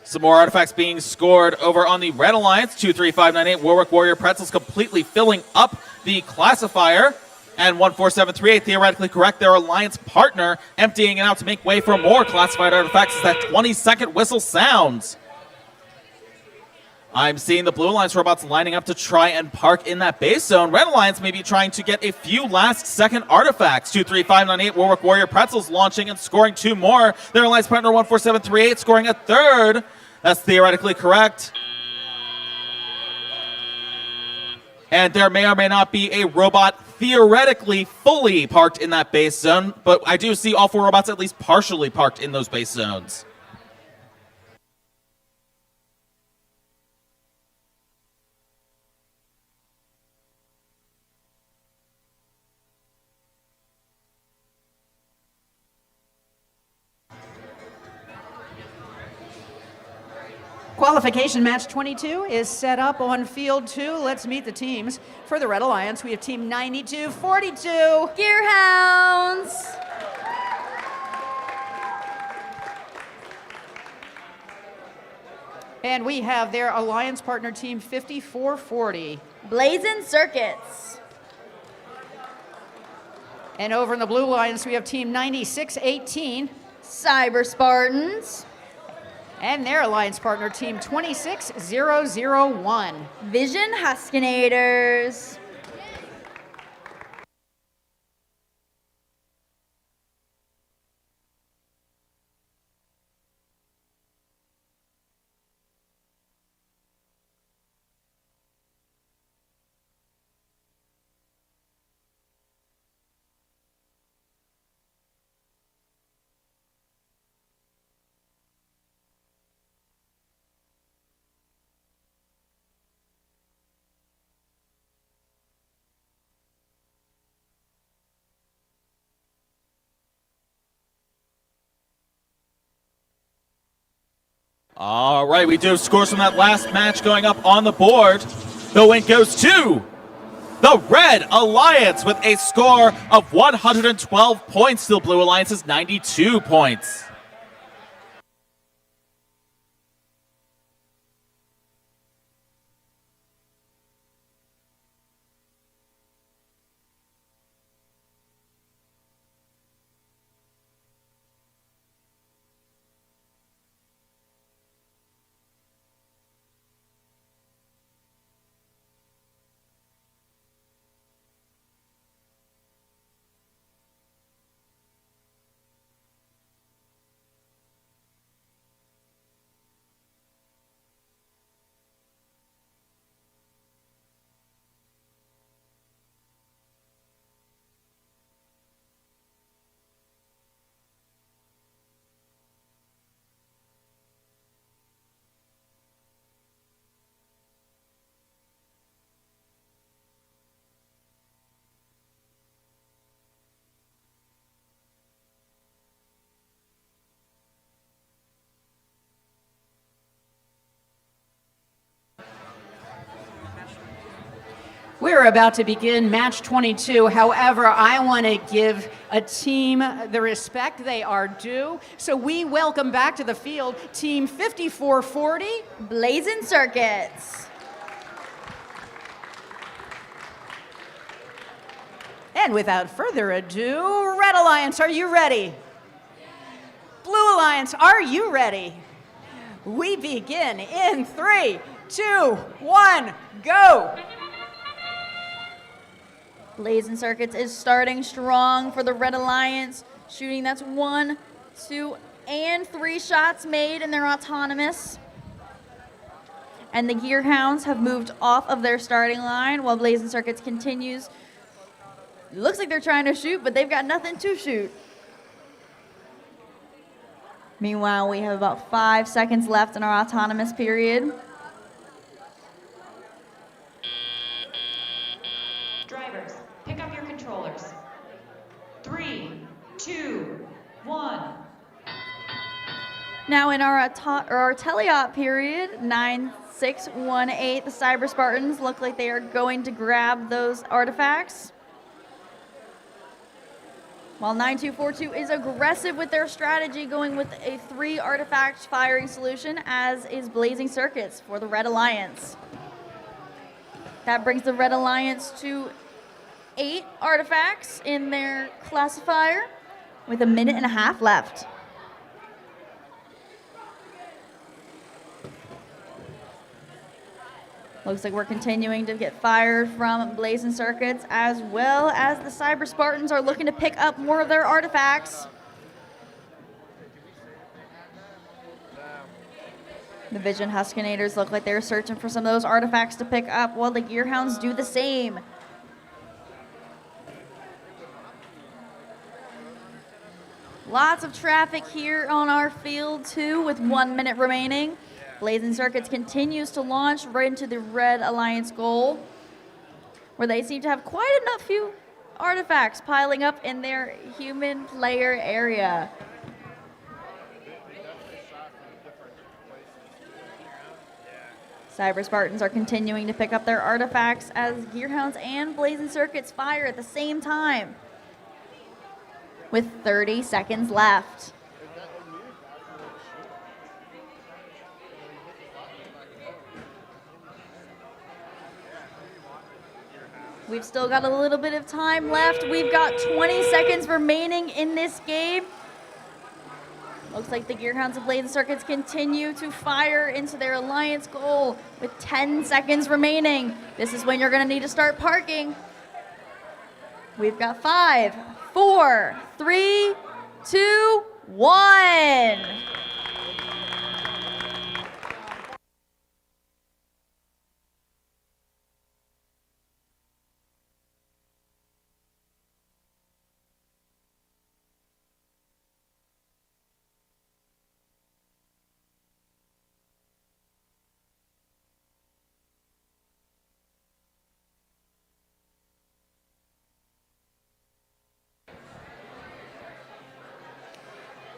Some more artifacts being scored over on the Red Alliance. 23598 Warwick Warrior Pretzels completely filling up the classifier. And 14738, theoretically correct, their Alliance partner emptying it out to make way for more classified artifacts as that 20-second whistle sounds. I'm seeing the Blue Alliance robots lining up to try and park in that base zone. Red Alliance may be trying to get a few last-second artifacts. 23598 Warwick Warrior Pretzels launching and scoring 2 more. Their Alliance partner 14738 scoring a 3rd. That's theoretically correct. And there may or may not be a robot theoretically fully parked in that base zone, but I do see all 4 robots at least partially parked in those base zones. Qualification match 22 is set up on field 2. Let's meet the teams. For the Red Alliance, we have Team 9242. Gearhounds. And we have their Alliance partner Team 5440. Blazing Circuits. And over in the Blue Alliance, we have Team 9618. Cyber Spartans. And their Alliance partner Team 26001. Vision Huskinators. All right, we do have scores from that last match going up on the board. The win goes to the Red Alliance with a score of 112 points. Still Blue Alliance's 92 points. We're about to begin match 22. However, I want to give a team the respect they are due. So we welcome back to the field team 5440, Blazing Circuits. And without further ado, Red Alliance, are you ready? Blue Alliance, are you ready? We begin in 3, 2, 1, go! Blazing Circuits is starting strong for the Red Alliance, shooting that's 1, 2, and 3 shots made in their autonomous. And the Gearhounds have moved off of their starting line while Blazing Circuits continues. It looks like they're trying to shoot, but they've got nothing to shoot. Meanwhile, we have about 5 seconds left in our autonomous period. Drivers, pick up your controllers. 3, 2, 1. Now in our teleop period, 9618, the Cyber Spartans look like they are going to grab those artifacts. While 9242 is aggressive with their strategy, going with a 3 artifact firing solution, as is Blazing Circuits for the Red Alliance. That brings the Red Alliance to 8 artifacts in their classifier with 1.5 minutes left. Looks like we're continuing to get fired from Blazing Circuits, as well as the Cyber Spartans are looking to pick up more of their artifacts. The Vision Huskinators look like they're searching for some of those artifacts to pick up, while the Gearhounds do the same. Lots of traffic here on our field, too, with 1 minute remaining. Blazing Circuits continues to launch right into the Red Alliance goal, where they seem to have quite enough few artifacts piling up in their human player area. Cyber Spartans are continuing to pick up their artifacts as Gearhounds and Blazing Circuits fire at the same time, with 30 seconds left. We've still got a little bit of time left. We've got 20 seconds remaining in this game. Looks like the Gearhounds and Blazing Circuits continue to fire into their alliance goal with 10 seconds remaining. This is when you're going to need to start parking. We've got 5, 4, 3, 2, 1.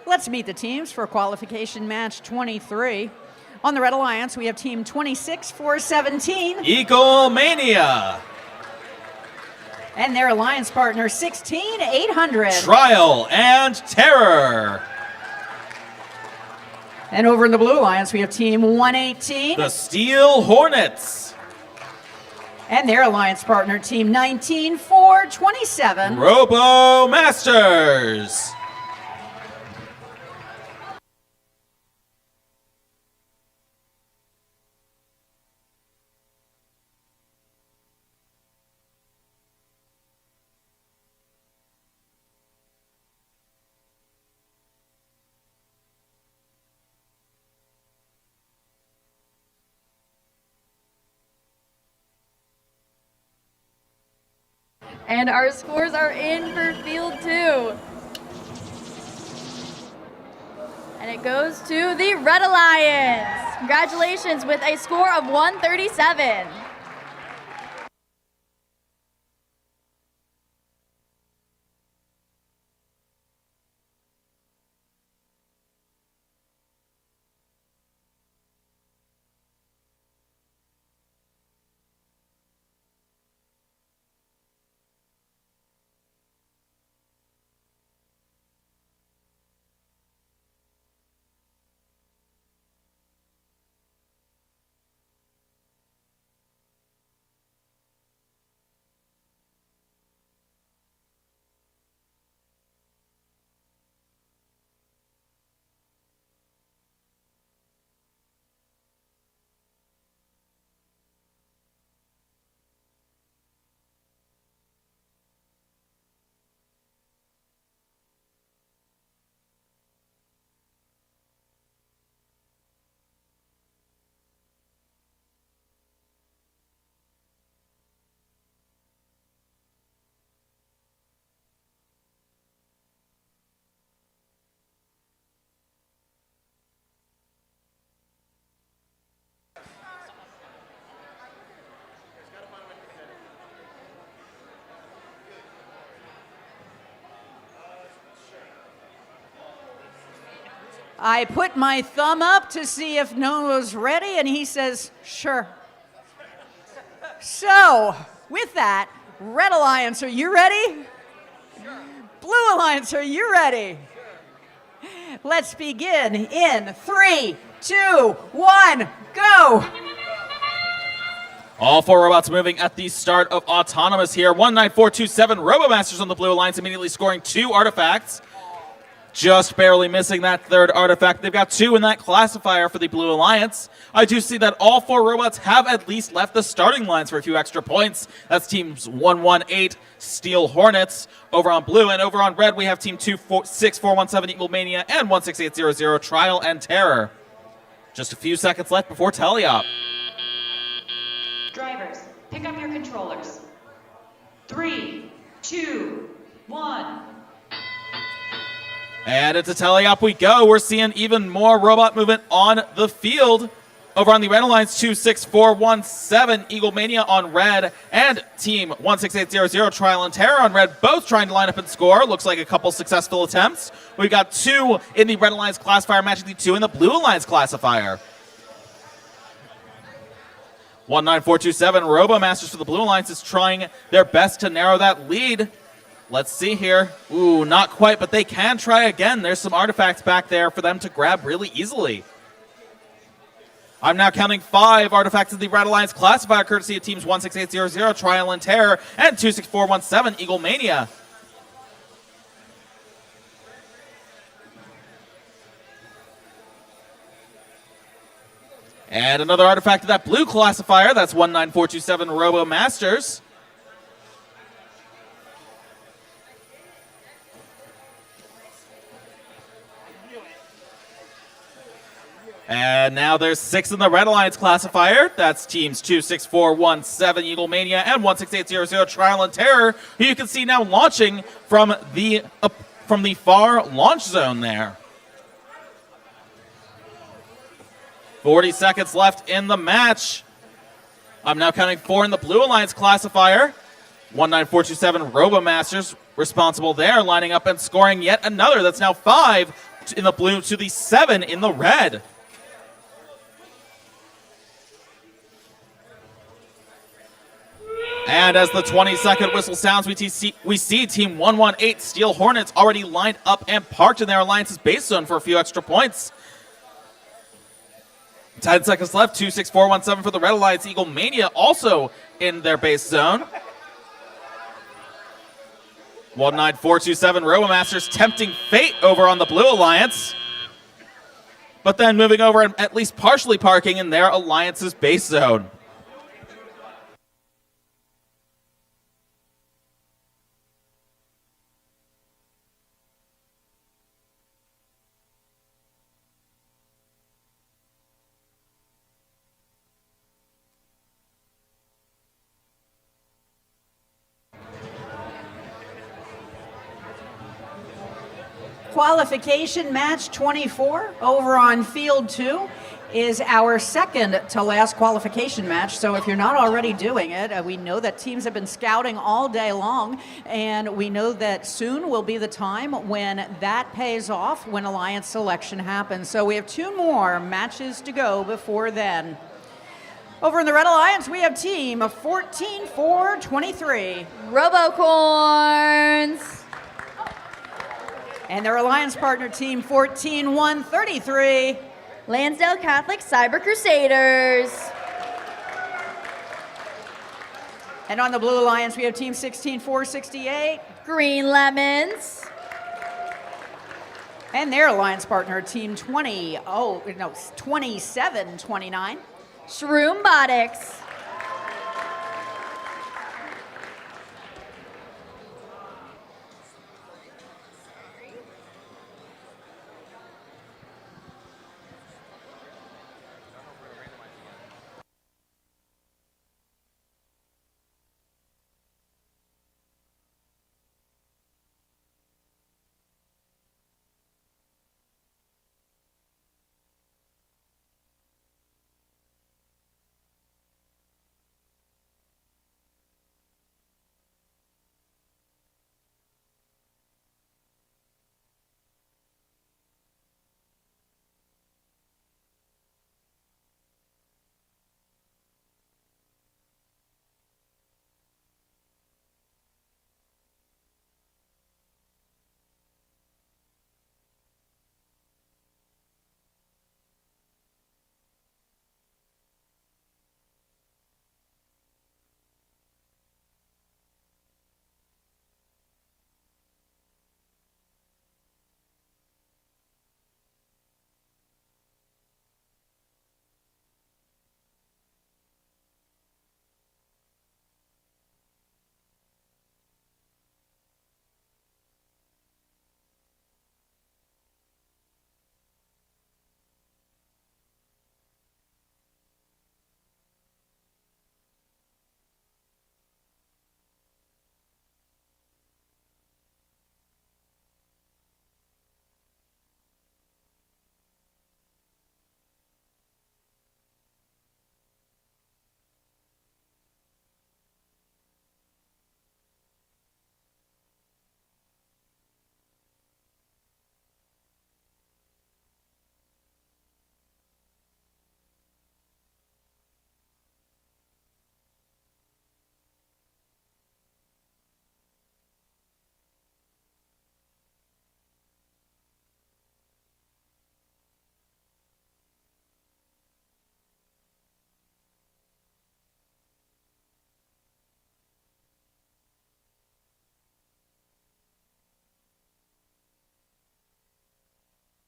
Let's meet the teams for qualification match 23. On the Red Alliance, we have team 26417 Eagle Mania. And their alliance partner 16800. Trial and Terror. And over in the Blue Alliance, we have team 118. The Steel Hornets. And their alliance partner, team 19427. Robo Masters. And our scores are in for field 2. And it goes to the Red Alliance. Congratulations with a score of 137. I put my thumb up to see if no one was ready, and he says, sure. So, with that, Red Alliance, are you ready? Sure. Blue Alliance, are you ready? Sure. Let's begin in 3, 2, 1, go! All four robots moving at the start of Autonomous here. 19427 RoboMasters on the Blue Alliance, immediately scoring 2 artifacts. Just barely missing that third artifact. They've got 2 in that classifier for the Blue Alliance. I do see that all 4 robots have at least left the starting lines for a few extra points. That's teams 118 Steel Hornets over on Blue. And over on Red, we have team 26417 Eagle Mania and 16800 Trial and Terror. Just a few seconds left before teleop. Drivers, pick up your controllers. 3, 2, 1. And into teleop we go. We're seeing even more robot movement on the field. Over on the Red Alliance, 26417 Eagle Mania on Red and team 16800 Trial and Terror on Red, both trying to line up and score. Looks like a couple successful attempts. We've got 2 in the Red Alliance classifier matching the 2 in the Blue Alliance classifier. 19427 RoboMasters for the Blue Alliance is trying their best to narrow that lead. Let's see here. Ooh, not quite, but they can try again. There's some artifacts back there for them to grab really easily. I'm now counting 5 artifacts in the Red Alliance classifier, courtesy of teams 16800 Trial and Terror and 26417 Eagle Mania. And another artifact of that blue classifier. That's 19427 RoboMasters. And now there's 6 in the Red Alliance classifier. That's teams 26417 Eagle Mania and 16800 Trial and Terror, who you can see now launching from the far launch zone there. 40 seconds left in the match. I'm now counting 4 in the Blue Alliance classifier. 19427 RoboMasters responsible there, lining up and scoring yet another. That's now 5 in the blue to the 7 in the red. And as the 20-second whistle sounds, we see Team 118 Steel Hornets already lined up and parked in their Alliance's base zone for a few extra points. 10 seconds left, 26417 for the Red Alliance. Eagle Mania also in their base zone. 19427 RoboMasters tempting fate over on the Blue Alliance, but then moving over and at least partially parking in their Alliance's base zone. Qualification match 24 over on field 2 is our second to last qualification match. So if you're not already doing it, we know that teams have been scouting all day long, and we know that soon will be the time when that pays off, when Alliance selection happens. So we have 2 more matches to go before then. Over in the Red Alliance, we have team 14423 Robocorns. And their Alliance partner team 14133 Lansdale Catholic Cyber Crusaders. And on the Blue Alliance, we have team 16468 Green Lemons. And their Alliance partner team 2729 Shroombotics.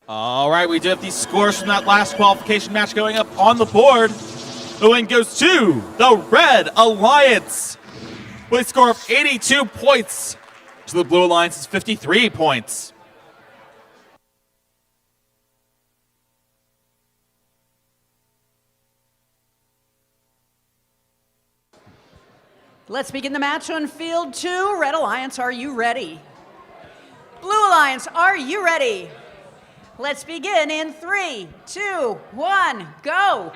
All right, we do have these scores from that last qualification match going up on the board. The win goes to the Red Alliance with a score of 82 points to the Blue Alliance's 53 points. Let's begin the match on field 2. Red Alliance, are you ready? Blue Alliance, are you ready? Let's begin in 3, 2, 1, go!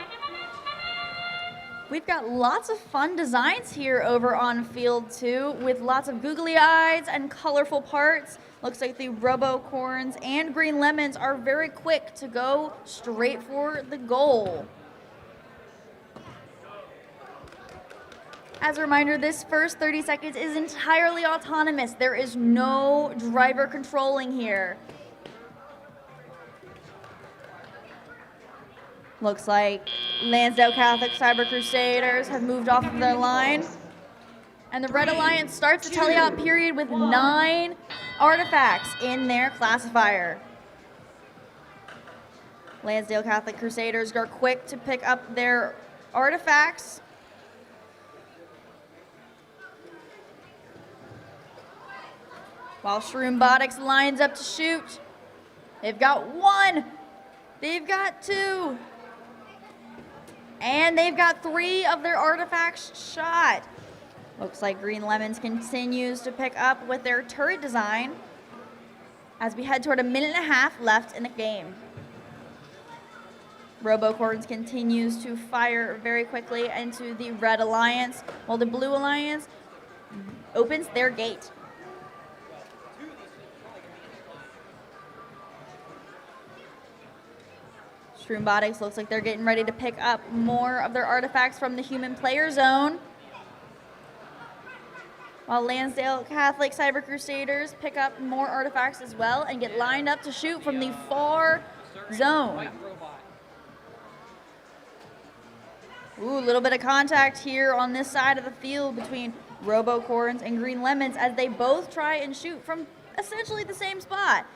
We've got lots of fun designs here over on field 2 with lots of googly eyes and colorful parts. Looks like the Robocorns and Green Lemons are very quick to go straight for the goal. As a reminder, this first 30 seconds is entirely autonomous. There is no driver controlling here. Looks like Lansdale Catholic Cyber Crusaders have moved off of their line. And the Red Alliance starts the teleop period with 9 artifacts in their classifier. Lansdale Catholic Crusaders are quick to pick up their artifacts. While Shroombotics lines up to shoot. They've got 1. They've got 2. And they've got 3 of their artifacts shot. Looks like Green Lemons continues to pick up with their turret design as we head toward 1.5 minutes left in the game. Robocorns continues to fire very quickly into the Red Alliance while the Blue Alliance opens their gate. Shroombotics looks like they're getting ready to pick up more of their artifacts from the human player zone. While Lansdale Catholic Cyber Crusaders pick up more artifacts as well and get lined up to shoot from the far zone. Ooh, a little bit of contact here on this side of the field between Robocorns and Green Lemons as they both try and shoot from essentially the same spot.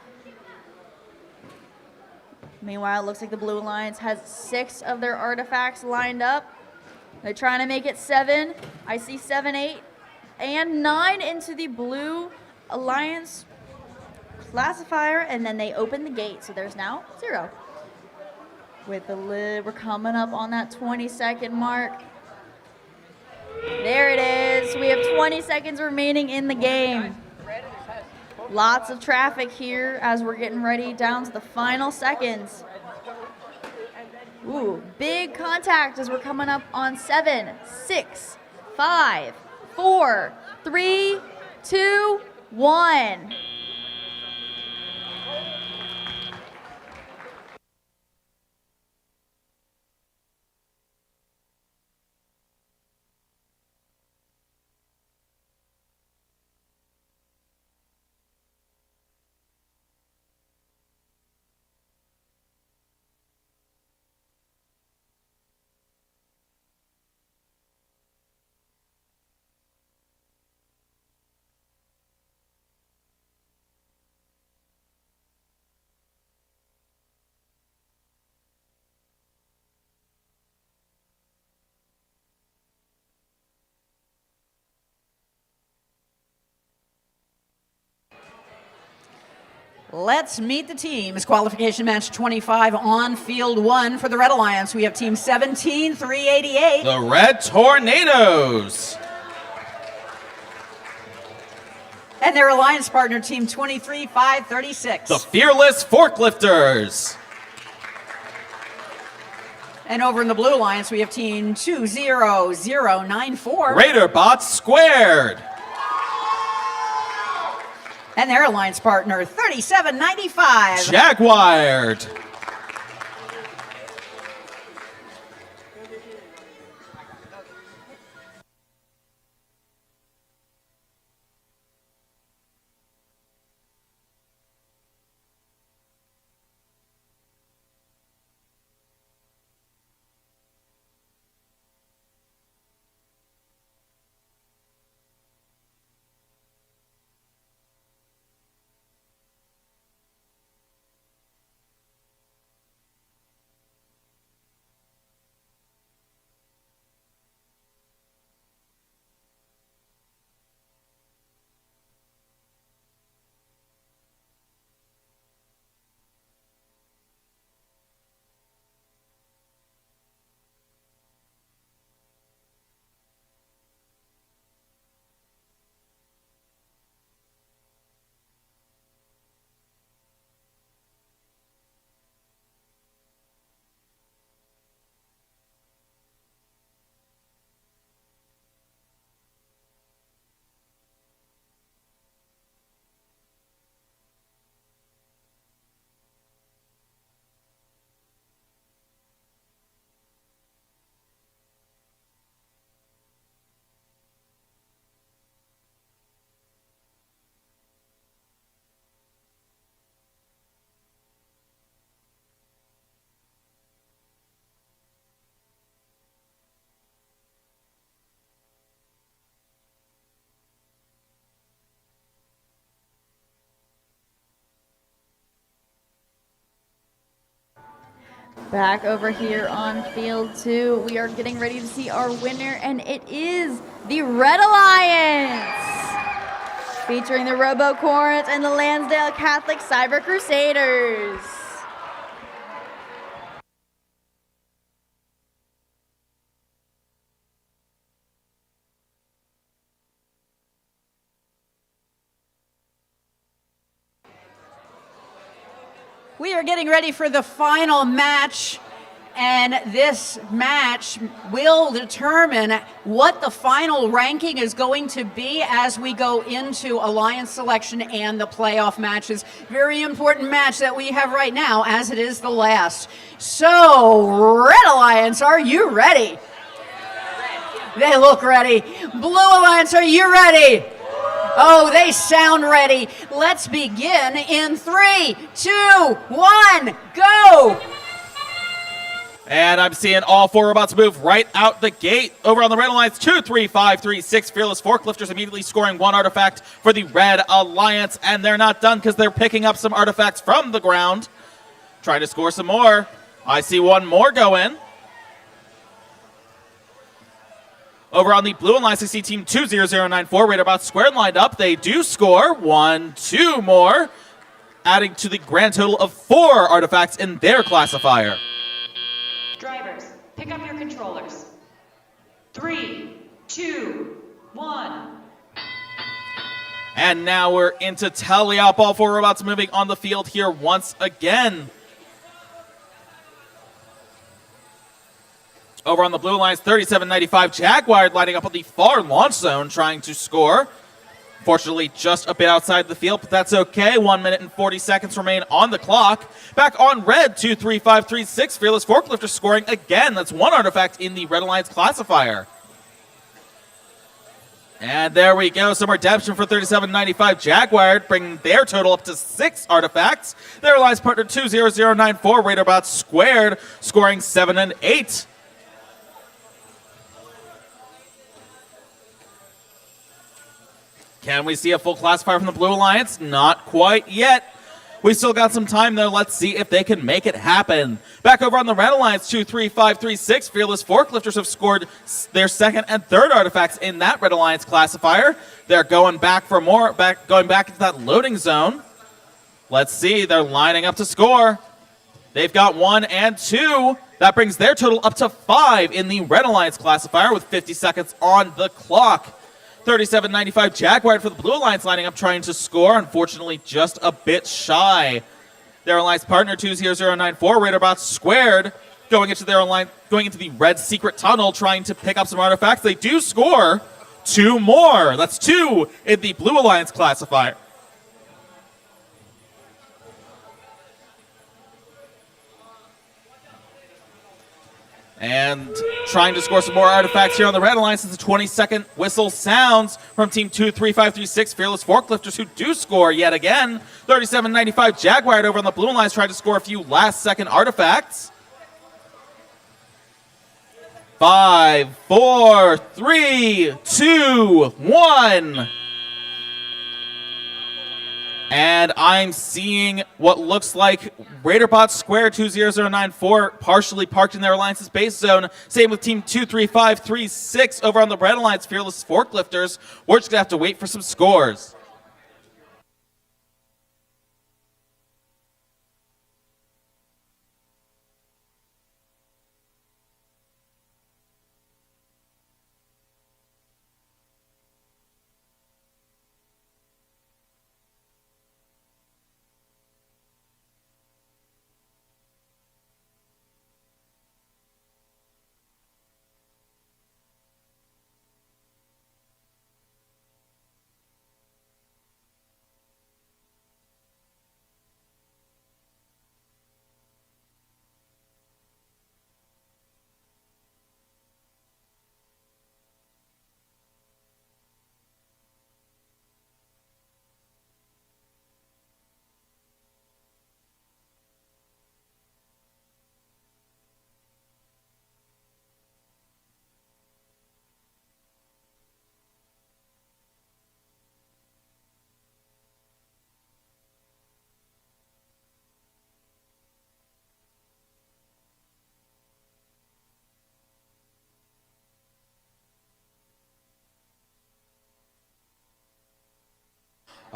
Meanwhile, it looks like the Blue Alliance has 6 of their artifacts lined up. They're trying to make it 7. I see 7, 8, and 9 into the Blue Alliance classifier, and then they open the gate. So there's now 0. With the lid, we're coming up on that 20-second mark. There it is. We have 20 seconds remaining in the game. Lots of traffic here as we're getting ready down to the final seconds. Ooh, big contact as we're coming up on 7, 6, 5, 4, 3, 2, 1. Let's meet the teams. Qualification match 25 on field 1 for the Red Alliance. We have team 17-388. The Red Tornadoes. And their alliance partner, team 23-536. The Fearless Forklifters. And over in the Blue Alliance, we have team 20094. Raider Bots Squared. And their alliance partner, 3795. Jaguared. Back over here on field 2, we are getting ready to see our winner, and it is the Red Alliance, featuring the Robocorns and the Lansdale Catholic Cyber Crusaders. We are getting ready for the final match, and this match will determine what the final ranking is going to be as we go into Alliance selection and the playoff matches. Very important match that we have right now, as it is the last. So, Red Alliance, are you ready? They look ready. Blue Alliance, are you ready? Oh, they sound ready. Let's begin in 3, 2, 1, go! And I'm seeing all 4 robots move right out the gate. Over on the Red Alliance, 2, 3, 5, 3, 6 Fearless Forklifters immediately scoring 1 artifact for the Red Alliance. And they're not done because they're picking up some artifacts from the ground. Trying to score some more. I see 1 more go in. Over on the Blue Alliance, I see Team 20094, Raiderbots squared lined up. They do score 1, 2 more, adding to the grand total of 4 artifacts in their classifier. Drivers, pick up your controllers. 3, 2, 1. And now we're into tally up. All 4 robots moving on the field here once again. Over on the Blue Alliance, 3795 Jaguar lining up on the far launch zone, trying to score. Fortunately, just a bit outside the field, but that's okay. 1 minute and 40 seconds remain on the clock. Back on red, 23536 Fearless Forklifter scoring again. That's 1 artifact in the Red Alliance classifier. And there we go, some redemption for 3795 Jaguar, bringing their total up to 6 artifacts. Their alliance partner 20094 Raiderbots squared, scoring 7 and 8. Can we see a full classifier from the Blue Alliance? Not quite yet. We still got some time, though. Let's see if they can make it happen. Back over on the Red Alliance, 23536 Fearless Forklifters have scored their 2nd and 3rd artifacts in that Red Alliance classifier. They're going back for more, going back into that loading zone. Let's see. They're lining up to score. They've got 1 and 2. That brings their total up to 5 in the Red Alliance classifier with 50 seconds on the clock. 3795 Jaguar for the Blue Alliance lining up trying to score. Unfortunately, just a bit shy. Their alliance partner 20094 Raiderbots squared going into the red secret tunnel trying to pick up some artifacts. They do score 2 more. That's 2 in the Blue Alliance classifier. And trying to score some more artifacts here on the Red Alliance as the 20-second whistle sounds from Team 23536 Fearless Forklifters, who do score yet again. 3795 Jaguar over on the Blue Alliance trying to score a few last-second artifacts. 5, 4, 3, 2, 1. And I'm seeing what looks like Raiderbot Square 20094 partially parked in their Alliance's base zone. Same with Team 23536 over on the Red Alliance Fearless Forklifters. We're just going to have to wait for some scores.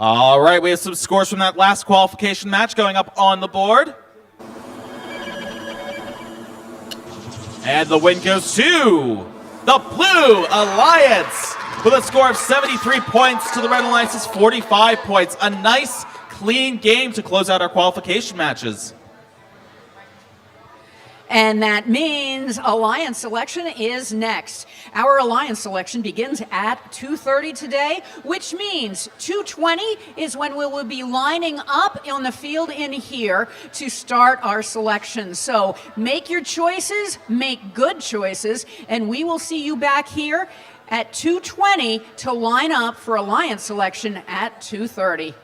All right, we have some scores from that last qualification match going up on the board. And the win goes to the Blue Alliance with a score of 73 points to the Red Alliance's 45 points. A nice, clean game to close out our qualification matches. And that means Alliance selection is next. Our Alliance selection begins at 2:30 today, which means 2:20 is when we will be lining up on the field in here to start our selection. So make your choices, make good choices, and we will see you back here at 2:20 to line up for Alliance selection at 2:30.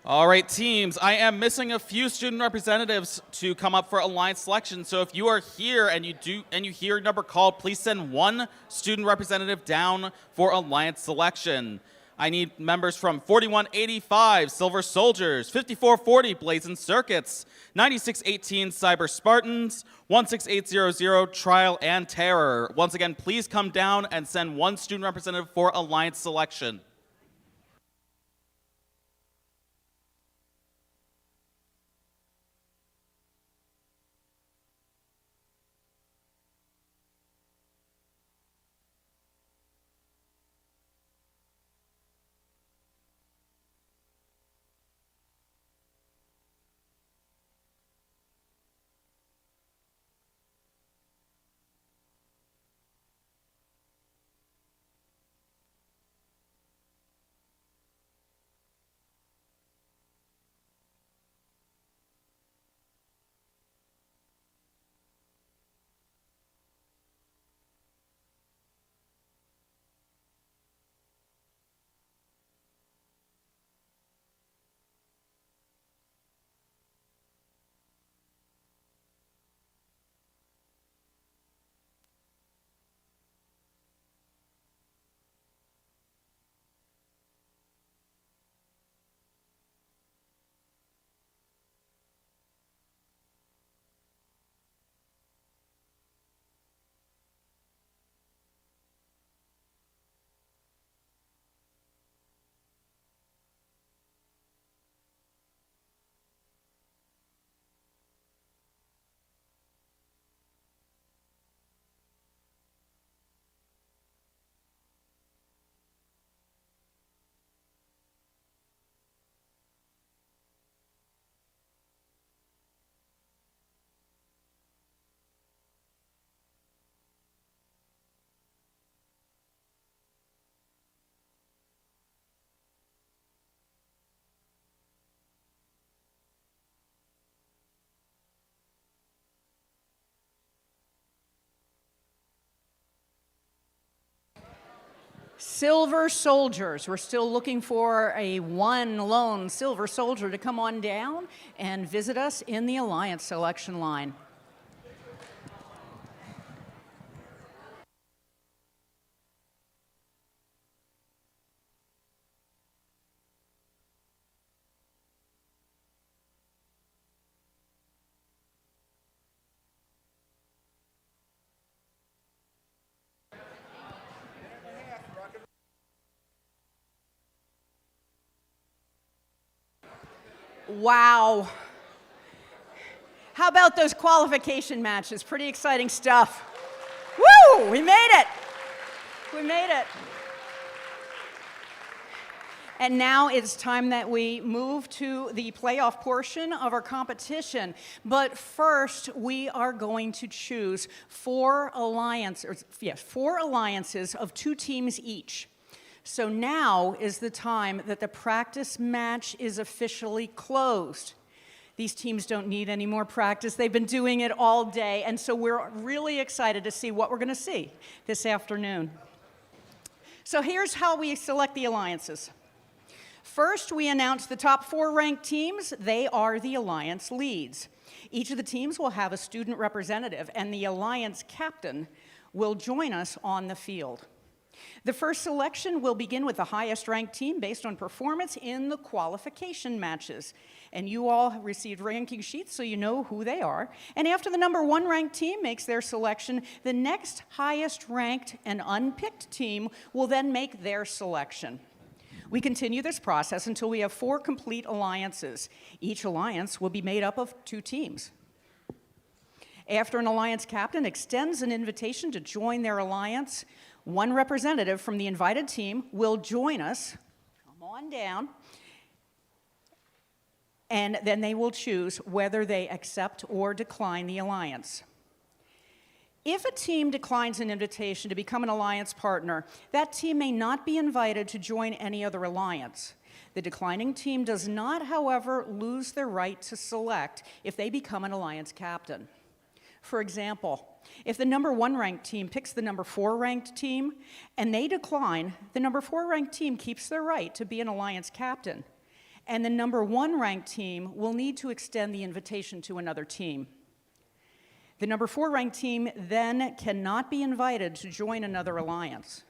All right, teams, I am missing a few student representatives to come up for Alliance selection. So if you are here and you hear your number called, please send one student representative down for Alliance selection. I need members from 4185 Silver Soldiers, 5440 Blazing Circuits, 9618 Cyber Spartans, 16800 Trial and Terror. Once again, please come down and send one student representative for Alliance selection. Silver Soldiers. We're still looking for a one lone Silver Soldier to come on down and visit us in the Alliance selection line. Wow. How about those qualification matches? Pretty exciting stuff. Woo! We made it. We made it. And now it's time that we move to the playoff portion of our competition. But first, we are going to choose four alliances of 2 teams each. So now is the time that the practice match is officially closed. These teams don't need any more practice. They've been doing it all day, and so we're really excited to see what we're going to see this afternoon. So here's how we select the alliances. First, we announce the top 4 ranked teams. They are the alliance leads. Each of the teams will have a student representative, and the alliance captain will join us on the field. The first selection will begin with the highest ranked team based on performance in the qualification matches. And you all received ranking sheets so you know who they are. And after the number 1 ranked team makes their selection, the next highest ranked and unpicked team will then make their selection. We continue this process until we have 4 complete alliances. Each alliance will be made up of 2 teams. After an alliance captain extends an invitation to join their alliance, 1 representative from the invited team will join us, come on down, and then they will choose whether they accept or decline the alliance. If a team declines an invitation to become an alliance partner, that team may not be invited to join any other alliance. The declining team does not, however, lose their right to select if they become an alliance captain. For example, if the number 1 ranked team picks the number 4 ranked team and they decline, the number 4 ranked team keeps their right to be an alliance captain. And the number 1 ranked team will need to extend the invitation to another team. The number 4 ranked team then cannot be invited to join another alliance.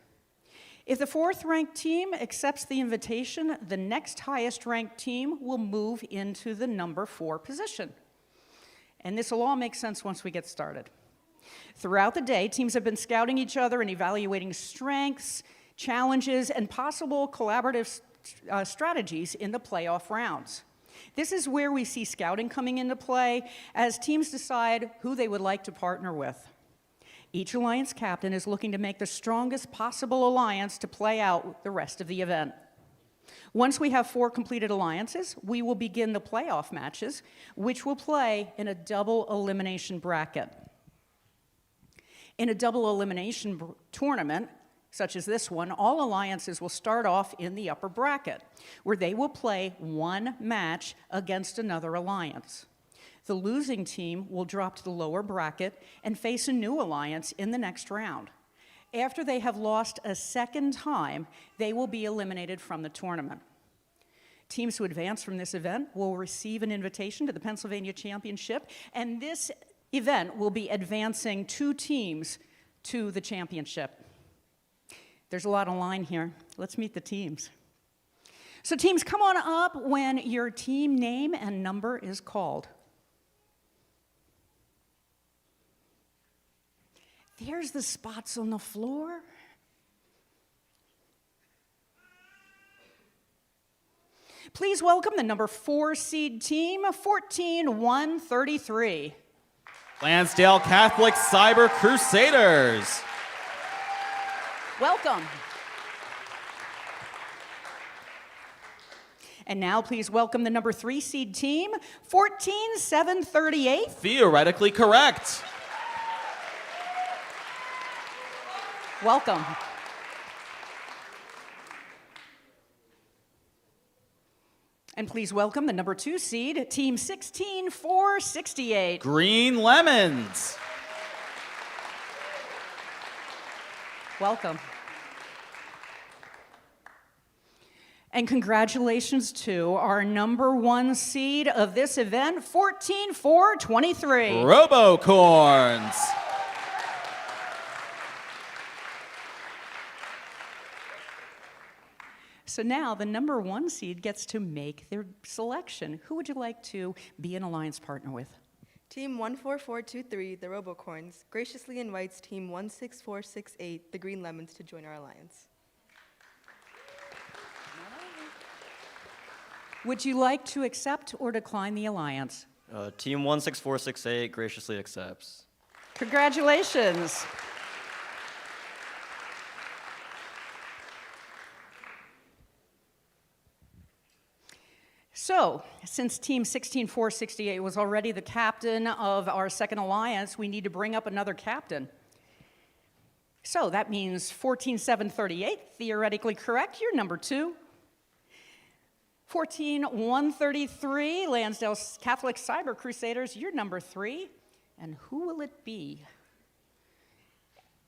If the 4th ranked team accepts the invitation, the next highest ranked team will move into the number 4 position. And this will all make sense once we get started. Throughout the day, teams have been scouting each other and evaluating strengths, challenges, and possible collaborative strategies in the playoff rounds. This is where we see scouting coming into play as teams decide who they would like to partner with. Each alliance captain is looking to make the strongest possible alliance to play out the rest of the event. Once we have 4 completed alliances, we will begin the playoff matches, which will play in a double elimination bracket. In a double elimination tournament, such as this one, all alliances will start off in the upper bracket, where they will play 1 match against another alliance. The losing team will drop to the lower bracket and face a new alliance in the next round. After they have lost a second time, they will be eliminated from the tournament. Teams who advance from this event will receive an invitation to the Pennsylvania Championship, and this event will be advancing 2 teams to the championship. There's a lot on line here. Let's meet the teams. So teams, come on up when your team name and number is called. There's the spots on the floor. Please welcome the number 4 seed team, 14-133. Lansdale Catholic Cyber Crusaders. Welcome. And now please welcome the number 3 seed team, 14-738. Theoretically correct. Welcome. And please welcome the number 2 seed, team 16-468. Green Lemons. Welcome. And congratulations to our number 1 seed of this event, 14-423. Robocorns. So now the number 1 seed gets to make their selection. Who would you like to be an alliance partner with? Team 14423, the Robocorns, graciously invites Team 16468, the Green Lemons, to join our alliance. Would you like to accept or decline the alliance? Team 16468 graciously accepts. Congratulations. So, since Team 16468 was already the captain of our second alliance, we need to bring up another captain. So that means 14-738, theoretically correct, you're number 2. 14-133, Lansdale Catholic Cyber Crusaders, you're number 3. And who will it be?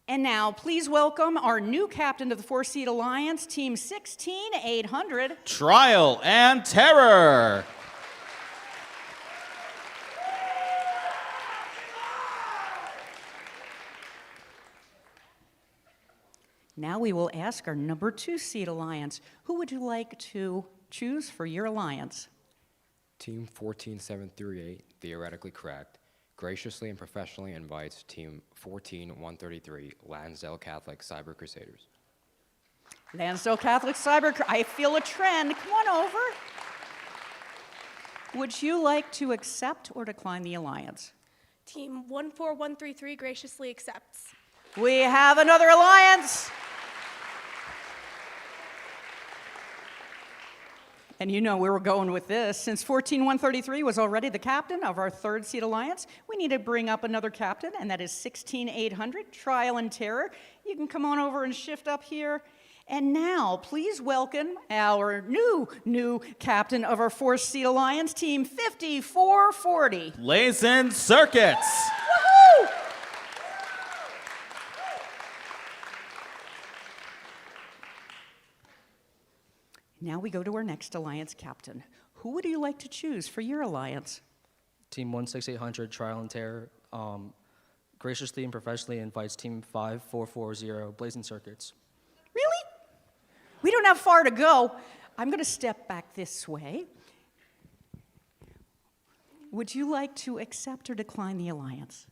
And now, please welcome our new captain of the 4-seed alliance, Team 16-800. Trial and Terror. Now we will ask our number 2-seed alliance, who would you like to choose for your alliance? Team 14-738, theoretically correct, graciously and professionally invites Team 14-133, Lansdale Catholic Cyber Crusaders. Lansdale Catholic Cyber, I feel a trend. Come on over. Would you like to accept or decline the alliance? Team 14133 graciously accepts. We have another alliance. And you know where we're going with this. Since 14-133 was already the captain of our 3rd-seed alliance, we need to bring up another captain, and that is 16-800, Trial and Terror. You can come on over and shift up here. And now, please welcome our new captain of our 4th-seed alliance, Team 5440. Blazin' Circuits. Woohoo! Now we go to our next alliance captain. Who would you like to choose for your alliance? Team 16800 Trial and Terror graciously and professionally invites Team 5440 Blazing Circuits. Really? We don't have far to go. I'm going to step back this way. Would you like to accept or decline the alliance?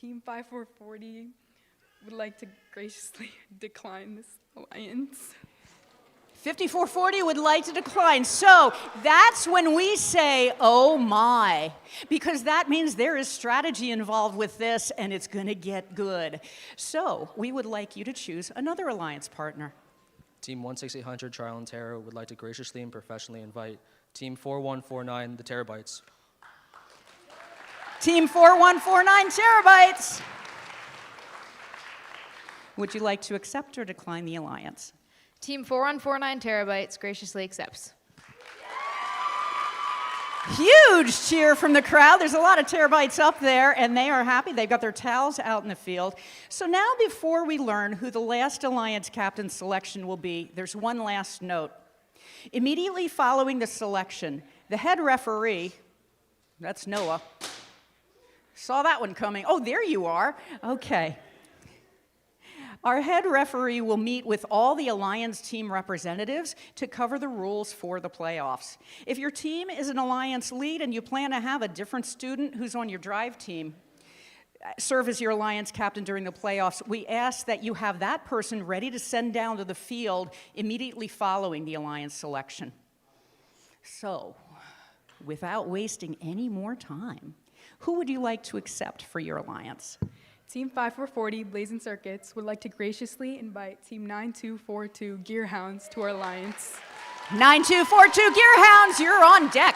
Team 5440 would like to graciously decline this alliance. 5440 would like to decline. So that's when we say, oh my, because that means there is strategy involved with this and it's going to get good. So we would like you to choose another alliance partner. Team 16800 Trial and Terror would like to graciously and professionally invite Team 4149 the Terabytes. Team 4149 Terabytes. Would you like to accept or decline the alliance? Team 4149 Terabytes graciously accepts. Huge cheer from the crowd. There's a lot of terabytes up there, and they are happy. They've got their towels out in the field. So now, before we learn who the last alliance captain selection will be, there's one last note. Immediately following the selection, the head referee, that's Noah, saw that one coming. Oh, there you are. Okay. Our head referee will meet with all the Alliance team representatives to cover the rules for the playoffs. If your team is an Alliance lead and you plan to have a different student who's on your drive team serve as your Alliance captain during the playoffs, we ask that you have that person ready to send down to the field immediately following the Alliance selection. So, without wasting any more time, who would you like to accept for your Alliance? Team 5440 Blazing Circuits would like to graciously invite Team 9242 Gearhounds to our alliance. 9242 Gearhounds, you're on deck.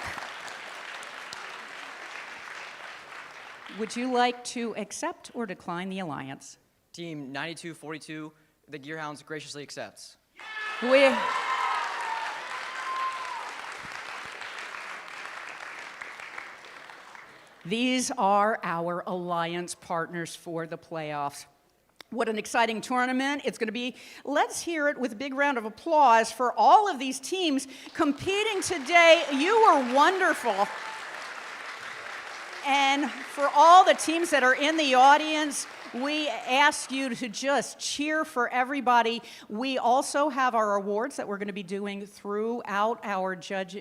Would you like to accept or decline the alliance? Team 9242 the Gearhounds graciously accepts. These are our alliance partners for the playoffs. What an exciting tournament it's going to be. Let's hear it with a big round of applause for all of these teams competing today. You were wonderful. And for all the teams that are in the audience, we ask you to just cheer for everybody. We also have our awards that we're going to be doing throughout our judged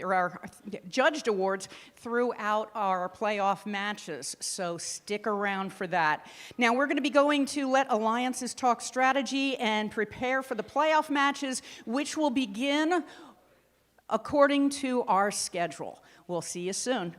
awards throughout our playoff matches. So stick around for that. Now we're going to be going to let alliances talk strategy and prepare for the playoff matches, which will begin according to our schedule. We'll see you soon.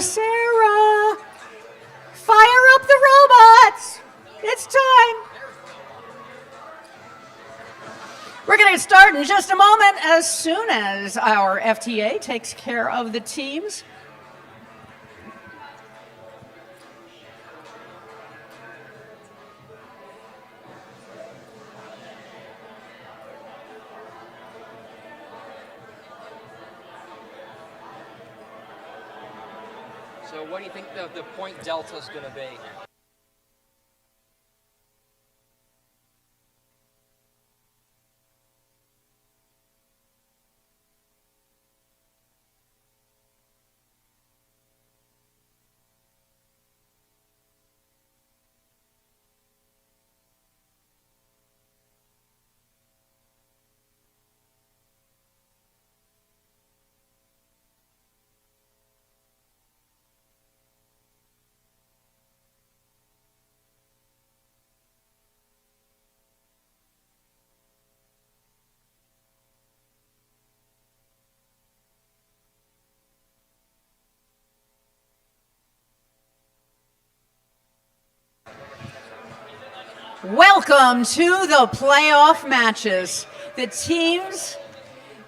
Sarah. Fire up the robots. It's time. We're going to start in just a moment as soon as our FTA takes care of the teams. So what do you think the point delta is going to be? Welcome to the playoff matches. The teams,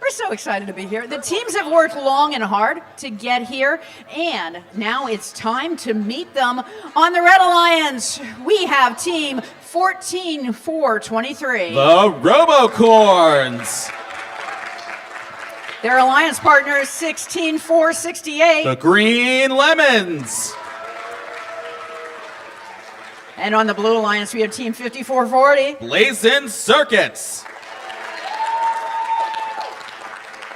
we're so excited to be here. The teams have worked long and hard to get here, and now it's time to meet them on the Red Alliance. We have team 14-4-23. The Robocorns. Their alliance partner is 16-4-68. The Green Lemons. And on the Blue Alliance, we have team 54-40. Blazing Circuits.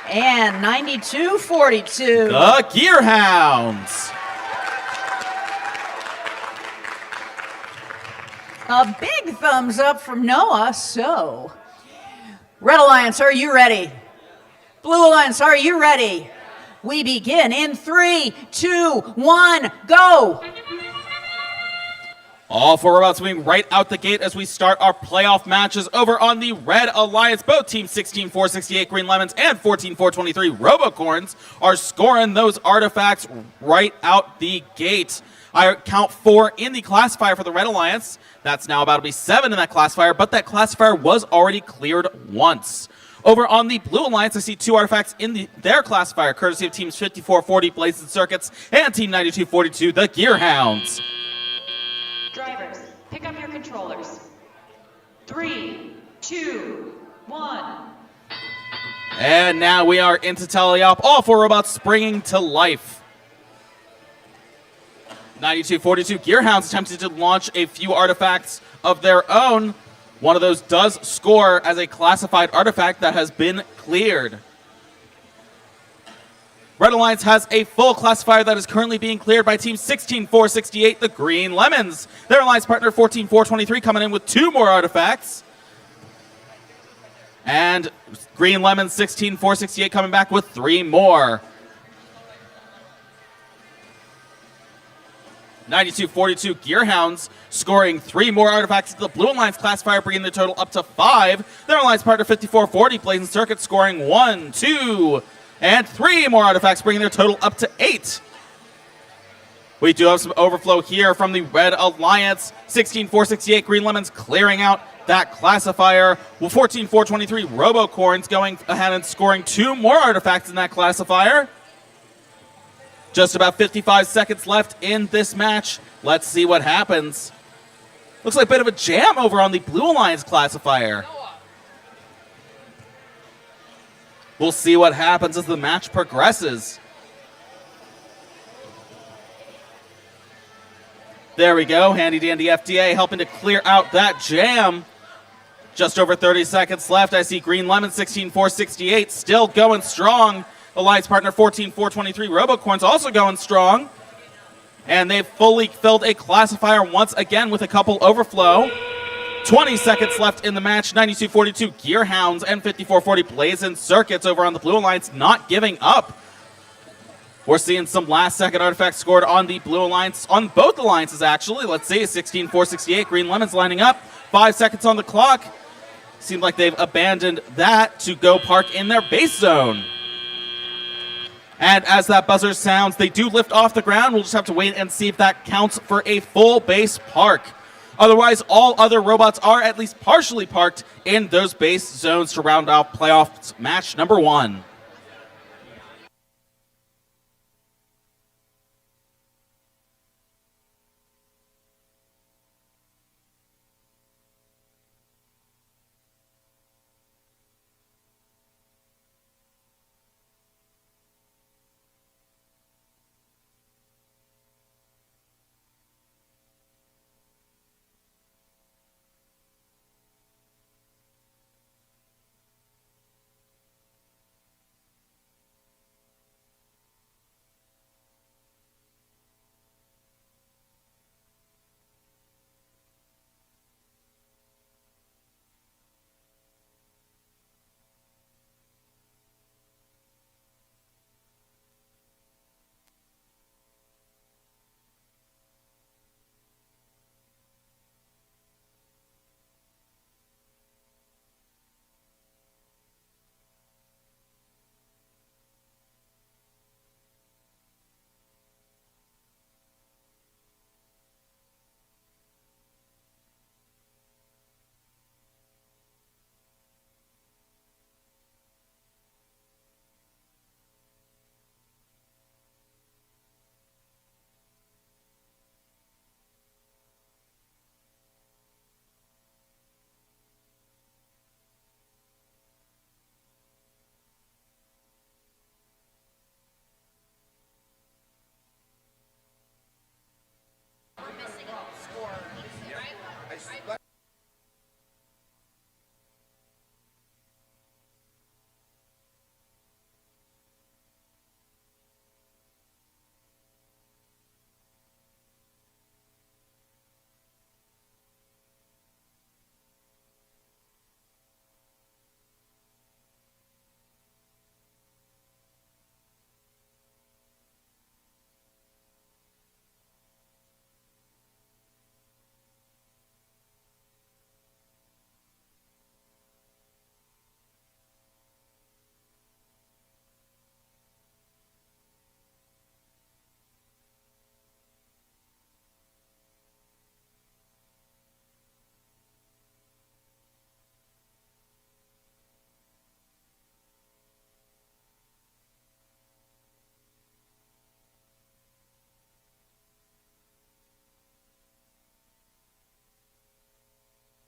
And 92-42. The Gearhounds. A big thumbs up from Noah. So, Red Alliance, are you ready? Blue Alliance, are you ready? We begin in 3, 2, 1, go! All four robots moving right out the gate as we start our playoff matches over on the Red Alliance. Both teams 16-4-68 Green Lemons and 14-4-23 Robocorns are scoring those artifacts right out the gate. I count 4 in the classifier for the Red Alliance. That's now about to be 7 in that classifier, but that classifier was already cleared once. Over on the Blue Alliance, I see 2 artifacts in their classifier, courtesy of teams 54-40 Blazing Circuits and team 92-42 the Gearhounds. Drivers, pick up your controllers. 3, 2, 1. And now we are into tally up. All 4 robots springing to life. 92-42 Gearhounds attempted to launch a few artifacts of their own. One of those does score as a classified artifact that has been cleared. Red Alliance has a full classifier that is currently being cleared by team 16-4-68, the Green Lemons. Their alliance partner 14-4-23 coming in with 2 more artifacts. And Green Lemons 16-4-68 coming back with 3 more. 92-42 Gearhounds scoring 3 more artifacts to the Blue Alliance classifier, bringing the total up to 5. Their alliance partner 54-40 Blazing Circuit scoring 1, 2, and 3 more artifacts, bringing their total up to 8. We do have some overflow here from the Red Alliance. 16-4-68 Green Lemons clearing out that classifier. 14-4-23 Robocorns going ahead and scoring 2 more artifacts in that classifier. Just about 55 seconds left in this match. Let's see what happens. Looks like a bit of a jam over on the Blue Alliance classifier. We'll see what happens as the match progresses. There we go, handy dandy FTA helping to clear out that jam. Just over 30 seconds left. I see Green Lemon 16-4-68 still going strong. Alliance partner 14-4-23 Robocorns also going strong. And they've fully filled a classifier once again with a couple overflow. 20 seconds left in the match. 92-42 Gearhounds and 54-40 Blazing Circuits over on the Blue Alliance not giving up. We're seeing some last-second artifacts scored on the Blue Alliance, on both alliances actually. Let's see, 16-4-68 Green Lemons lining up. 5 seconds on the clock. Seems like they've abandoned that to go park in their base zone. And as that buzzer sounds, they do lift off the ground. We'll just have to wait and see if that counts for a full base park. Otherwise, all other robots are at least partially parked in those base zones to round off playoffs match number 1.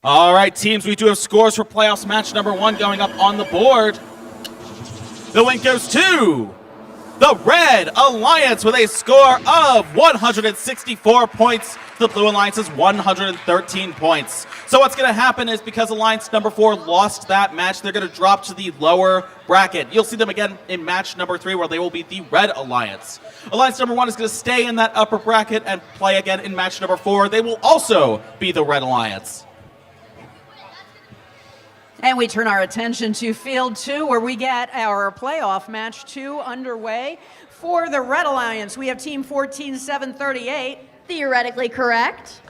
All right, teams, we do have scores for playoffs match number 1 going up on the board. The win goes to the Red Alliance with a score of 164 points to the Blue Alliance's 113 points. So what's going to happen is because Alliance number 4 lost that match, they're going to drop to the lower bracket. You'll see them again in match number 3 where they will be the Red Alliance. Alliance number 1 is going to stay in that upper bracket and play again in match number 4. They will also be the Red Alliance. And we turn our attention to Field 2, where we get our playoff match 2 underway. For the Red Alliance, we have Team 14738. Theoretically correct.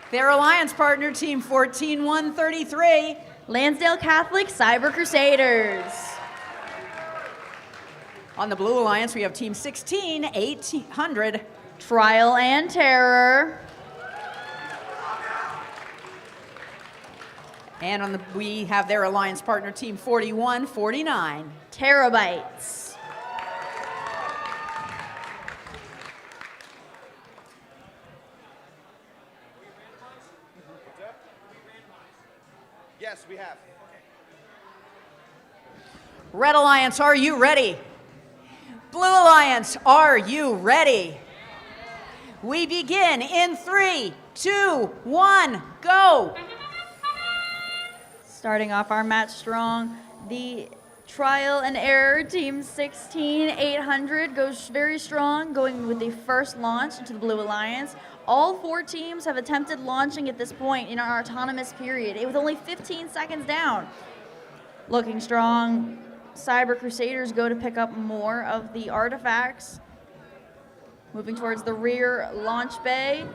Their alliance partner, Team 14133. Lansdale Catholic Cyber Crusaders. On the Blue Alliance, we have Team 16800. Trial and Terror. And we have their alliance partner, Team 4149. Terabytes. Yes, we have. Red Alliance, are you ready? Blue Alliance, are you ready? We begin in 3, 2, 1, go! Starting off our match strong, the Trial and Error Team 16800 goes very strong, going with the first launch into the Blue Alliance. All 4 teams have attempted launching at this point in our autonomous period, with only 15 seconds down. Looking strong, Cyber Crusaders go to pick up more of the artifacts. Moving towards the rear launch bay.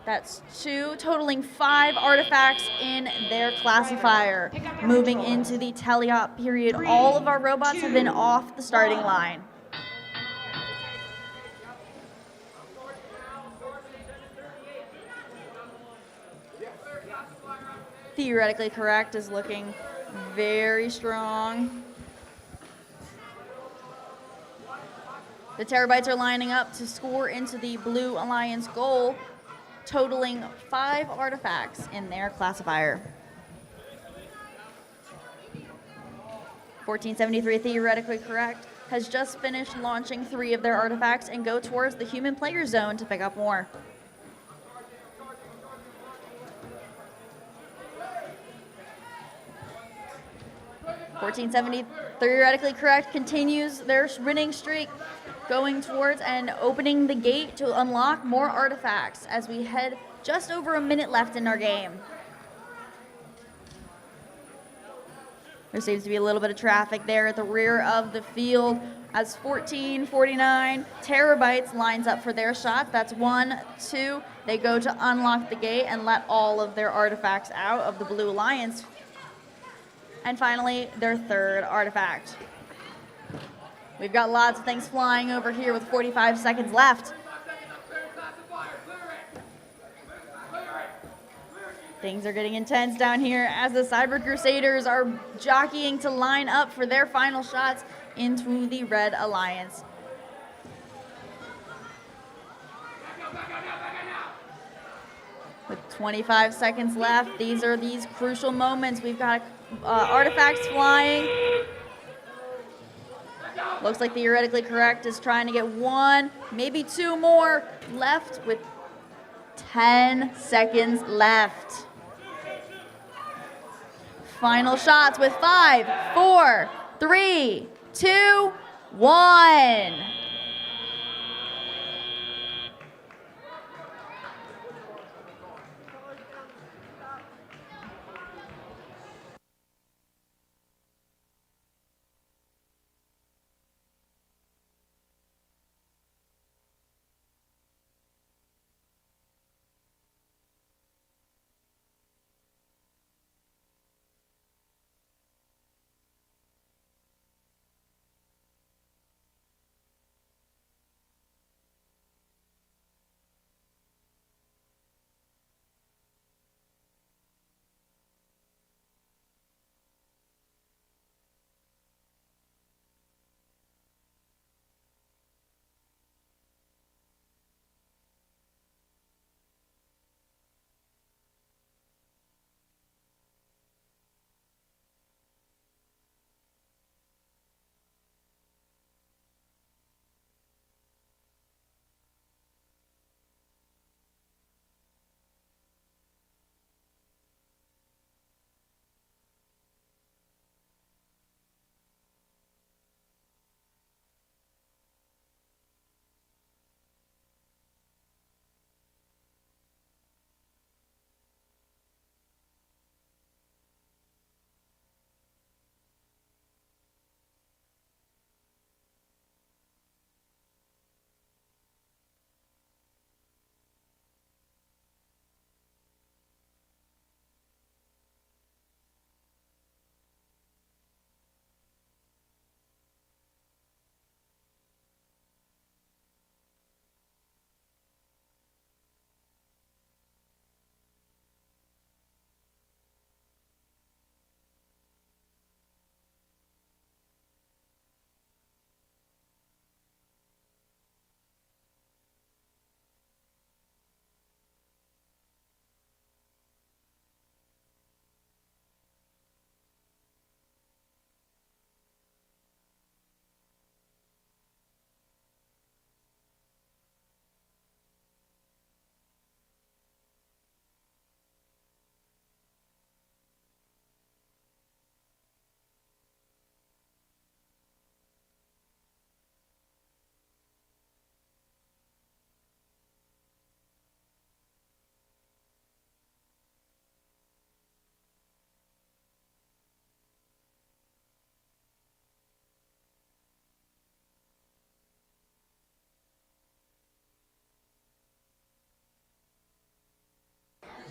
That's 2, totaling 5 artifacts in their classifier. Moving into the teleop period, all of our robots have been off the starting line. Theoretically correct is looking very strong. The Terabytes are lining up to score into the Blue Alliance goal, totaling 5 artifacts in their classifier. 1473, theoretically correct, has just finished launching 3 of their artifacts and go towards the human player zone to pick up more. Theoretically correct continues their winning streak, going towards and opening the gate to unlock more artifacts as we head just over a minute left in our game. There seems to be a little bit of traffic there at the rear of the field as 1449 Terabytes lines up for their shots. That's 1, 2. They go to unlock the gate and let all of their artifacts out of the Blue Alliance. And finally, their 3rd artifact. We've got lots of things flying over here with 45 seconds left. Things are getting intense down here as the Cyber Crusaders are jockeying to line up for their final shots into the Red Alliance. With 25 seconds left, these are these crucial moments. We've got artifacts flying. Looks like theoretically correct is trying to get 1, maybe 2 more left with 10 seconds left. Final shots with 5, 4, 3, 2, 1.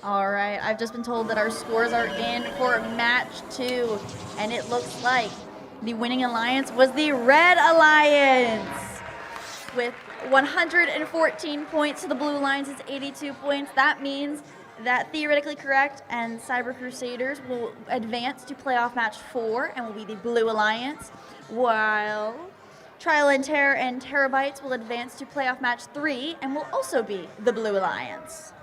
All right, I've just been told that our scores are in for match 2, and it looks like the winning alliance was the Red Alliance with 114 points to the Blue Alliance's 82 points. That means that Theoretically Correct and Cyber Crusaders will advance to playoff match 4 and will be the Blue Alliance, while Trial and Terror and Terabytes will advance to playoff match 3 and will also be the Blue Alliance.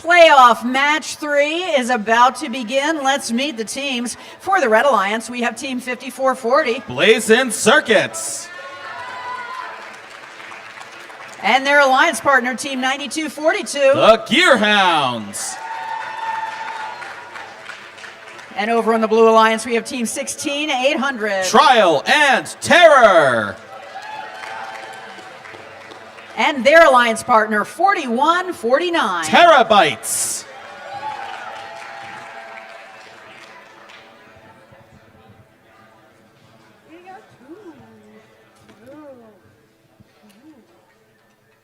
Playoff match 3 is about to begin. Let's meet the teams. For the Red Alliance, we have Team 5440. Blazing Circuits. And their alliance partner, Team 9242. The Gearhounds. And over on the Blue Alliance, we have Team 16800. Trial and Terror. And their alliance partner, 4149. Terabytes.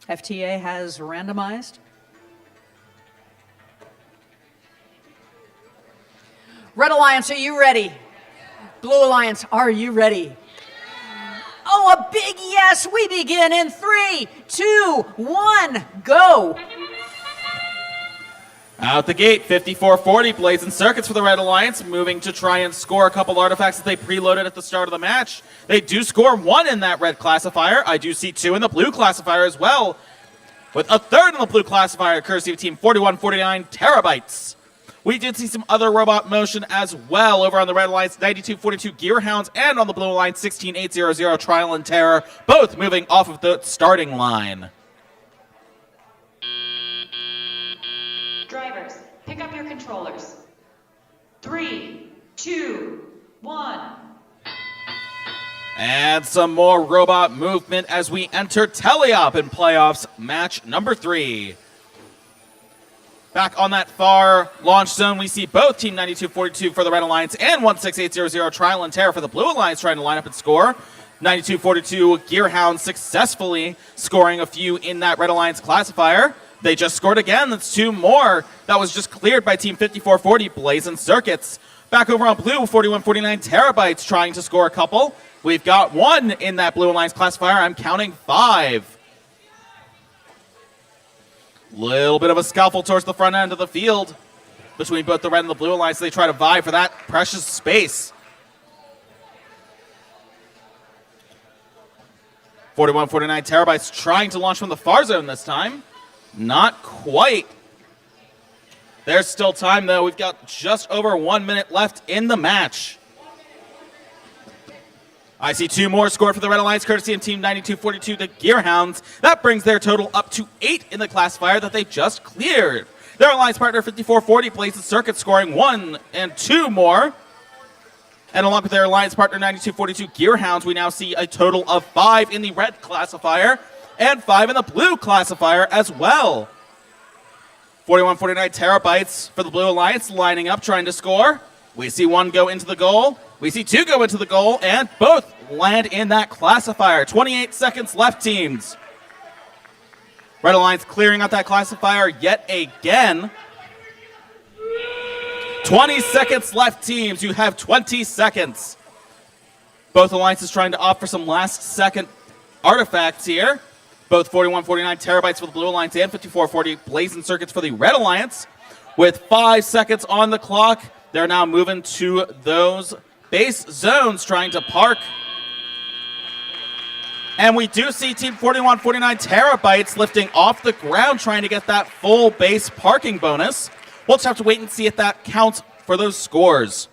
FTA has randomized. Red Alliance, are you ready? Blue Alliance, are you ready? Oh, a big yes! We begin in 3, 2, 1, go! Out the gate, 5440, Blazing Circuits for the Red Alliance, moving to try and score a couple artifacts that they preloaded at the start of the match. They do score 1 in that red classifier. I do see 2 in the blue classifier as well, with a 3rd in the blue classifier, courtesy of Team 4149, Terabytes. We did see some other robot motion as well over on the Red Alliance 9242 Gearhounds and on the Blue Alliance 16800 Trial and Terror, both moving off of the starting line. Drivers, pick up your controllers. 3, 2, 1. And some more robot movement as we enter Teleop in playoffs match number 3. Back on that far launch zone, we see both Team 9242 for the Red Alliance and 16800 Trial and Terror for the Blue Alliance trying to line up and score. 9242 Gearhound successfully scoring a few in that Red Alliance classifier. They just scored again. That's 2 more. That was just cleared by Team 5440 Blazing Circuits. Back over on Blue, 4149 Terabytes trying to score a couple. We've got 1 in that Blue Alliance classifier. I'm counting 5. Little bit of a scuffle towards the front end of the field between both the Red and the Blue Alliance. They try to vie for that precious space. 4149 Terabytes trying to launch from the far zone this time. Not quite. There's still time, though. We've got just over 1 minute left in the match. I see 2 more scored for the Red Alliance, courtesy of Team 9242, the Gearhounds. That brings their total up to 8 in the classifier that they just cleared. Their alliance partner, 5440, Blazing Circuit, scoring 1 and 2 more. And along with their alliance partner, 9242, Gearhounds, we now see a total of 5 in the red classifier and 5 in the blue classifier as well. 4149 Terabytes for the Blue Alliance, lining up, trying to score. We see 1 go into the goal. We see 2 go into the goal, and both land in that classifier. 28 seconds left, teams. Red Alliance clearing out that classifier yet again. 20 seconds left, teams. You have 20 seconds. Both alliances trying to offer some last-second artifacts here. Both 4149 Terabytes for the Blue Alliance and 5440 Blazing Circuits for the Red Alliance. With 5 seconds on the clock, they're now moving to those base zones, trying to park. And we do see Team 4149 Terabytes lifting off the ground, trying to get that full base parking bonus. We'll just have to wait and see if that counts for those scores.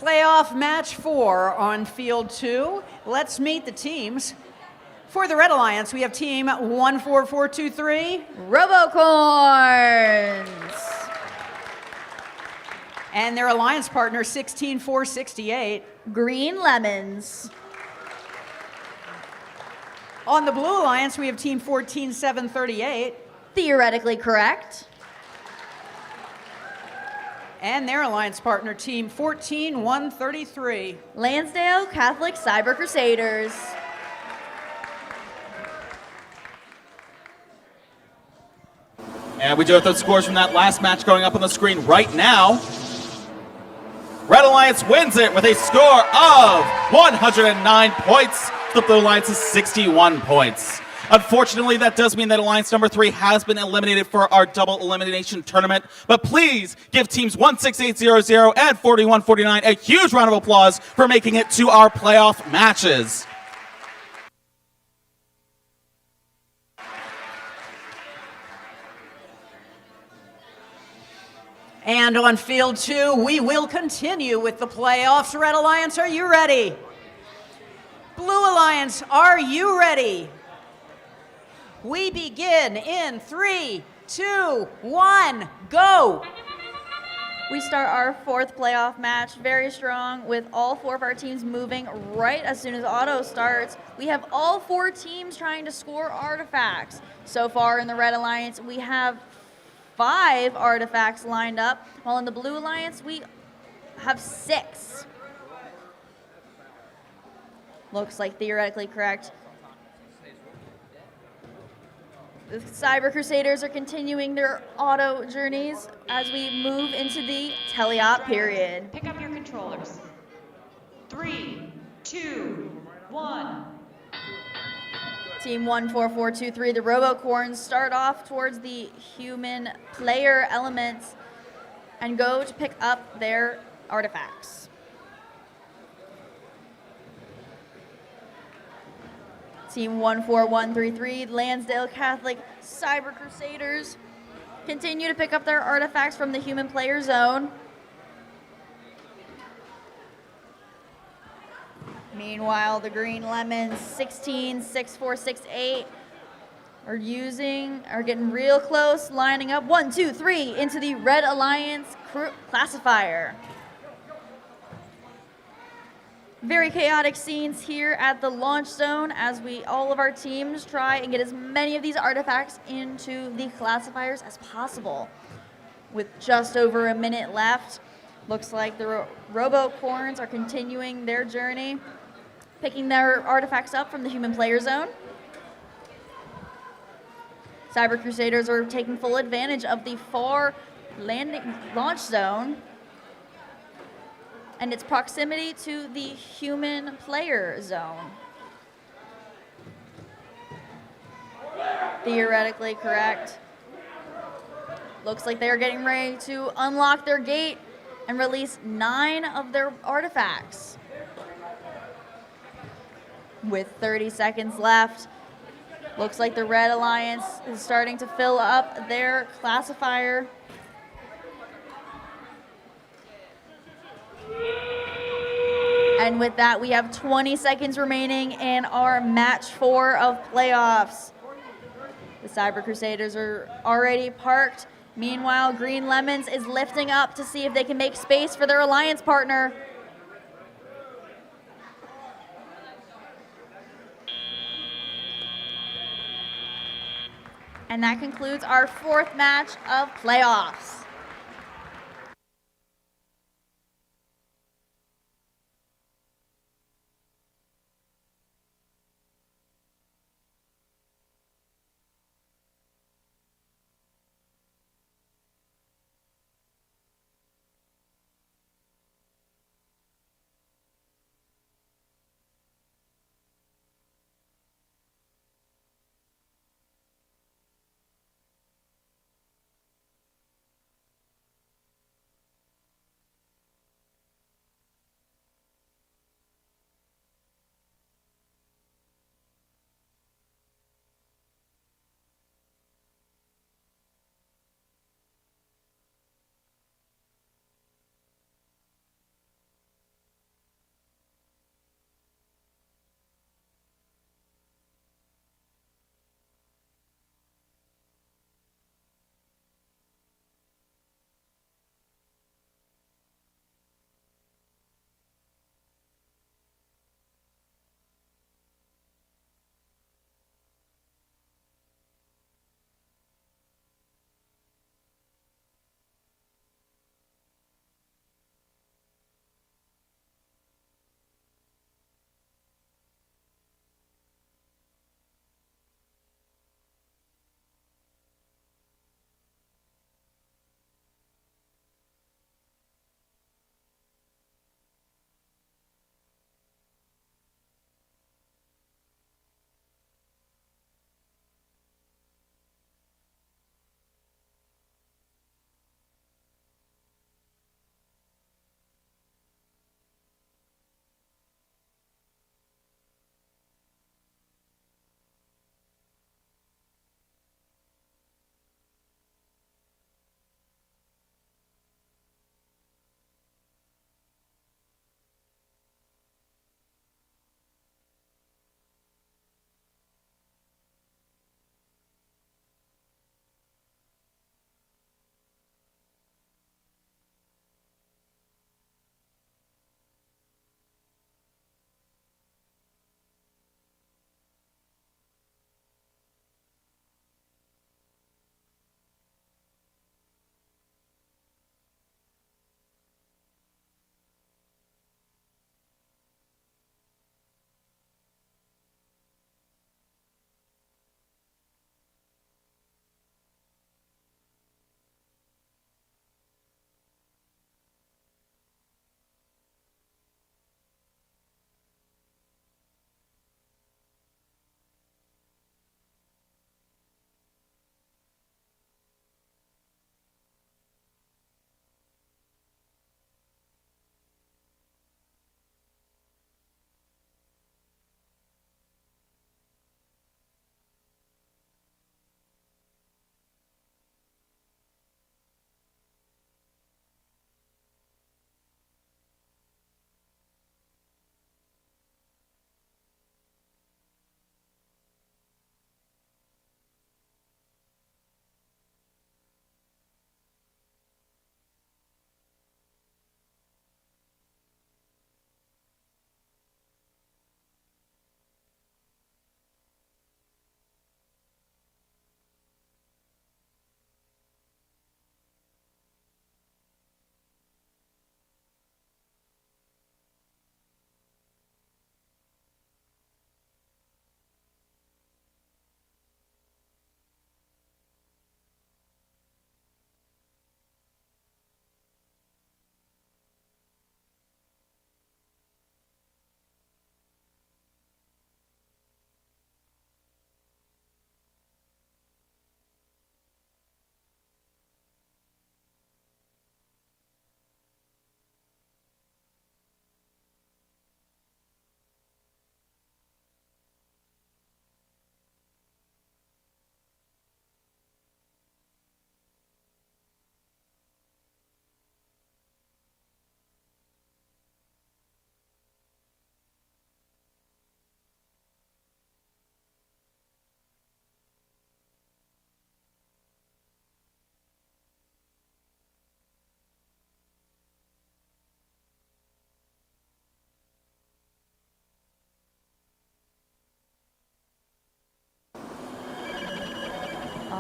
Playoff match 4 on field 2. Let's meet the teams. For the Red Alliance, we have team 14423. Robocorns. And their alliance partner 16468. Green Lemons. On the Blue Alliance, we have team 14738. Theoretically correct. And their alliance partner, team 14133. Lansdale Catholic Cyber Crusaders. And we do have those scores from that last match going up on the screen right now. Red Alliance wins it with a score of 109 points. The Blue Alliance is 61 points. Unfortunately, that does mean that Alliance number 3 has been eliminated for our double elimination tournament. But please give teams 16800 and 4149 a huge round of applause for making it to our playoff matches. And on field 2, we will continue with the playoffs. Red Alliance, are you ready? Blue Alliance, are you ready? We begin in 3, 2, 1, go! We start our 4th playoff match very strong with all 4 of our teams moving right as soon as auto starts. We have all 4 teams trying to score artifacts. So far in the Red Alliance, we have 5 artifacts lined up, while in the Blue Alliance, we have 6. Looks like theoretically correct. The Cyber Crusaders are continuing their auto journeys as we move into the teleop period. Pick up your controllers. 3, 2, 1. Team 14423, the Robocorns, start off towards the human player elements and go to pick up their artifacts. Team 14133, Lansdale Catholic Cyber Crusaders, continue to pick up their artifacts from the human player zone. Meanwhile, the Green Lemons, 166468, are getting real close, lining up 1, 2, 3 into the Red Alliance classifier. Very chaotic scenes here at the launch zone as all of our teams try and get as many of these artifacts into the classifiers as possible. With just over a minute left, looks like the Robocorns are continuing their journey, picking their artifacts up from the human player zone. Cyber Crusaders are taking full advantage of the far launch zone and its proximity to the human player zone. Theoretically correct. Looks like they're getting ready to unlock their gate and release 9 of their artifacts. With 30 seconds left, looks like the Red Alliance is starting to fill up their classifier. And with that, we have 20 seconds remaining in our match 4 of playoffs. The Cyber Crusaders are already parked. Meanwhile, Green Lemons is lifting up to see if they can make space for their alliance partner. And that concludes our 4th match of playoffs.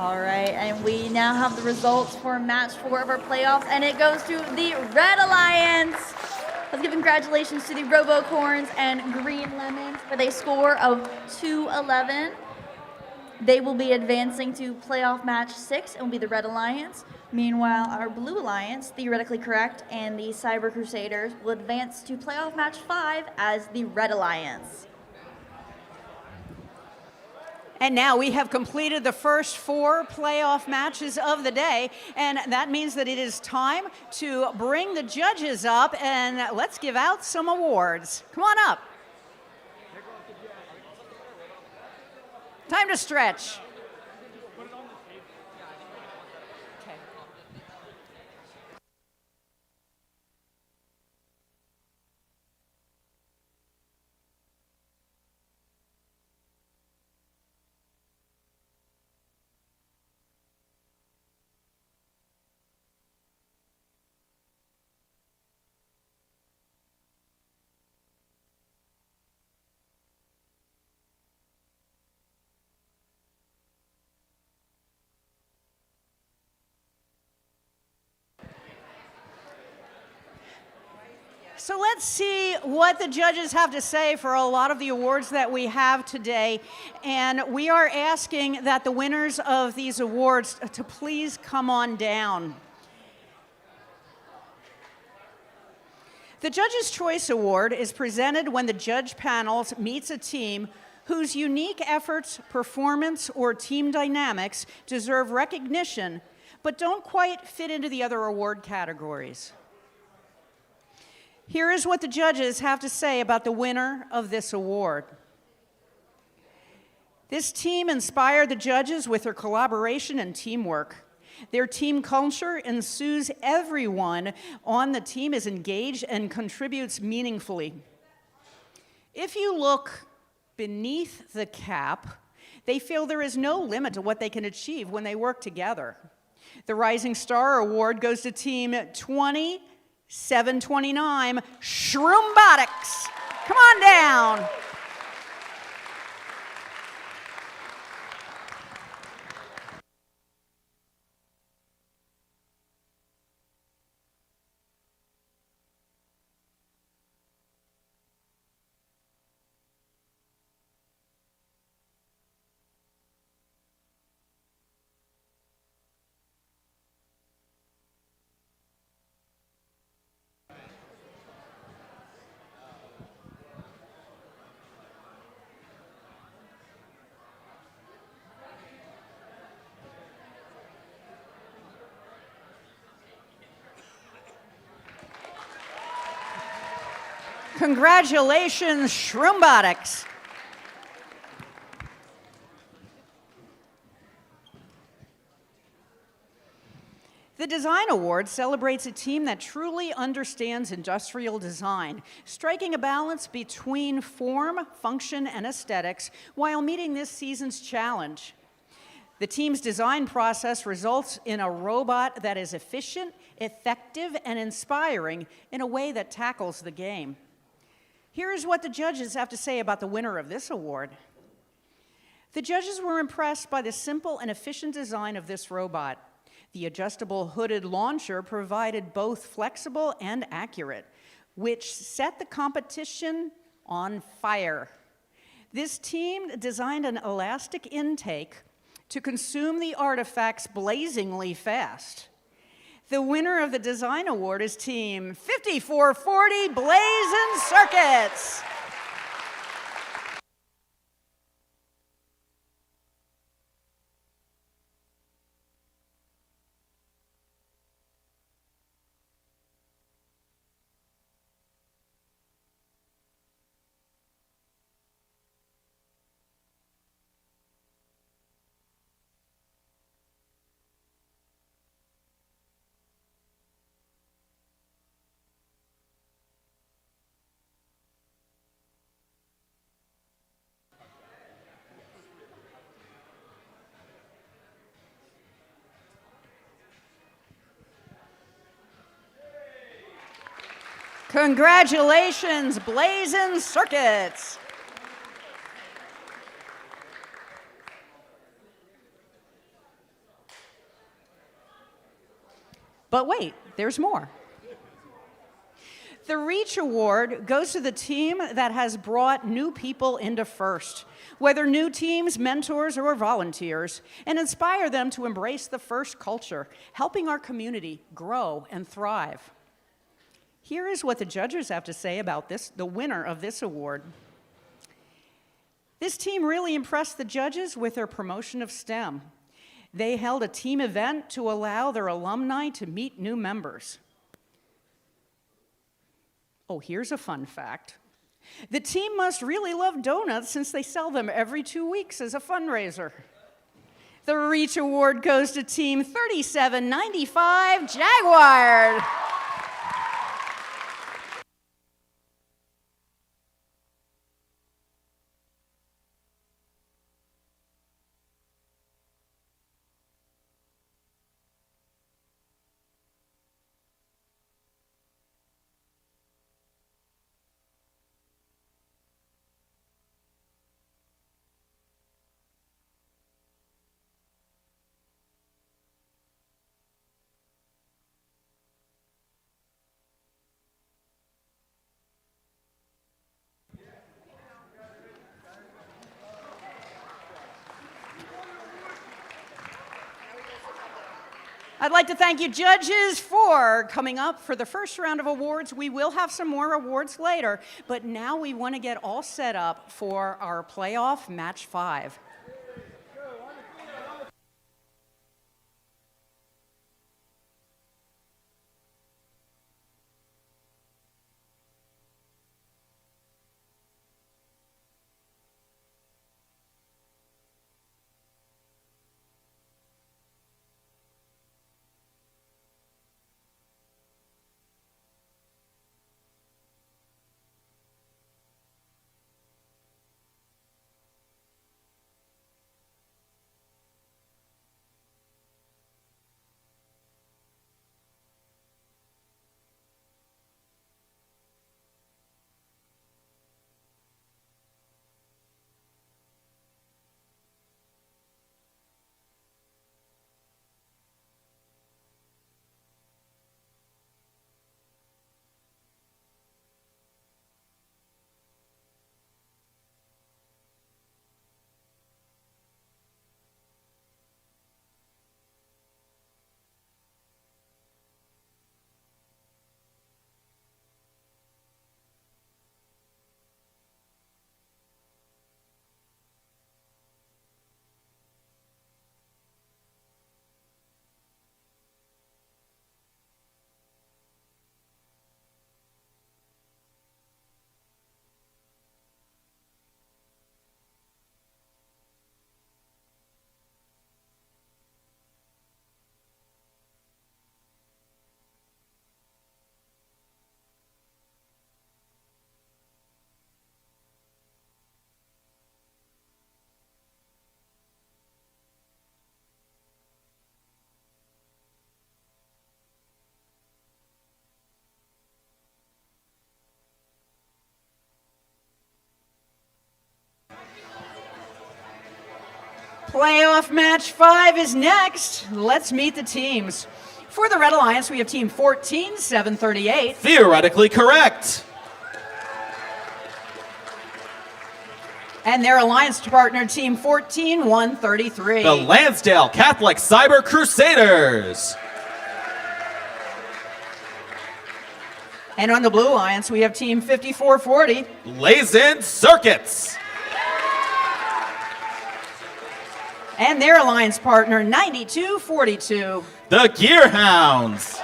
All right, and we now have the results for match 4 of our playoffs, and it goes to the Red Alliance. Let's give congratulations to the Robocorns and Green Lemons with a score of 2-11. They will be advancing to playoff match 6 and will be the Red Alliance. Meanwhile, our Blue Alliance, Theoretically Correct, and the Cyber Crusaders will advance to playoff match 5 as the Red Alliance. And now we have completed the first 4 playoff matches of the day, and that means that it is time to bring the judges up and let's give out some awards. Come on up. Time to stretch. So let's see what the judges have to say for a lot of the awards that we have today. And we are asking that the winners of these awards to please come on down. The Judges' Choice Award is presented when the judge panel meets a team whose unique efforts, performance, or team dynamics deserve recognition, but don't quite fit into the other award categories. Here is what the judges have to say about the winner of this award. This team inspired the judges with their collaboration and teamwork. Their team culture ensues everyone on the team is engaged and contributes meaningfully. If you look beneath the cap, they feel there is no limit to what they can achieve when they work together. The Rising Star Award goes to Team 729, Shroombatics. Come on down. Congratulations, Shroombatics. The Design Award celebrates a team that truly understands industrial design, striking a balance between form, function, and aesthetics while meeting this season's challenge. The team's design process results in a robot that is efficient, effective, and inspiring in a way that tackles the game. Here's what the judges have to say about the winner of this award. The judges were impressed by the simple and efficient design of this robot. The adjustable hooded launcher provided both flexible and accurate, which set the competition on fire. This team designed an elastic intake to consume the artifacts blazingly fast. The winner of the Design Award is Team 5440 Blazin' Circuits. Congratulations, Blazin' Circuits. But wait, there's more. The Reach Award goes to the team that has brought new people into FIRST, whether new teams, mentors, or volunteers, and inspire them to embrace the FIRST culture, helping our community grow and thrive. Here is what the judges have to say about the winner of this award. This team really impressed the judges with their promotion of STEM. They held a team event to allow their alumni to meet new members. Oh, here's a fun fact. The team must really love donuts since they sell them every 2 weeks as a fundraiser. The Reach Award goes to Team 3795 Jaguar. I'd like to thank you, judges, for coming up for the first round of awards. We will have some more awards later, but now we want to get all set up for our playoff match 5. Playoff match 5 is next. Let's meet the teams. For the Red Alliance, we have Team 14-738. Theoretically correct. And their alliance partner, Team 14-133. The Lansdale Catholic Cyber Crusaders. And on the Blue Alliance, we have Team 5440. Blazin' Circuits. And their alliance partner, 9242. The Gearhounds.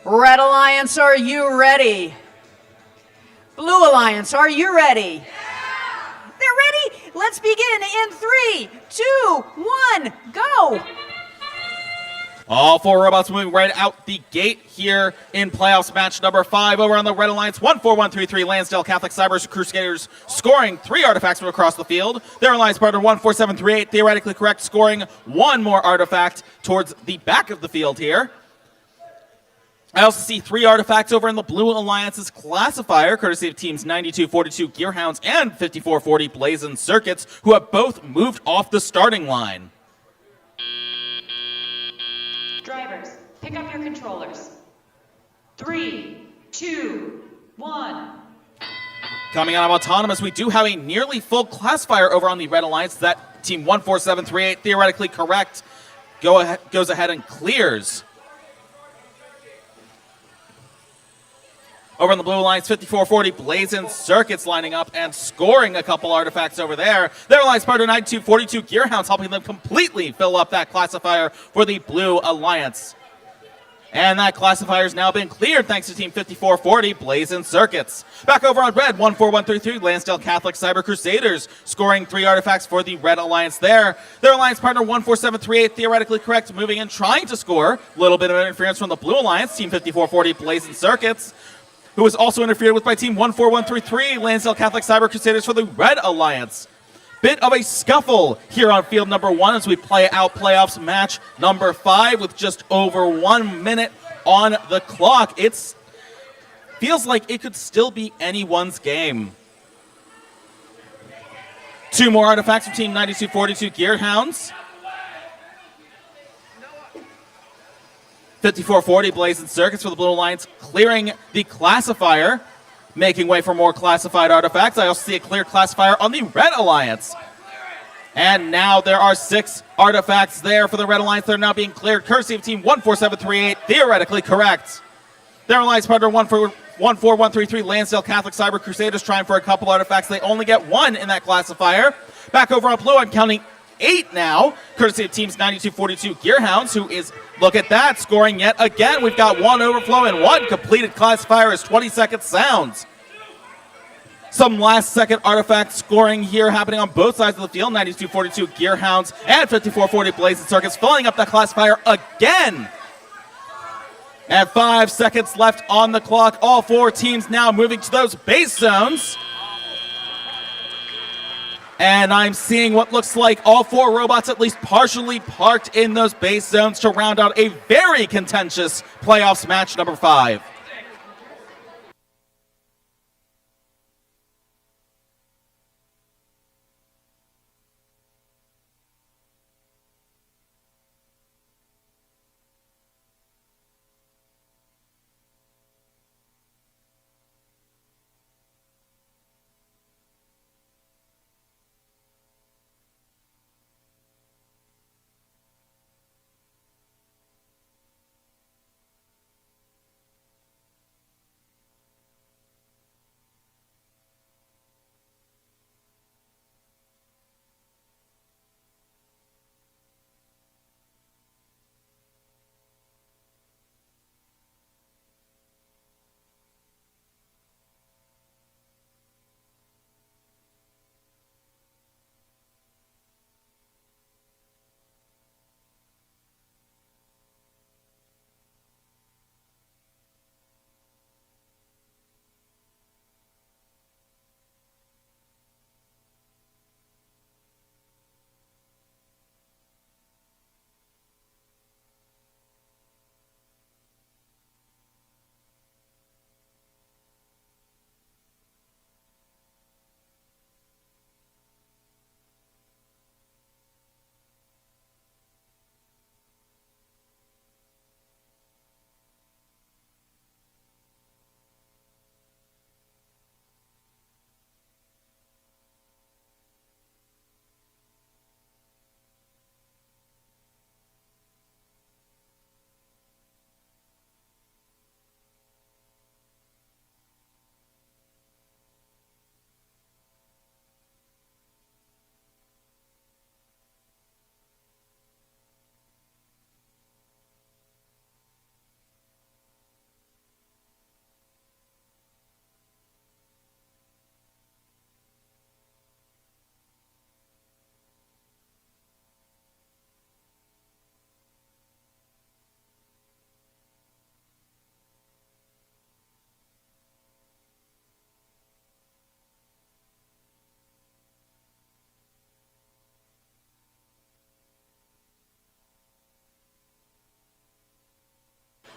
Red Alliance, are you ready? Blue Alliance, are you ready? They're ready? Let's begin in 3, 2, 1, go! All four robots moving right out the gate here in playoffs match number 5 over on the Red Alliance. 14133 Lansdale Catholic Cyber Crusaders scoring 3 artifacts from across the field. Their alliance partner 14738 theoretically correct, scoring 1 more artifact towards the back of the field here. I also see 3 artifacts over in the Blue Alliance's classifier, courtesy of teams 9242 Gearhounds and 5440 Blazing Circuits, who have both moved off the starting line. Drivers, pick up your controllers. 3, 2, 1. Coming out of Autonomous, we do have a nearly full classifier over on the Red Alliance. That team 14738, theoretically correct, goes ahead and clears. Over on the Blue Alliance, 5440 Blazing Circuits lining up and scoring a couple artifacts over there. Their alliance partner 9242 Gearhounds helping them completely fill up that classifier for the Blue Alliance. And that classifier has now been cleared thanks to Team 5440 Blazing Circuits. Back over on Red, 14133 Lansdale Catholic Cyber Crusaders scoring 3 artifacts for the Red Alliance there. Their alliance partner 14738 theoretically correct, moving and trying to score. A little bit of interference from the Blue Alliance, Team 5440 Blazing Circuits, who was also interfered with by Team 14133, Lansdale Catholic Cyber Crusaders for the Red Alliance. Bit of a scuffle here on field number 1 as we play out playoffs match number 5 with just over 1 minute on the clock. It feels like it could still be anyone's game. 2 more artifacts from Team 9242 Gearhounds. 5440 Blazing Circuits for the Blue Alliance, clearing the classifier, making way for more classified artifacts. I also see a clear classifier on the Red Alliance. And now there are 6 artifacts there for the Red Alliance. They're now being cleared, courtesy of Team 14738, theoretically correct. Their alliance partner 14133 Lansdale Catholic Cyber Crusaders trying for a couple artifacts. They only get 1 in that classifier. Back over on Blue, I'm counting 8 now, courtesy of teams 9242 Gearhounds, who is, look at that, scoring yet again. We've got 1 overflow and 1 completed classifier as 20-second sounds. Some last-second artifact scoring here happening on both sides of the field. 9242 Gearhounds and 5440 Blazing Circuits filling up that classifier again. And 5 seconds left on the clock. All 4 teams now moving to those base zones. And I'm seeing what looks like all 4 robots at least partially parked in those base zones to round out a very contentious playoffs match number 5.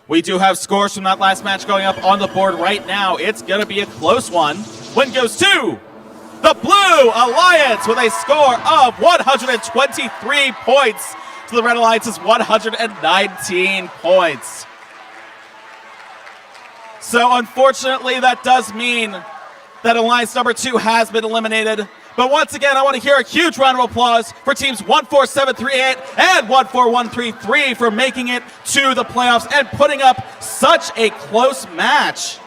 We do have scores from that last match going up on the board right now. It's going to be a close one. Win goes to the Blue Alliance with a score of 123 points to the Red Alliance's 119 points. So unfortunately, that does mean that Alliance number 2 has been eliminated. But once again, I want to hear a huge round of applause for teams 14738 and 14133 for making it to the playoffs and putting up such a close match.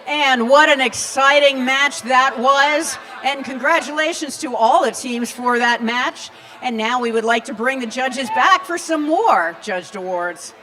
And what an exciting match that was. And congratulations to all the teams for that match. And now we would like to bring the judges back for some more judged awards.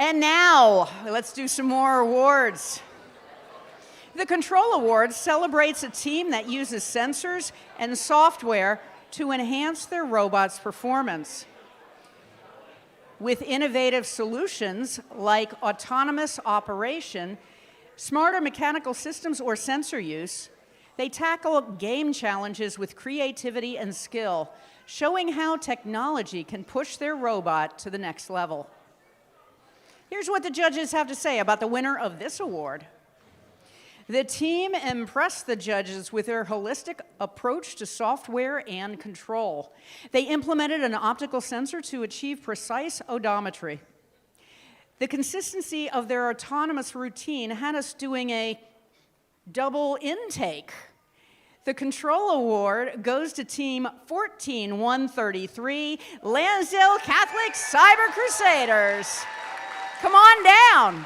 And now, let's do some more awards. The Control Award celebrates a team that uses sensors and software to enhance their robot's performance. With innovative solutions like autonomous operation, smarter mechanical systems, or sensor use, they tackle game challenges with creativity and skill, showing how technology can push their robot to the next level. Here's what the judges have to say about the winner of this award. The team impressed the judges with their holistic approach to software and control. They implemented an optical sensor to achieve precise odometry. The consistency of their autonomous routine had us doing a double intake. The Control Award goes to Team 14133, Lansdale Catholic Cyber Crusaders. Come on down.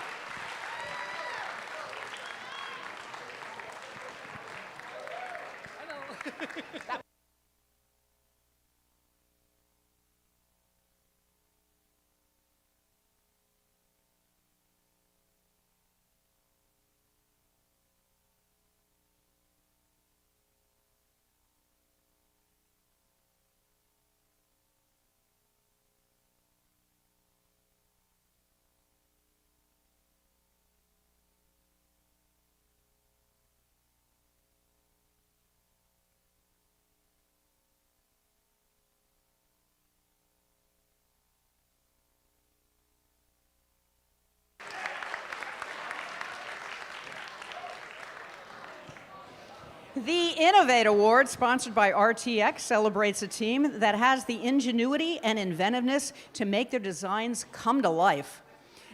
The Innovate Award, sponsored by RTX, celebrates a team that has the ingenuity and inventiveness to make their designs come to life.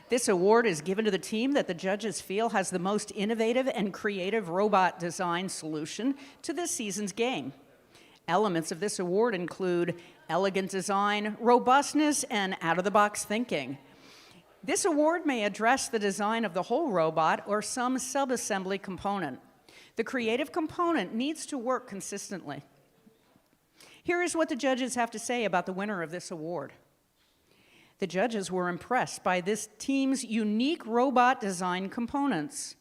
This award is given to the team that the judges feel has the most innovative and creative robot design solution to this season's game. Elements of this award include elegant design, robustness, and out-of-the-box thinking. This award may address the design of the whole robot or some sub-assembly component. The creative component needs to work consistently. Here is what the judges have to say about the winner of this award. The judges were impressed by this team's unique robot design components.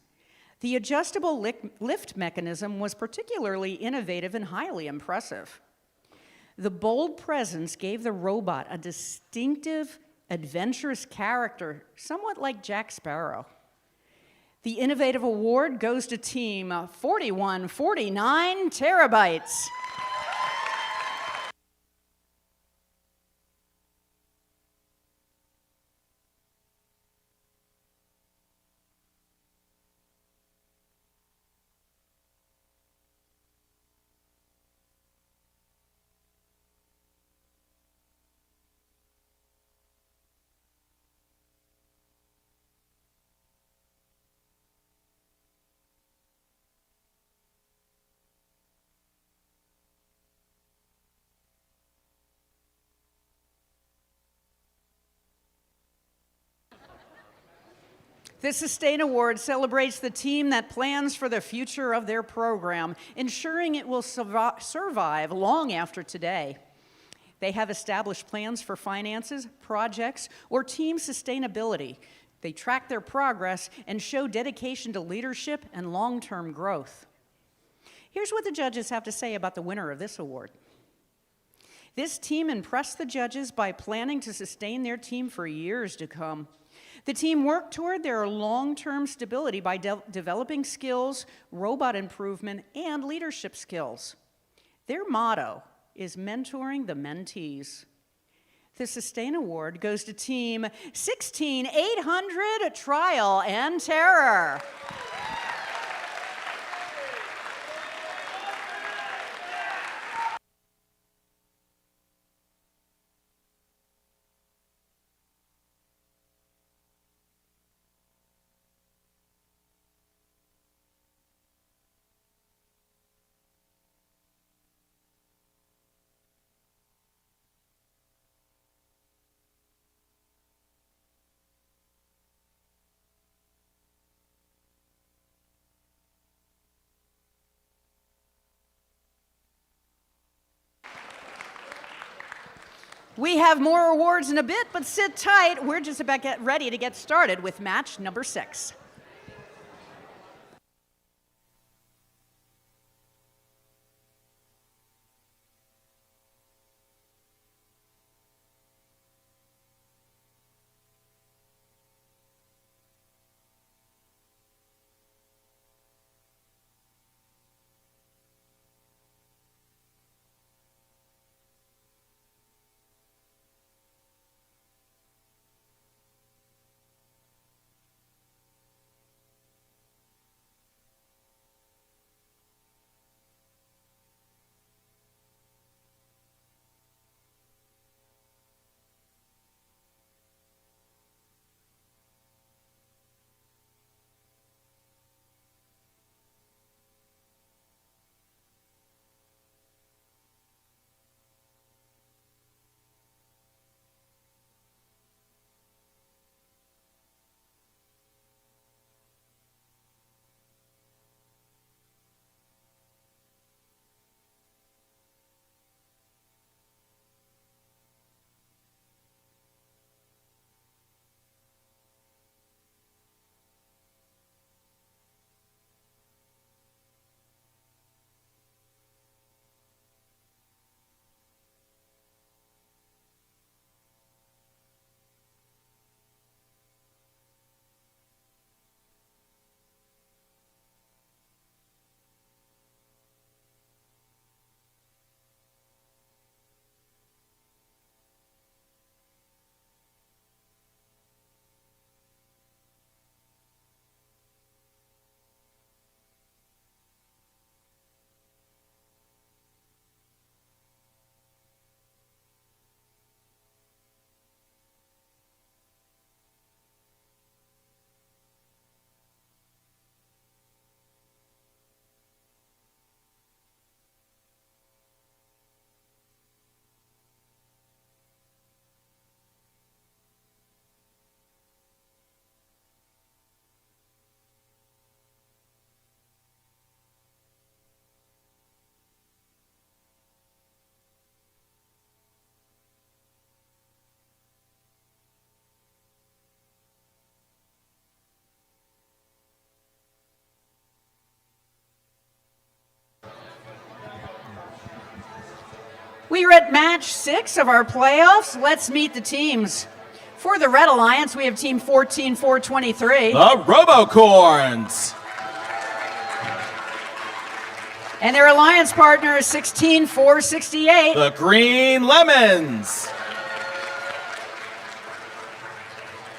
The adjustable lift mechanism was particularly innovative and highly impressive. The bold presence gave the robot a distinctive, adventurous character, somewhat like Jack Sparrow. The Innovative Award goes to Team 4149 Terabytes. The Sustain Award celebrates the team that plans for the future of their program, ensuring it will survive long after today. They have established plans for finances, projects, or team sustainability. They track their progress and show dedication to leadership and long-term growth. Here's what the judges have to say about the winner of this award. This team impressed the judges by planning to sustain their team for years to come. The team worked toward their long-term stability by developing skills, robot improvement, and leadership skills. Their motto is mentoring the mentees. The Sustain Award goes to Team 16800 Trial and Terror. We have more awards in a bit, but sit tight. We're just about ready to get started with match number 6. We are at match 6 of our playoffs. Let's meet the teams. For the Red Alliance, we have team 14423. The Robocorns. And their alliance partner is 16468. The Green Lemons.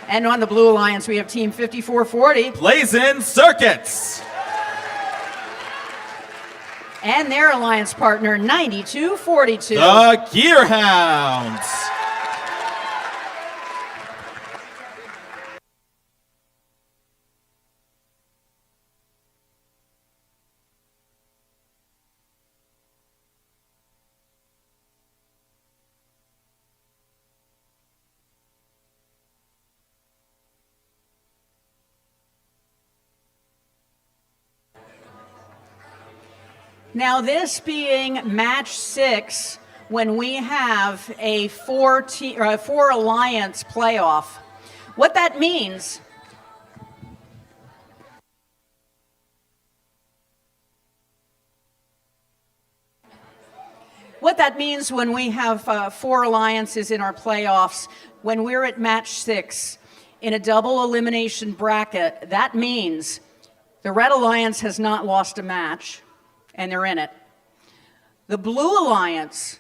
And on the Blue Alliance, we have team 5440. Blazin' Circuits. And their alliance partner, 9242. The Gearhounds. Now, this being match 6, when we have a four alliance playoff, what that means when we have 4 alliances in our playoffs, when we're at match 6 in a double elimination bracket, that means the Red Alliance has not lost a match, and they're in it. The Blue Alliance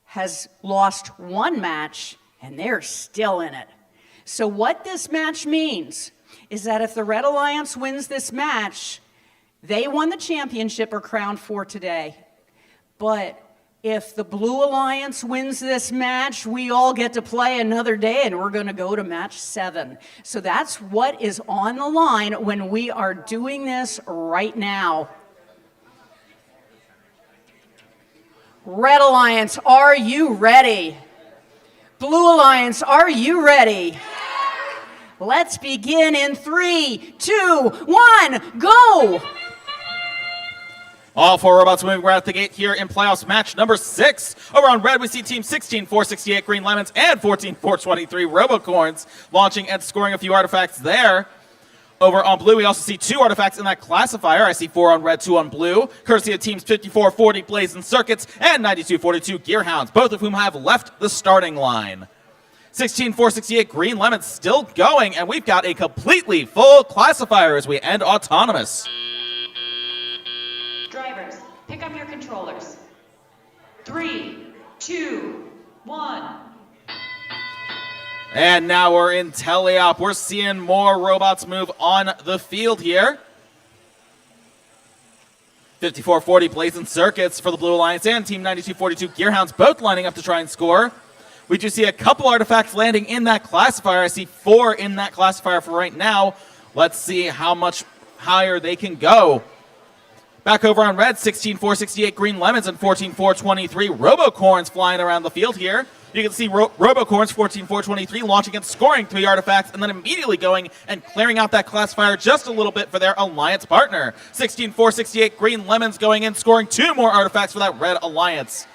has lost 1 match, and they're still in it. So what this match means is that if the Red Alliance wins this match, they won the championship or crowned for today. But if the Blue Alliance wins this match, we all get to play another day, and we're going to go to match 7. So that's what is on the line when we are doing this right now. Red Alliance, are you ready? Blue Alliance, are you ready? Let's begin in 3, 2, 1, go! All 4 robots moving right out the gate here in playoffs match number 6. Over on red, we see team 16-468 Green Lemons and 14-423 Robocorns launching and scoring a few artifacts there. Over on blue, we also see 2 artifacts in that classifier. I see 4 on red, 2 on blue, courtesy of teams 54-40 Blazing Circuits and 92-42 Gearhounds, both of whom have left the starting line. 16-468 Green Lemons still going, and we've got a completely full classifier as we end autonomous. Drivers, pick up your controllers. 3, 2, 1. And now we're in teleop. We're seeing more robots move on the field here. 54-40 Blazing Circuits for the Blue Alliance and Team 92-42 Gearhounds both lining up to try and score. We do see a couple artifacts landing in that classifier. I see 4 in that classifier for right now. Let's see how much higher they can go. Back over on red, 16-468 Green Lemons and 14-423 Robocorns flying around the field here. You can see Robocorns 14-423 launching and scoring 3 artifacts and then immediately going and clearing out that classifier just a little bit for their alliance partner. 16-468 Green Lemons going in, scoring 2 more artifacts for that Red Alliance.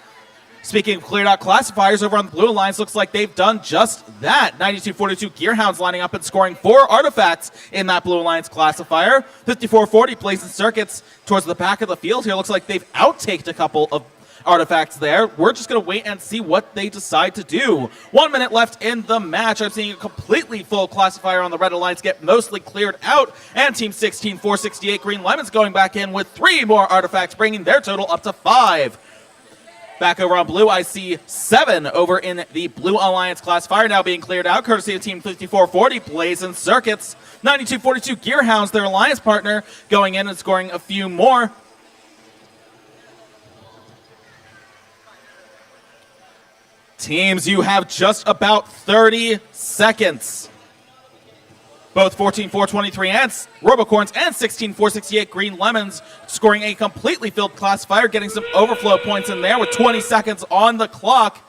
Speaking of cleared out classifiers, over on the Blue Alliance, looks like they've done just that. 92-42 Gearhounds lining up and scoring 4 artifacts in that Blue Alliance classifier. 54-40 Blazing Circuits towards the back of the field here. Looks like they've outtaked a couple of artifacts there. We're just going to wait and see what they decide to do. 1 minute left in the match. I'm seeing a completely full classifier on the Red Alliance get mostly cleared out. And Team 16-468 Green Lemons going back in with 3 more artifacts, bringing their total up to 5. Back over on blue, I see 7 over in the Blue Alliance classifier now being cleared out, courtesy of Team 54-40 Blazing Circuits. 92-42 Gearhounds, their alliance partner, going in and scoring a few more. Teams, you have just about 30 seconds. Both 14-423 and Robocorns and 16-468 Green Lemons scoring a completely filled classifier, getting some overflow points in there with 20 seconds on the clock.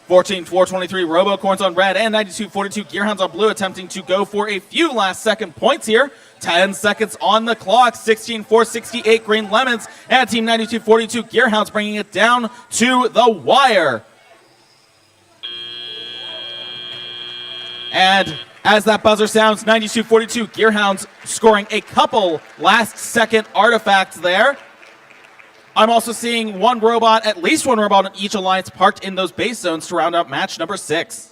14-423 Robocorns on red and 92-42 Gearhounds on blue attempting to go for a few last second points here. 10 seconds on the clock. 16-468 Green Lemons and Team 92-42 Gearhounds bringing it down to the wire. And as that buzzer sounds, 92-42 Gearhounds scoring a couple last-second artifacts there. I'm also seeing at least one robot in each alliance parked in those base zones to round out match number 6.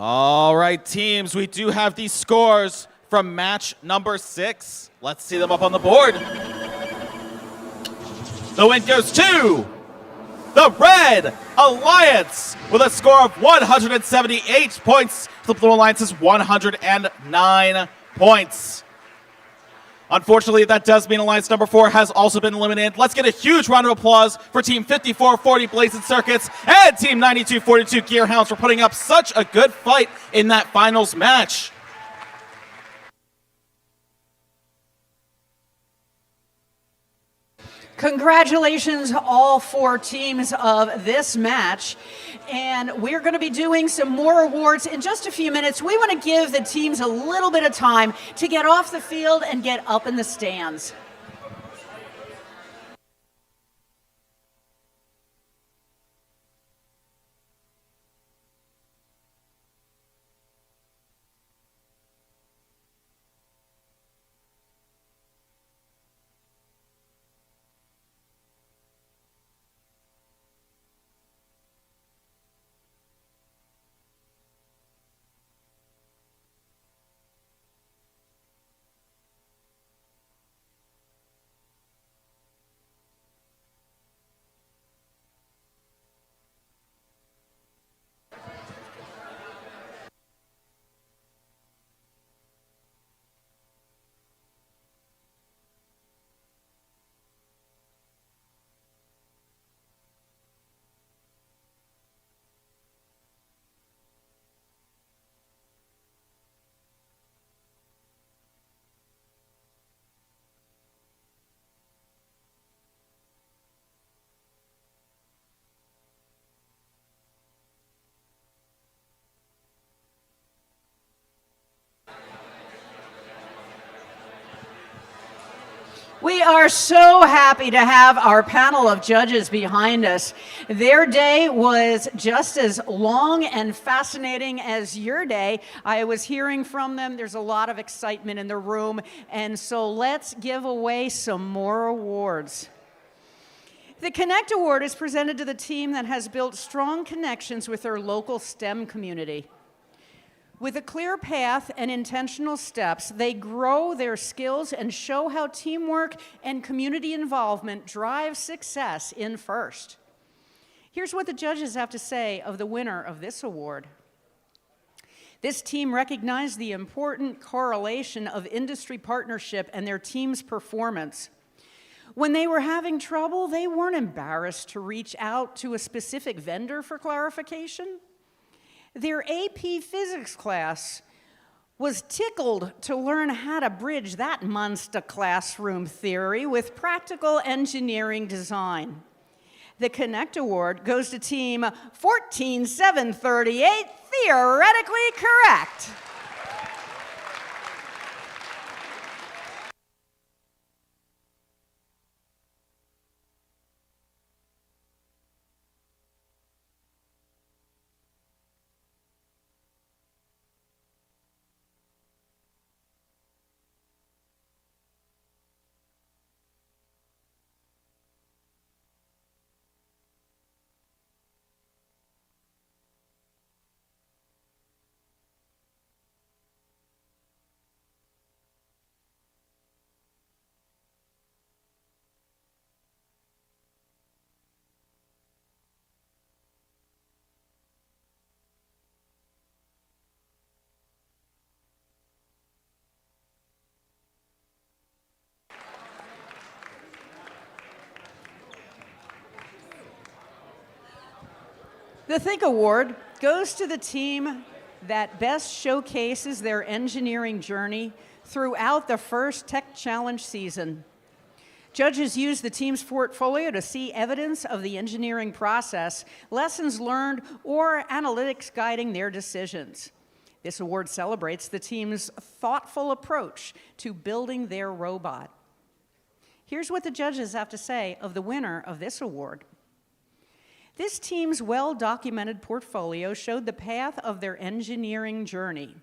All right, teams, we do have these scores from match number 6. Let's see them up on the board. The win goes to the Red Alliance with a score of 178 points. The Blue Alliance's 109 points. Unfortunately, that does mean Alliance number 4 has also been eliminated. Let's get a huge round of applause for Team 5440 Blazing Circuits and Team 9242 Gearhounds for putting up such a good fight in that finals match. Congratulations, all 4 teams of this match. And we're going to be doing some more awards in just a few minutes. We want to give the teams a little bit of time to get off the field and get up in the stands. We are so happy to have our panel of judges behind us. Their day was just as long and fascinating as your day. I was hearing from them. There's a lot of excitement in the room, and so let's give away some more awards. The Connect Award is presented to the team that has built strong connections with their local STEM community. With a clear path and intentional steps, they grow their skills and show how teamwork and community involvement drive success in FIRST. Here's what the judges have to say of the winner of this award. This team recognized the important correlation of industry partnership and their team's performance. When they were having trouble, they weren't embarrassed to reach out to a specific vendor for clarification. Their AP physics class was tickled to learn how to bridge that monster classroom theory with practical engineering design. The Connect Award goes to team 14738, theoretically correct. The Think Award goes to the team that best showcases their engineering journey throughout the first Tech Challenge season. Judges use the team's portfolio to see evidence of the engineering process, lessons learned, or analytics guiding their decisions. This award celebrates the team's thoughtful approach to building their robot. Here's what the judges have to say of the winner of this award. This team's well-documented portfolio showed the path of their engineering journey.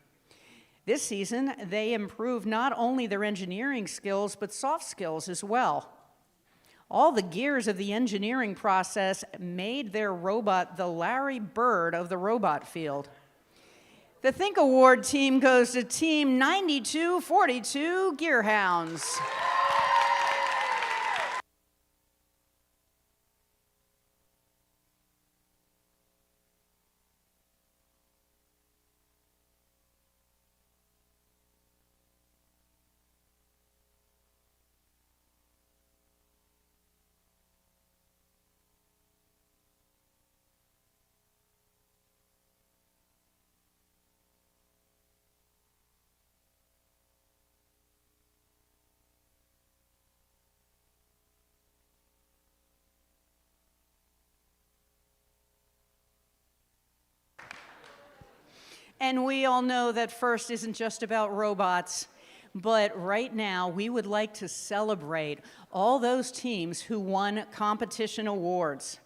This season, they improved not only their engineering skills, but soft skills as well. All the gears of the engineering process made their robot the Larry Bird of the robot field. The Think Award team goes to Team 9242 Gearhounds. And we all know that FIRST isn't just about robots, but right now we would like to celebrate all those teams who won competition awards.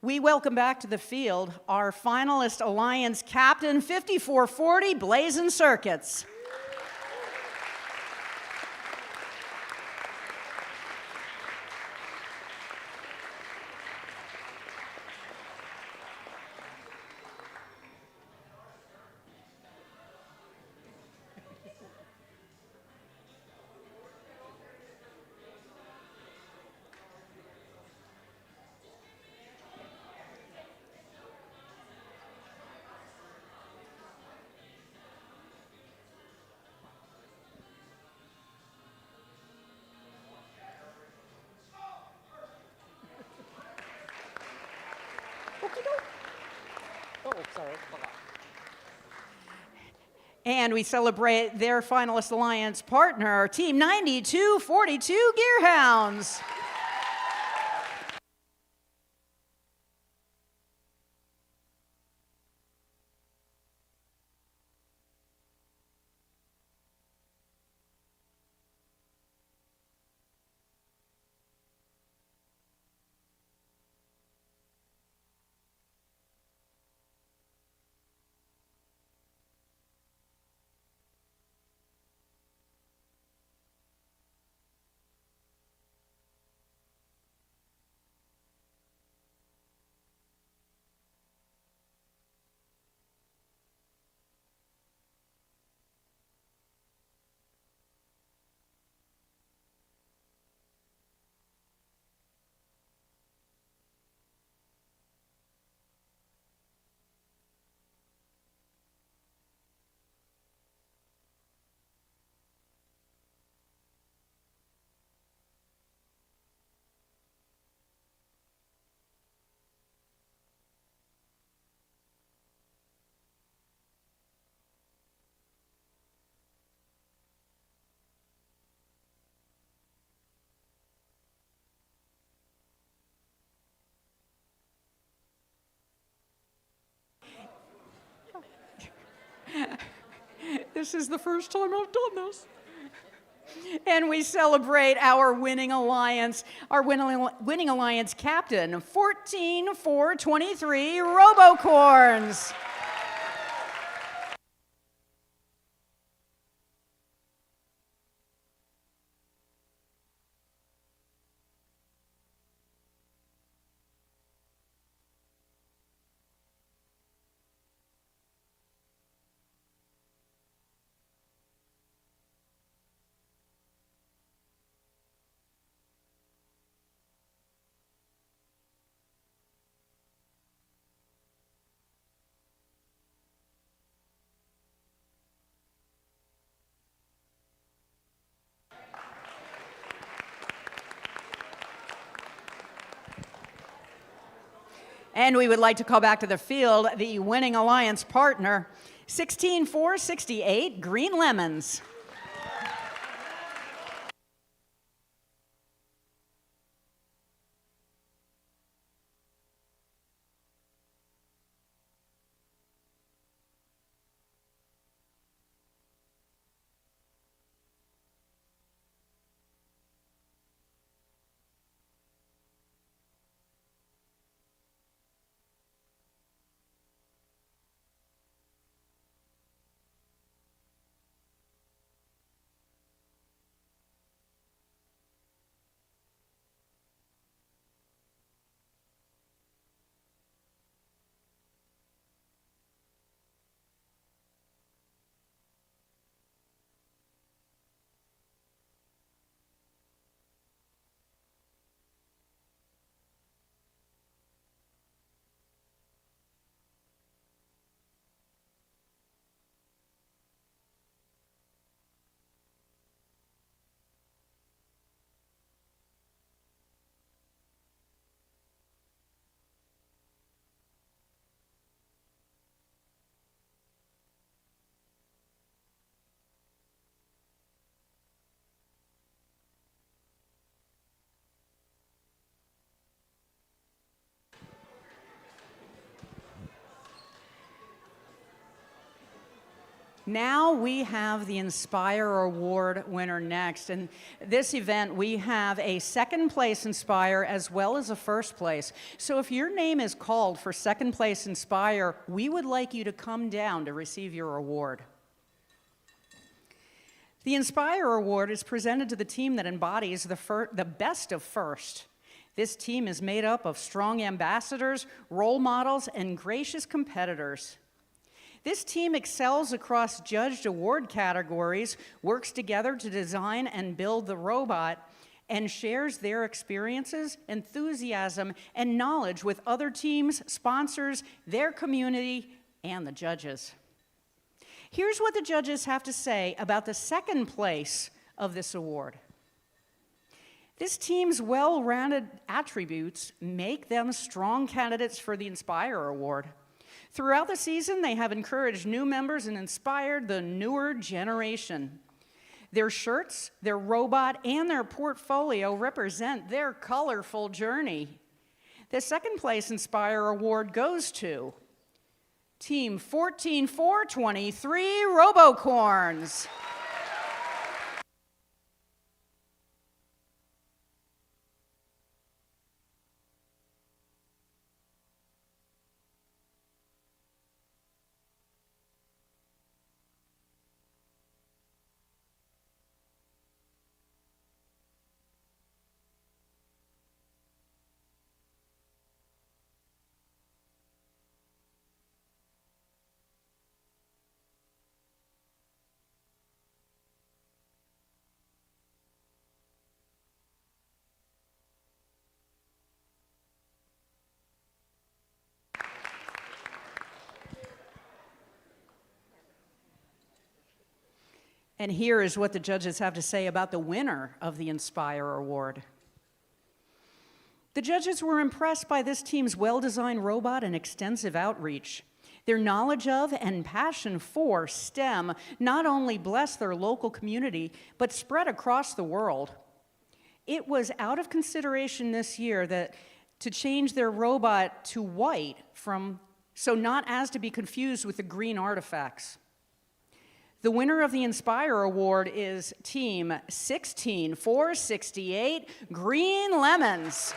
We welcome back to the field our finalist Alliance Captain 5440 Blazing Circuits. Oh, sorry. And we celebrate their finalist alliance partner, Team 9242 Gearhounds. This is the first time I've done this. And we celebrate our winning alliance captain, 14423 Robocorns. And we would like to call back to the field the winning alliance partner, 16468 Green Lemons. Now we have the Inspire Award winner next. And this event, we have a second place Inspire as well as a first place. So if your name is called for second place Inspire, we would like you to come down to receive your award. The Inspire Award is presented to the team that embodies the best of first. This team is made up of strong ambassadors, role models, and gracious competitors. This team excels across judged award categories, works together to design and build the robot, and shares their experiences, enthusiasm, and knowledge with other teams, sponsors, their community, and the judges. Here's what the judges have to say about the second place of this award. This team's well-rounded attributes make them strong candidates for the Inspire Award. Throughout the season, they have encouraged new members and inspired the newer generation. Their shirts, their robot, and their portfolio represent their colorful journey. The second place Inspire Award goes to Team 14423 Robocorns. And here is what the judges have to say about the winner of the Inspire Award. The judges were impressed by this team's well-designed robot and extensive outreach. Their knowledge of and passion for STEM not only blessed their local community, but spread across the world. It was out of consideration this year that to change their robot to white so not as to be confused with the green artifacts. The winner of the Inspire Award is Team 16468 Green Lemons.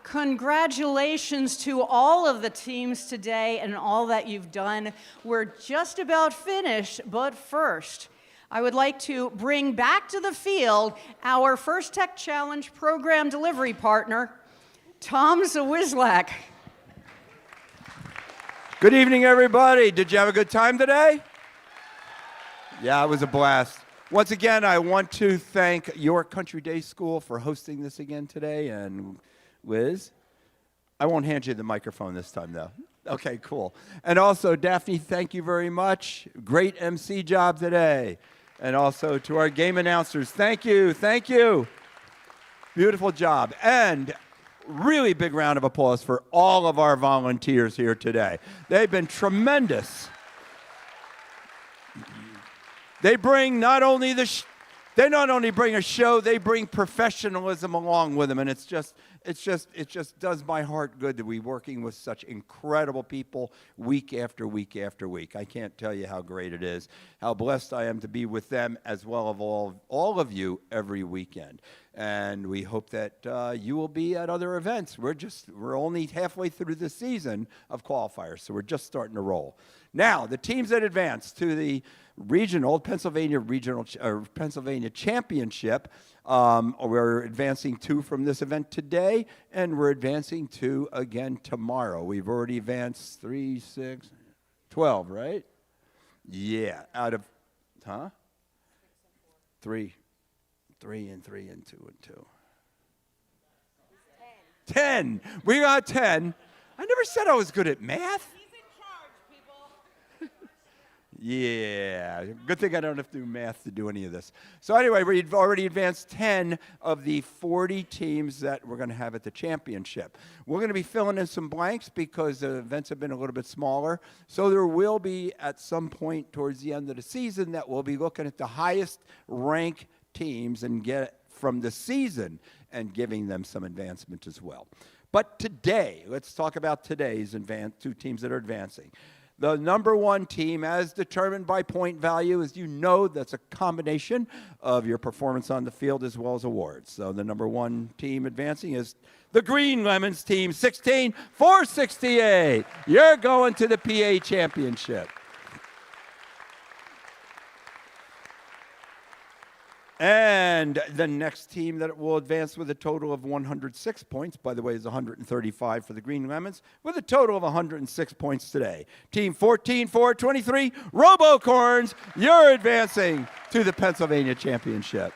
Congratulations to all of the teams today and all that you've done. We're just about finished, but first, I would like to bring back to the field our First Tech Challenge program delivery partner, Tom Zawizlak. Good evening, everybody. Did you have a good time today? Yeah, it was a blast. Once again, I want to thank York Country Day School for hosting this again today, and Liz, I won't hand you the microphone this time, though. Okay, cool. And also, Daphne, thank you very much. Great MC job today. And also to our game announcers, thank you, thank you. Beautiful job. And really big round of applause for all of our volunteers here today. They've been tremendous. They bring not only they not only bring a show, they bring professionalism along with them, and it just does my heart good to be working with such incredible people week after week after week. I can't tell you how great it is, how blessed I am to be with them as well as all of you every weekend. And we hope that you will be at other events. We're only halfway through the season of qualifiers, so we're just starting to roll. Now, the teams that advance to the Pennsylvania Championship. We're advancing 2 from this event today, and we're advancing 2 again tomorrow. We've already advanced 3, 6, 12, right? Yeah, out of, 3, 3, and 2, and 2. 10. We got 10. I never said I was good at math. Yeah, good thing I don't have to do math to do any of this. So anyway, we've already advanced 10 of the 40 teams that we're going to have at the championship. We're going to be filling in some blanks because the events have been a little bit smaller. So there will be, at some point towards the end of the season, that we'll be looking at the highest ranked teams and get from the season and giving them some advancement as well. But today, let's talk about today's 2 teams that are advancing. The number 1 team, as determined by point value, as you know, that's a combination of your performance on the field as well as awards. So the number 1 team advancing is the Green Lemons team, 16,468. You're going to the PA Championship. And the next team that will advance with a total of 106 points, by the way, is 135 for the Green Lemons, with a total of 106 points today. Team 14-4-23, Robocorns, you're advancing to the Pennsylvania Championship.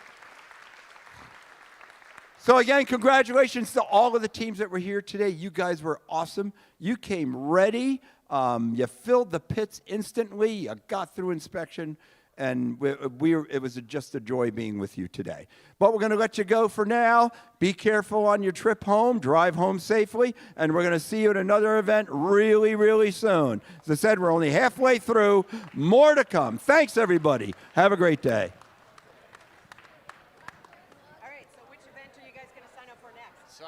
So again, congratulations to all of the teams that were here today. You guys were awesome. You came ready. You filled the pits instantly. You got through inspection. And it was just a joy being with you today. But we're going to let you go for now. Be careful on your trip home. Drive home safely. And we're going to see you at another event really, really soon. As I said, we're only halfway through. More to come. Thanks, everybody. Have a great day. All right, so which event are you guys going to sign up for next?